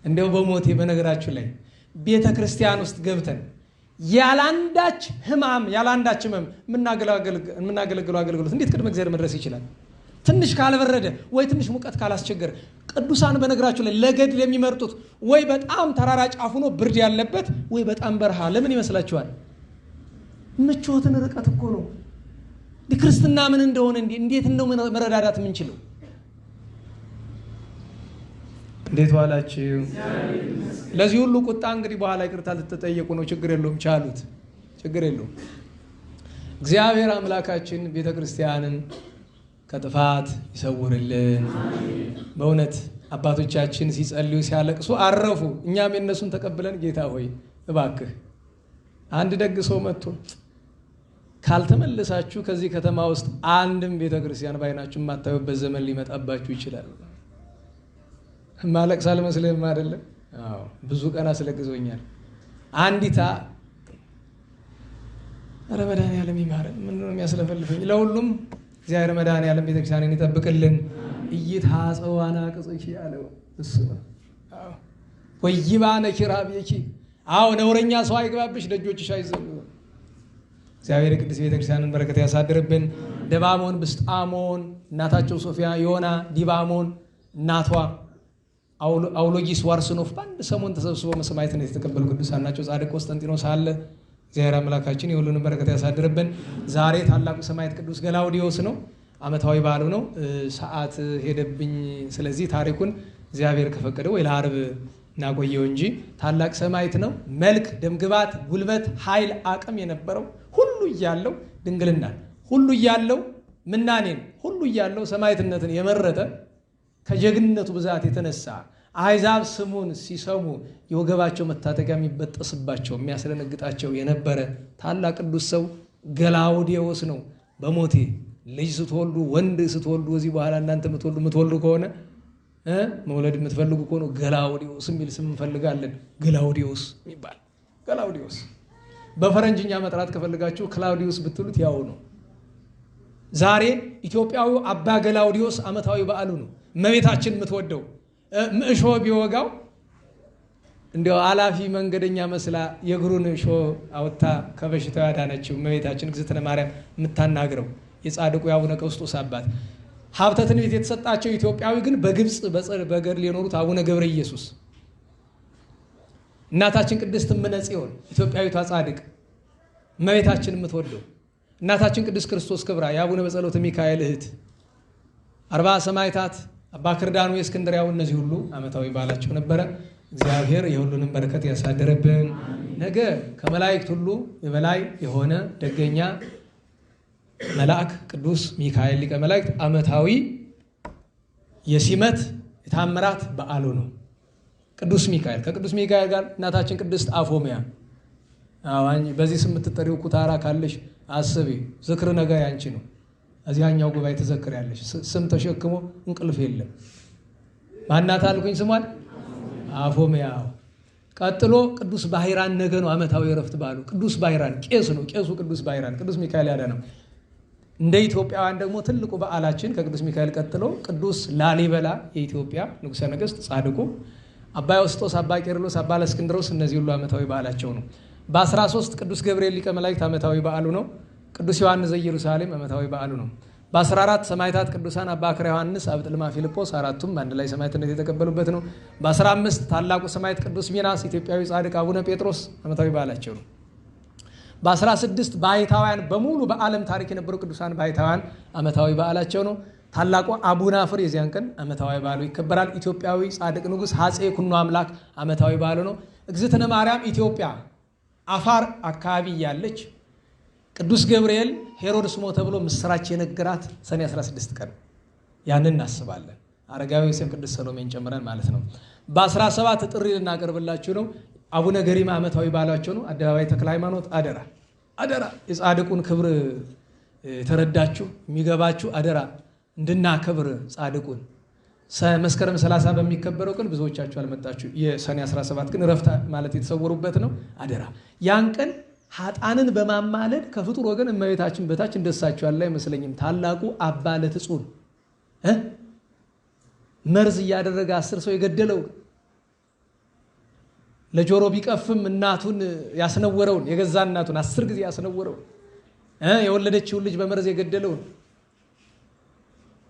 S1: እንዲያው በሞቴ በነገራችሁ ላይ ቤተ ክርስቲያን ውስጥ ገብተን ያላንዳች ህማም የምናገለግለው አገልግሎት እንዴት ቅድመ እግዚአብሔር መድረስ ይችላል? ትንሽ ካልበረደ ወይ ትንሽ ሙቀት ካላስቸገረ። ቅዱሳን በነገራችሁ ላይ ለገድል የሚመርጡት ወይ በጣም ተራራ ጫፍ ሆኖ ብርድ ያለበት ወይ በጣም በረሃ። ለምን ይመስላችኋል? ምቾትን ርቀት እኮ ነው። ክርስትና ምን እንደሆነ እንዴት ነው መረዳዳት የምንችለው? እንዴት ዋላችሁ? ለዚህ ሁሉ ቁጣ እንግዲህ በኋላ ይቅርታ ልትጠየቁ ነው። ችግር የለውም፣ ቻሉት፣ ችግር የለውም። እግዚአብሔር አምላካችን ቤተ ክርስቲያንን ከጥፋት ይሰውርልን። በእውነት አባቶቻችን ሲጸልዩ ሲያለቅሱ አረፉ። እኛም የነሱን ተቀብለን ጌታ ሆይ እባክህ አንድ ደግ ሰው መጥቶ ካልተመለሳችሁ ከዚህ ከተማ ውስጥ አንድም ቤተ ክርስቲያን ባይናችሁ የማታዩበት ዘመን ሊመጣባችሁ ይችላል። ማለቅስ አልመስልህም አይደለም? አዎ ብዙ ቀን አስለቅሶኛል። አንዲታ ኧረ መድኃኔዓለም ይማረን። ምንድን ነው የሚያስለፈልፈኝ? ለሁሉም እግዚአብሔር መድኃኔዓለም ቤተክርስቲያንን ይጠብቅልን። ኢይትሐፀዋና ቅጽኪ አለው እሱ ወይባነ ኪራቤኪ። አዎ ነውረኛ ሰው አይግባብሽ፣ ደጆችሽ አይዘጉ። እግዚአብሔር ቅዱስ ቤተክርስቲያንን በረከት ያሳድርብን። ደባሞን፣ ብስጣሞን እናታቸው ሶፊያ፣ ዮና፣ ዲባሞን እናቷ አውሎጊስ ዋርስኖፍ በአንድ ሰሞን ተሰብስበው መስዋዕትነት የተቀበሉ ቅዱሳን ናቸው። ጻድቅ ቆስጠንጢኖስ አለ። እግዚአብሔር አምላካችን የሁሉንም በረከት ያሳድርብን። ዛሬ ታላቁ ሰማዕት ቅዱስ ገላውዲዮስ ነው። ዓመታዊ በዓሉ ነው። ሰዓት ሄደብኝ። ስለዚህ ታሪኩን እግዚአብሔር ከፈቀደው ወይ ለዓርብ እናቆየው እንጂ ታላቅ ሰማዕት ነው። መልክ፣ ደምግባት፣ ጉልበት፣ ኃይል፣ አቅም የነበረው ሁሉ እያለው ድንግልናን ሁሉ እያለው ምናኔን ሁሉ እያለው ሰማዕትነትን የመረጠ ከጀግንነቱ ብዛት የተነሳ አሕዛብ ስሙን ሲሰሙ የወገባቸው መታጠቂያ የሚበጠስባቸው የሚያስደነግጣቸው የነበረ ታላቅ ቅዱስ ሰው ገላውዲዮስ ነው። በሞቴ ልጅ ስትወልዱ ወንድ ስትወልዱ እዚህ በኋላ እናንተ የምትወልዱ ከሆነ መውለድ የምትፈልጉ ከሆነ ገላውዲዮስ የሚል ስም እንፈልጋለን። ገላውዲዮስ የሚባል ገላውዲዮስ በፈረንጅኛ መጥራት ከፈልጋችሁ ክላውዲዮስ ብትሉት ያው ነው። ዛሬ ኢትዮጵያዊው አባ ገላውዲዮስ ዓመታዊ በዓሉ ነው። እመቤታችን የምትወደው ምእሾ ቢወጋው እንዲያው አላፊ መንገደኛ መስላ የእግሩን እሾ አውጥታ ከበሽታው ያዳነችው እመቤታችን እግዝእትነ ማርያም የምታናግረው የጻድቁ የአቡነ ቀውስጦስ አባት ሀብተ ትንቢት የተሰጣቸው ኢትዮጵያዊ ግን በግብፅ በገድል የኖሩት አቡነ ገብረ ኢየሱስ፣ እናታችን ቅድስት እምነ ጽዮን ኢትዮጵያዊቷ ጻድቅ እመቤታችን የምትወደው እናታችን ቅድስት ክርስቶስ ክብራ የአቡነ በጸሎተ ሚካኤል እህት 40 ሰማዕታት አባ ክርዳኑ የእስክንድርያው እነዚህ ሁሉ ዓመታዊ በዓላቸው ነበረ። እግዚአብሔር የሁሉንም በረከት ያሳደረብን። ነገ ከመላእክት ሁሉ የበላይ የሆነ ደገኛ መልአክ ቅዱስ ሚካኤል ሊቀ መላእክት ዓመታዊ የሲመት የታምራት በዓሉ ነው። ቅዱስ ሚካኤል ከቅዱስ ሚካኤል ጋር እናታችን ቅድስት አፎሚያ በዚህ ስም የምትጠሪው ኩታራ ካለሽ አስቢ፣ ዝክር ነገ ያንቺ ነው። እዚያኛው ጉባኤ ትዘክሪያለሽ። ስም ተሸክሞ እንቅልፍ የለም። ማናት አልኩኝ ስሟን? አፎሚያ። ቀጥሎ ቅዱስ ባሕራን ነገ ነው ዓመታዊ የዕረፍት በዓሉ። ቅዱስ ባሕራን ቄስ ነው። ቄሱ ቅዱስ ባሕራን ቅዱስ ሚካኤል ያዳነው። እንደ ኢትዮጵያውያን ደግሞ ትልቁ በዓላችን ከቅዱስ ሚካኤል ቀጥሎ ቅዱስ ላሊበላ የኢትዮጵያ ንጉሠ ነገሥት ጻድቁ፣ አባ ዮስጦስ፣ አባ ቄርሎስ፣ አባ ለእስክንድሮስ እነዚህ ሁሉ ዓመታዊ በዓላቸው ነው። በ13 ቅዱስ ገብርኤል ሊቀ መላእክት ዓመታዊ በዓሉ ነው። ቅዱስ ዮሐንስ ዘኢየሩሳሌም ዓመታዊ በዓሉ ነው። በ14 ሰማዕታት ቅዱሳን አባ አክረ ዮሐንስ፣ አብጥልማ ፊልጶስ አራቱም አንድ ላይ ሰማዕትነት የተቀበሉበት ነው። በ15 ታላቁ ሰማዕት ቅዱስ ሚናስ ኢትዮጵያዊ ጻድቅ አቡነ ጴጥሮስ ዓመታዊ በዓላቸው ነው። በ16 ባሕታውያን በሙሉ በዓለም ታሪክ የነበሩ ቅዱሳን ባሕታውያን ዓመታዊ በዓላቸው ነው። ታላቁ አቡናፍር የዚያን ቀን ዓመታዊ በዓሉ ይከበራል። ኢትዮጵያዊ ጻድቅ ንጉሥ አፄ ኩኖ አምላክ ዓመታዊ በዓሉ ነው። እግዝእትነ ማርያም ኢትዮጵያ አፋር አካባቢ ያለች ቅዱስ ገብርኤል ሄሮድስ ሞተ ተብሎ ምስራች የነገራት ሰኔ 16 ቀን ያንን እናስባለን። አረጋዊ ዮሴፍ ቅዱስ ሰሎሜን ጨምረን ማለት ነው። በ17 ጥሪ ልናቀርብላችሁ ነው። አቡነ ገሪማ ዓመታዊ በዓላቸው ነው። አደባባይ ተክለ ሃይማኖት አደራ አደራ፣ የጻድቁን ክብር የተረዳችሁ የሚገባችሁ አደራ እንድናከብር ጻድቁን። መስከረም 30 በሚከበረው ቀን ብዙዎቻችሁ አልመጣችሁ። የሰኔ 17 ግን ረፍት ማለት የተሰወሩበት ነው። አደራ ያን ቀን ኃጣንን በማማለድ ከፍጡር ወገን እመቤታችን በታች እንደሳቸዋል አይመስለኝም። ታላቁ አባ ለትጹን መርዝ እያደረገ 10 ሰው የገደለው ለጆሮ ቢቀፍም እናቱን ያስነወረውን የገዛ እናቱን 10 ጊዜ ያስነወረውን የወለደችውን ልጅ በመርዝ የገደለውን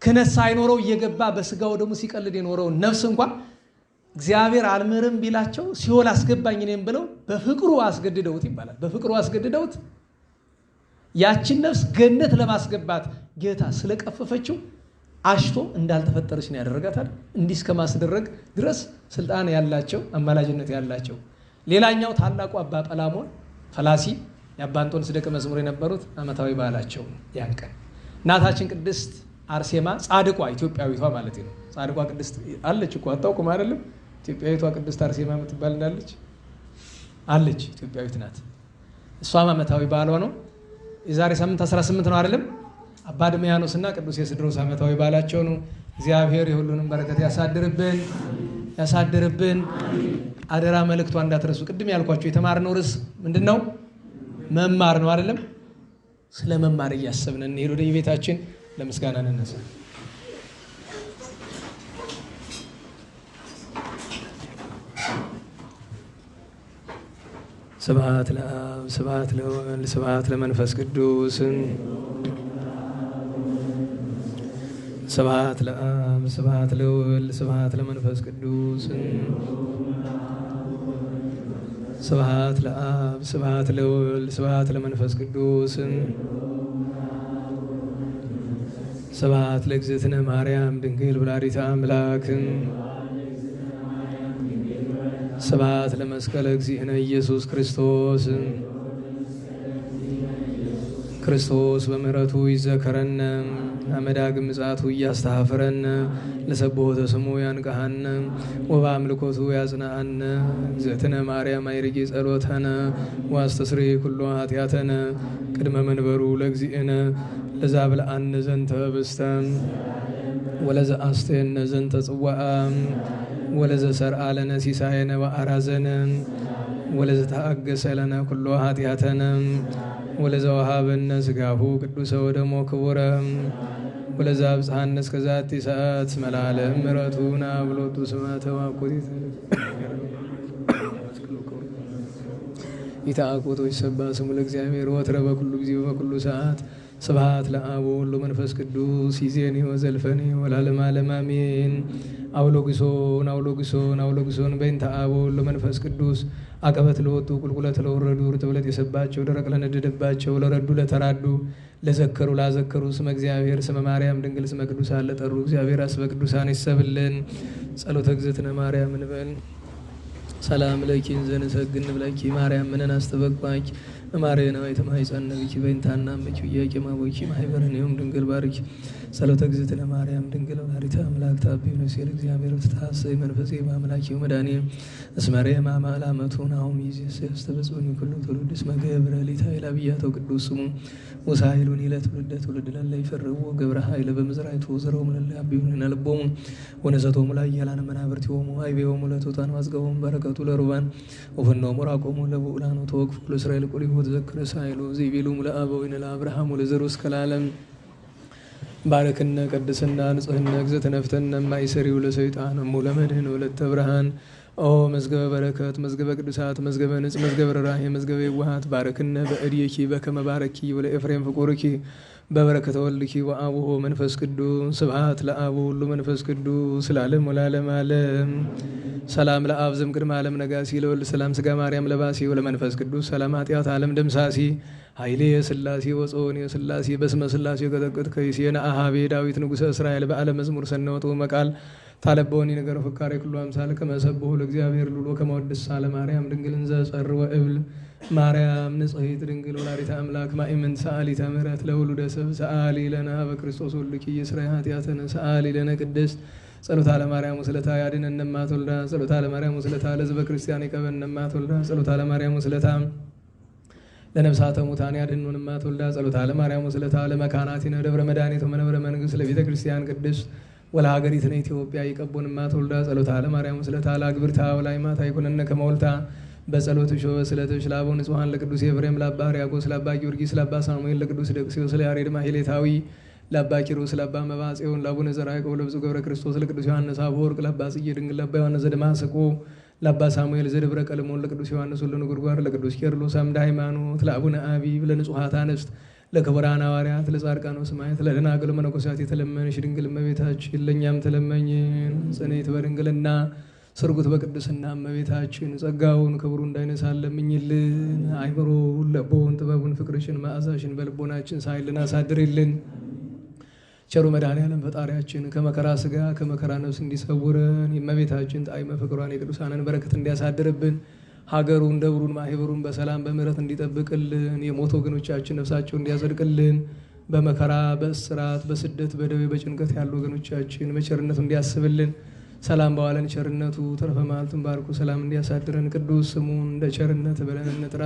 S1: ክህነት ሳይኖረው እየገባ በስጋው ደግሞ ሲቀልድ የኖረውን ነፍስ እንኳን እግዚአብሔር አልምርም ቢላቸው ሲኦል አስገባኝ እኔም ብለው በፍቅሩ አስገድደውት ይባላል። በፍቅሩ አስገድደውት ያችን ነፍስ ገነት ለማስገባት ጌታ ስለቀፈፈችው አሽቶ እንዳልተፈጠረች ነው ያደረጋታል። እንዲህ እስከማስደረግ ድረስ ስልጣን ያላቸው አማላጅነት ያላቸው። ሌላኛው ታላቁ አባ ጰላሞን ፈላሲ የአባ እንጦንስ ደቀ መዝሙር የነበሩት ዓመታዊ በዓላቸው ያን ቀን። እናታችን ቅድስት አርሴማ ጻድቋ ኢትዮጵያዊቷ ማለት ነው። ጻድቋ ቅድስት አለች እኮ አታውቁም አይደለም? ኢትዮጵያዊቷ ቅድስት አርሴማ የምትባል እንዳለች አለች። ኢትዮጵያዊት ናት። እሷም ዓመታዊ በዓሏ ነው። የዛሬ ሳምንት 18 ነው አይደለም? አባ ድሚያኖስ እና ቅዱስ የስድሮስ ዓመታዊ በዓላቸው ነው። እግዚአብሔር የሁሉንም በረከት ያሳድርብን ያሳድርብን። አደራ መልእክቷ እንዳትረሱ። ቅድም ያልኳቸው የተማርነው ርዕስ ምንድን ነው? መማር ነው አይደለም? ስለ መማር እያሰብን እንሄድ። ወደ ቤታችን ለምስጋና እንነሳ። ስብሐት ለአብ ስብሐት ለወልድ ስብሐት ለመንፈስ ቅዱስ ስብሐት ለአብ ስብሐት ለወልድ ስብሐት ለመንፈስ ቅዱስ ስብሐት ለአብ ስብሐት ለወልድ ስብሐት ለመንፈስ ቅዱስ ስብሐት ለእግዝእትነ ማርያም ድንግል ወላዲተ አምላክ ስብሐት ለመስቀለ እግዚእነ ኢየሱስ ክርስቶስ ክርስቶስ በምሕረቱ ይዘከረነ አመዳግም ምጽአቱ እያስተሐፍረነ ለሰብሖተ ስሙ ያንቀሐነ ወበአምልኮቱ ያጽንዐነ እግዝእትነ ማርያም አይርጌ ጸሎተነ ወአስተስርይ ኩሎ ኃጢአተነ ቅድመ መንበሩ ለእግዚእነ ለዛብልዐነ ዘንተ ኅብስተ ወለዘአስተየነ ዘንተ ጽዋዐ ወለዘሰርዐ ለነ ሲሳየነ ወአራዘነ ወለዘተአገሰ ለነ ኩሎ ኃጢአተነ ወለዘወሃበነ ሥጋሁ ቅዱሰ ወደሞ ክቡረ ወለዘአብጽሐነ እስከ ዛቲ ሰዓት መላለም ምሕረቱን አብሎቱ ስማተ ዋኩቲት ይትአቁቶ ይሰባ ስሙ ለእግዚአብሔር ወትረ በኩሉ ጊዜ በኩሉ ሰዓት ስብሐት ለአብ ወወልድ ወመንፈስ ቅዱስ ይእዜኒ ወዘልፈኒ ወለዓለመ ዓለም አሜን። አውሎግሶን አውሎግሶን አውሎግሶን በእንተ አብ ወወልድ ወመንፈስ ቅዱስ አቀበት ለወጡ ቁልቁለት ለወረዱ ርጥብለት የሰባቸው ደረቅ ለነደደባቸው ለረዱ ለተራዱ ለዘከሩ ላዘከሩ ስመ እግዚአብሔር ስመ ማርያም ድንግል ስመ ቅዱሳን ለጠሩ እግዚአብሔር አስበ ቅዱሳን ይሰብልን። ጸሎተ እግዝእትነ ማርያም እንበል። ሰላም ለኪ እንዘንሰግድ ብለኪ ማርያም ምንን አስተበቋኪ ማርያም ወይ ተማይጸነብኪ በእንታና መኪ ያቂማ ወኪ ማይበረኔም ድንግል ባርኪ ጸሎተ እግዝእትነ ማርያም ድንግል ወላዲተ አምላክ ታቢው ነሲል እግዚአብሔር ተሐሰይ መንፈሴ በአምላኪው መዳኔ እስመሬ ማማላ መቱን አሁን ይዘስ ያስተበጽኒ ኩሉ ትውልድ እስመ ገብረ ሊታ ኢላብያቶ ቅዱስ ስሙ ወሳይሉን ይለት ትውልድ ለለ ይፈርው ገብረ ኃይለ በመዝራይቱ ዘረው ምን ለአቢውን ለልቦሙ ወነዘቶሙ ላይ ያላነ መናብርቲሆሙ አይቤሆሙ ለቶታን ማዝገቦሙ በረከቱ ለሩባን ወፈኖሙ ራቆሙ ለቡላኑ ተወክፉ ለእስራኤል ቁሪሁ ተዘክረ ሳይሉ ዘይቤሉሙ ለአበዊነ ለአብርሃም ወለዘሩ እስከ ለዓለም ባረክነ ቀድስና ንጽህና እግዝእትነ ፍተነ ማይሰሪው ለሰይጣን እሙ ለመድህን ወለተ ብርሃን ኦ መዝገበ በረከት መዝገበ ቅዱሳት መዝገበ ንጽ መዝገበ ርኅራኄ መዝገበ የዋሃት ባረክነ በእድየኪ በከመ ባረኪ ወለኤፍሬም ፍቁርኪ በበረከተ ወልድኪ ወአቡሁ መንፈስ ቅዱስ ስብሐት ለአብ ወወልድ መንፈስ ቅዱስ ለዓለም ወለዓለመ ዓለም። ሰላም ለአብ ዘእምቅድመ ዓለም ነጋሲ ለወልድ ሰላም ሥጋ ማርያም ለባሲ ወለመንፈስ ቅዱስ ሰላም ኃጢአት ዓለም ደምሳሲ ኃይሌ የሥላሴ ወጾን የሥላሴ በስመ ሥላሴ ቀጠቅጥ ከይሴነ አሃቤ ዳዊት ንጉሠ እስራኤል በዓለ መዝሙር ሰነወጡ መቃል ታለበውኒ ነገር ፍካሬ ኩሉ አምሳል ከመሰብሁ ለእግዚአብሔር ሉሎ ከመወድስ ለማርያም ድንግል እንዘ ጸርወ እብል ማርያም ንጽሕት ድንግል ወላዲተ አምላክ ማእምንት ሰአሊተ ምሕረት ለውሉደ ሰብ ሰአሊ ለነ በክርስቶስ ወልድኪ ይስረይ ኃጢአተነ ሰአሊ ለነ ቅድስት ጸሎታ ለማርያም ወስለታ ያድነነ እማትወልዳ ጸሎታ ለማርያም ወስለታ ለሕዝበ ክርስቲያን ይቀበነ እማትወልዳ ጸሎታ ለማርያም ወስለታ ለነፍሳተ ሙታን ያድኑን እማትወልዳ ጸሎታ ለማርያም ወስለታ ለመካናቲነ ደብረ መድኃኒት ወመንበረ መንግሥት ለቤተ ክርስቲያን ቅድስት ወለሀገሪትነ ኢትዮጵያ ይቀቡን እማትወልዳ ጸሎታ ለማርያም ወስለታ ለአግብርታ ወላይማታ ይኩነነ ከመወልታ በጸሎትሽ ወበስዕለትሽ ለአበው ንጹሐን ለቅዱስ ኤፍሬም ለአባ ሕርያቆስ ለአባ ጊዮርጊስ ለአባ ሳሙኤል ለቅዱስ ደቅስዮስ ለያሬድ ማሕሌታዊ ለአባ ኪሮስ ለአባ መባጽዮን ለአቡነ ዘርዓ ያዕቆብ ለብፁዕ ገብረ ክርስቶስ ለቅዱስ ዮሐንስ አፈወርቅ ለአባ ጽጌ ድንግል ለአባ ዮሐንስ ዘደማስቆ ለአባ ሳሙኤል ዘደብረ ቀልሞን ለቅዱስ ዮሐንስ ወልደ ነጎድጓድ ለቅዱስ ቄርሎስ አምደ ሃይማኖት ለአቡነ አቢብ ለንጹሐት አንስት ለክቡራን ሐዋርያት ለጻድቃን ወሰማዕታት ለደናግል መነኮሳት የተለመንሽ ድንግል እመቤታችን ለእኛም ተለመኝን። ጽኔት በድንግልና ስርጉት በቅድስና እመቤታችን ጸጋውን ክብሩ እንዳይነሳን ለምኝልን። አይምሮውን ልቦውን ጥበቡን ፍቅርሽን መዓዛሽን በልቦናችን ሳይልን አሳድርልን። ቸሩ መድኃኔዓለም ፈጣሪያችን ከመከራ ሥጋ ከመከራ ነፍስ እንዲሰውረን የእመቤታችን ጣዕመ ፍቅሯን የቅዱሳንን በረከት እንዲያሳድርብን ሀገሩን ደብሩን ማህበሩን በሰላም በምሕረት እንዲጠብቅልን የሞቱ ወገኖቻችን ነፍሳቸው እንዲያጸድቅልን በመከራ በእስራት በስደት በደዌ በጭንቀት ያሉ ወገኖቻችን በቸርነቱ እንዲያስብልን ሰላም በዋለን ቸርነቱ ተረፈ መዓልቱን ባርኩ ሰላም እንዲያሳድረን ቅዱስ ስሙን እንደ ቸርነት ብለን እንጥራ።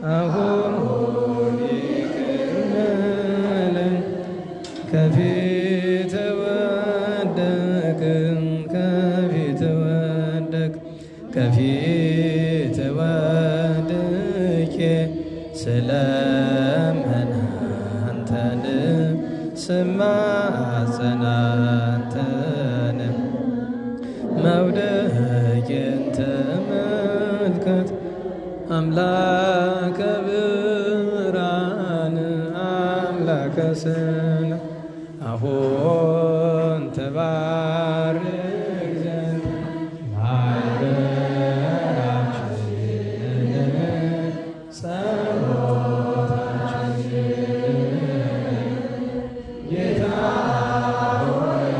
S1: አሁን ይቅር በለን ከፊት ወደቅን ከፊት ወደቅ ከፊት ወድቄ ስለምን አንተን ስማጸን አንተን መውደቄን ተመልከት አምላከ ብርሃን አምላከ ሰላም አሁን ተባረክ ዘንድ ማኅበራችንን ጸሎታችንን ጌታ ሆይ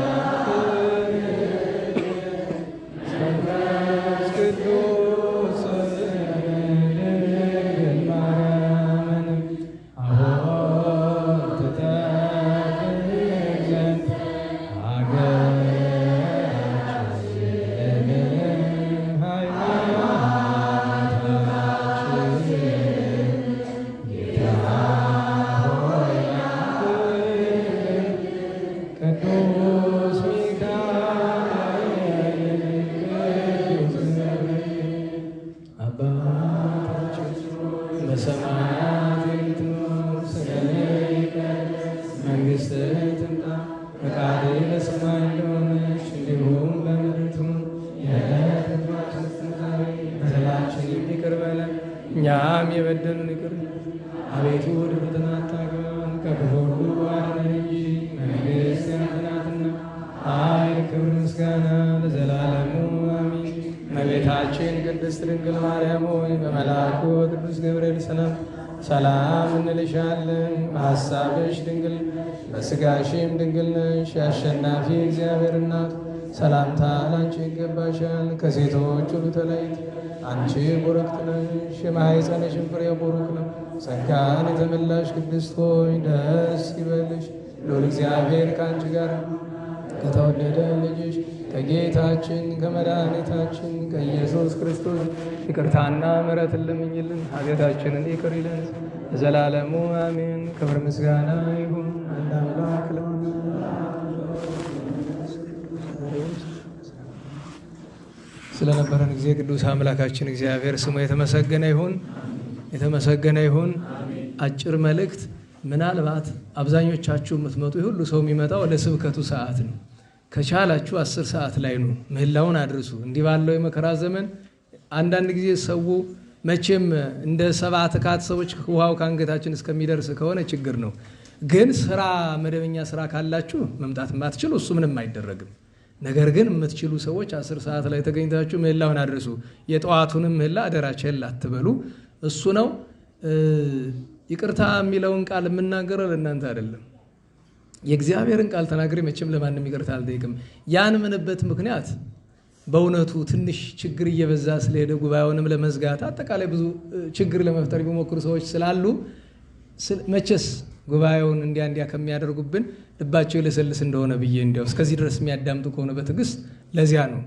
S1: መንፈስ ቅዱስ ድንግል ማርያምን አሁን ትጠብቅ ዘንድ ሀገራችንን ሃይማኖታችንን ጌታ ሆይ ቅዱስ ሚካኤል ቅዱስ ገብርኤል አባታችን በሰማያት የምትኖር ስምህ ይቀደስ መንግሥትህ ትምጣ ፈቃድህ በሰማይ እንደሆነች እንዲሁም በምድር ትሁን የዕለት እንጀራችንን ስጠን ዛሬ በደላችንን ይቅር በለን እኛም የበደሉንን ይቅር አቤቱ ወደ ፈተና አታግባን ከክፉ ሁሉ አድነን እንጂ መንግሥት ያንተ ናትና ኃይል ክብር ምስጋና ለዘላለሙ አሜን። እመቤታችን ቅድስት ድንግል ማርያም ሆይ በመልአኩ ቅዱስ ገብርኤል ሰላም እንልሻለን። በሐሳብሽ ድንግል በሥጋሽም ድንግል ነሽ። የአሸናፊ እግዚአብሔር እናት ሰላምታ ላንቺ ይገባሻል። ከሴቶች ሁሉ ተለይት አንቺ ቡርክት ነሽ፣ የማኅፀንሽም ፍሬ ቡሩክ ነው። ጸጋን የተመላሽ ቅድስት ሆይ ደስ ይበልሽ፣ ልዑል እግዚአብሔር ከአንቺ ጋር ከተወደደ ልጅሽ ከጌታችን ከመድኃኒታችን ከኢየሱስ ክርስቶስ ይቅርታና ምሕረትን ለምኝልን ኃጢአታችንን ይቅር ይለን ለዘላለሙ አሜን። ክብር ምስጋና ይሁን አንድ አምላክ ለሆነ ስለነበረን ጊዜ ቅዱስ አምላካችን እግዚአብሔር ስሙ የተመሰገነ ይሁን የተመሰገነ ይሁን። አጭር መልእክት። ምናልባት አብዛኞቻችሁ የምትመጡ ሁሉ ሰው የሚመጣው ለስብከቱ ሰዓት ነው። ከቻላችሁ 10 ሰዓት ላይ ነው ምህላውን አድርሱ። እንዲህ ባለው የመከራ ዘመን አንዳንድ ጊዜ ሰው መቼም እንደ 7 ተካት ሰዎች ውሃው ከአንገታችን እስከሚደርስ ከሆነ ችግር ነው። ግን ስራ መደበኛ ስራ ካላችሁ መምጣት የማትችሉ እሱ ምንም አይደረግም። ነገር ግን የምትችሉ ሰዎች 10 ሰዓት ላይ ተገኝታችሁ ምህላውን አድርሱ። የጠዋቱንም ምህላ አደራ ቸል አትበሉ። እሱ ነው። ይቅርታ የሚለውን ቃል የምናገረው ለእናንተ አይደለም። የእግዚአብሔርን ቃል ተናግሬ መቼም ለማንም ይቅርታ አልጠይቅም። ያን ምንበት ምክንያት በእውነቱ ትንሽ ችግር እየበዛ ስለሄደ ጉባኤውንም ለመዝጋት አጠቃላይ ብዙ ችግር ለመፍጠር የሚሞክሩ ሰዎች ስላሉ መቼስ ጉባኤውን እንዲያ ከሚያደርጉብን ልባቸው ይለሰልስ እንደሆነ ብዬ እንዲያው እስከዚህ ድረስ የሚያዳምጡ ከሆነ በትዕግስት ለዚያ ነው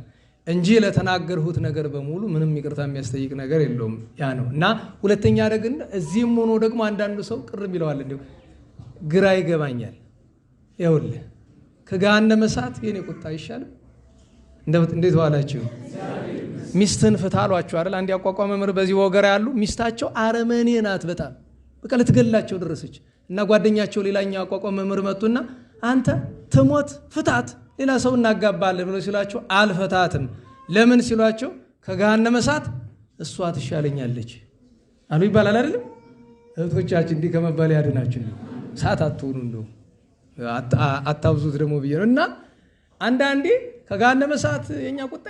S1: እንጂ ለተናገርሁት ነገር በሙሉ ምንም ይቅርታ የሚያስጠይቅ ነገር የለውም። ያ ነው እና ሁለተኛ ደግሞ እዚህም ሆኖ ደግሞ አንዳንዱ ሰው ቅር ይለዋል። እንዲሁ ግራ ይገባኛል። ይኸውልህ ከገሃነመ እሳት የኔ ቁጣ አይሻልም? እንዴት ዋላችሁ? ሚስትን ፍታ አሏቸው አይደል? አንድ ያቋቋመ መምህር በዚህ ወገራ ያሉ ሚስታቸው አረመኔ ናት፣ በጣም በቃ ልትገላቸው ደረሰች እና ጓደኛቸው ሌላኛው ያቋቋመ መምህር መጡና አንተ ትሞት ፍታት ሌላ ሰው እናጋባለን ብለው ሲሏቸው አልፈታትም። ለምን ሲሏቸው ከገሃነመ እሳት እሷ ትሻለኛለች አሉ ይባላል አይደለም? እህቶቻችን እንዲህ ከመባል ያድናችሁ። እሳት አትሆኑ እንደው አታብዙት ደግሞ ብዬ ነው። እና አንዳንዴ ከገሃነመ እሳት የኛ ቁጣ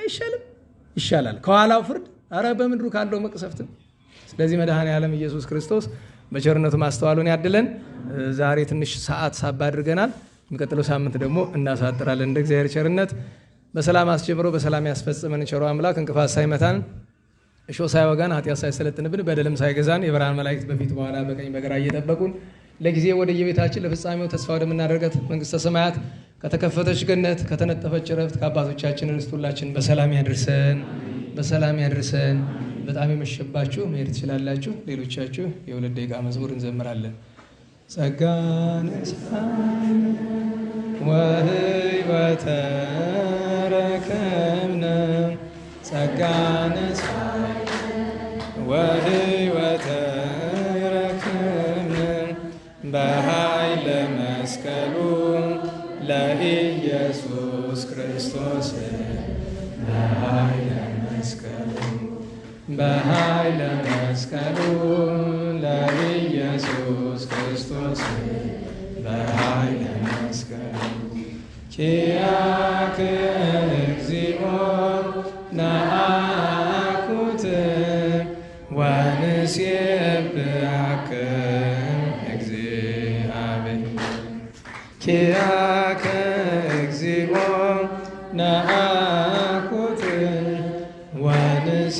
S1: ይሻላል ከኋላው ፍርድ፣ አረ በምድሩ ካለው መቅሰፍት። ስለዚህ መድኃኔዓለም ኢየሱስ ክርስቶስ በቸርነቱ ማስተዋሉን ያድለን። ዛሬ ትንሽ ሰዓት ሳባ አድርገናል። የሚቀጥለው ሳምንት ደግሞ እናሳጥራለን። እንደ እግዚአብሔር ቸርነት በሰላም አስጀምሮ በሰላም ያስፈጽመን ቸሮ አምላክ እንቅፋት ሳይመታን እሾህ ሳይወጋን ኃጢአት ሳይሰለጥንብን በደልም ሳይገዛን የብርሃን መላእክት በፊት በኋላ በቀኝ በግራ እየጠበቁን ለጊዜ ወደ የቤታችን ለፍጻሜው ተስፋ ወደምናደርጋት መንግሥተ ሰማያት ከተከፈተች ገነት ከተነጠፈች ዕረፍት ከአባቶቻችን ርስት ሁላችን በሰላም ያድርሰን። በጣም የመሸባችሁ መሄድ ትችላላችሁ። ሌሎቻችሁ የ2 ደቂቃ መዝሙር እንዘምራለን። ጸጋነ ወሕይወተ ረከብነ ጸጋነ ወሕይወተ ረከብነ በኃይለ መስቀሉ ለኢየሱስ ክርስቶስ በኃይለ መስቀሉ በኃይለ መስቀሉ ለኢየሱስ ክርስቶስ በኃይለ መስቀሉ ኪያከ እግዚኦ ነአኩት ወንሴብሐከ እግዚአብሔር ኪያከ እግዚኦ ነአኩት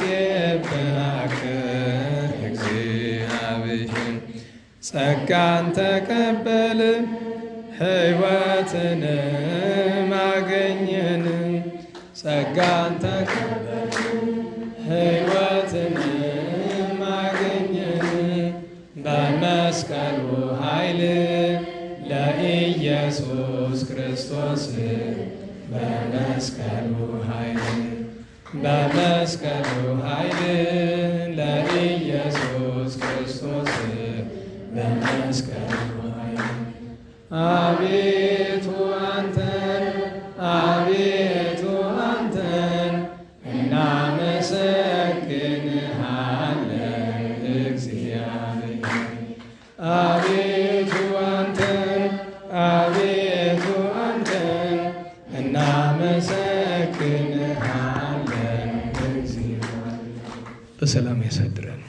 S1: ወንሴብሐከ እግዚአብሔር ጸጋን ተቀበል ሕይወትንም አገኘን ጸጋን ተቀበል ሕይወትንም አገኘን በመስቀሉ ኃይል ለኢየሱስ ክርስቶስ በመስቀሉ ኃይል በመስቀሉ ኃይል ለኢየሱስ ክርስቶስ በመስቀሉ ኃይል አቤቱ አንተን አቤቱ አንተን እናመሰግንሃለን እግዚአብሔር አቤቱ አንተን አቤቱ አንተን እናመሰግንሃለን እግዚአብሔር በሰላም ያሳድረን።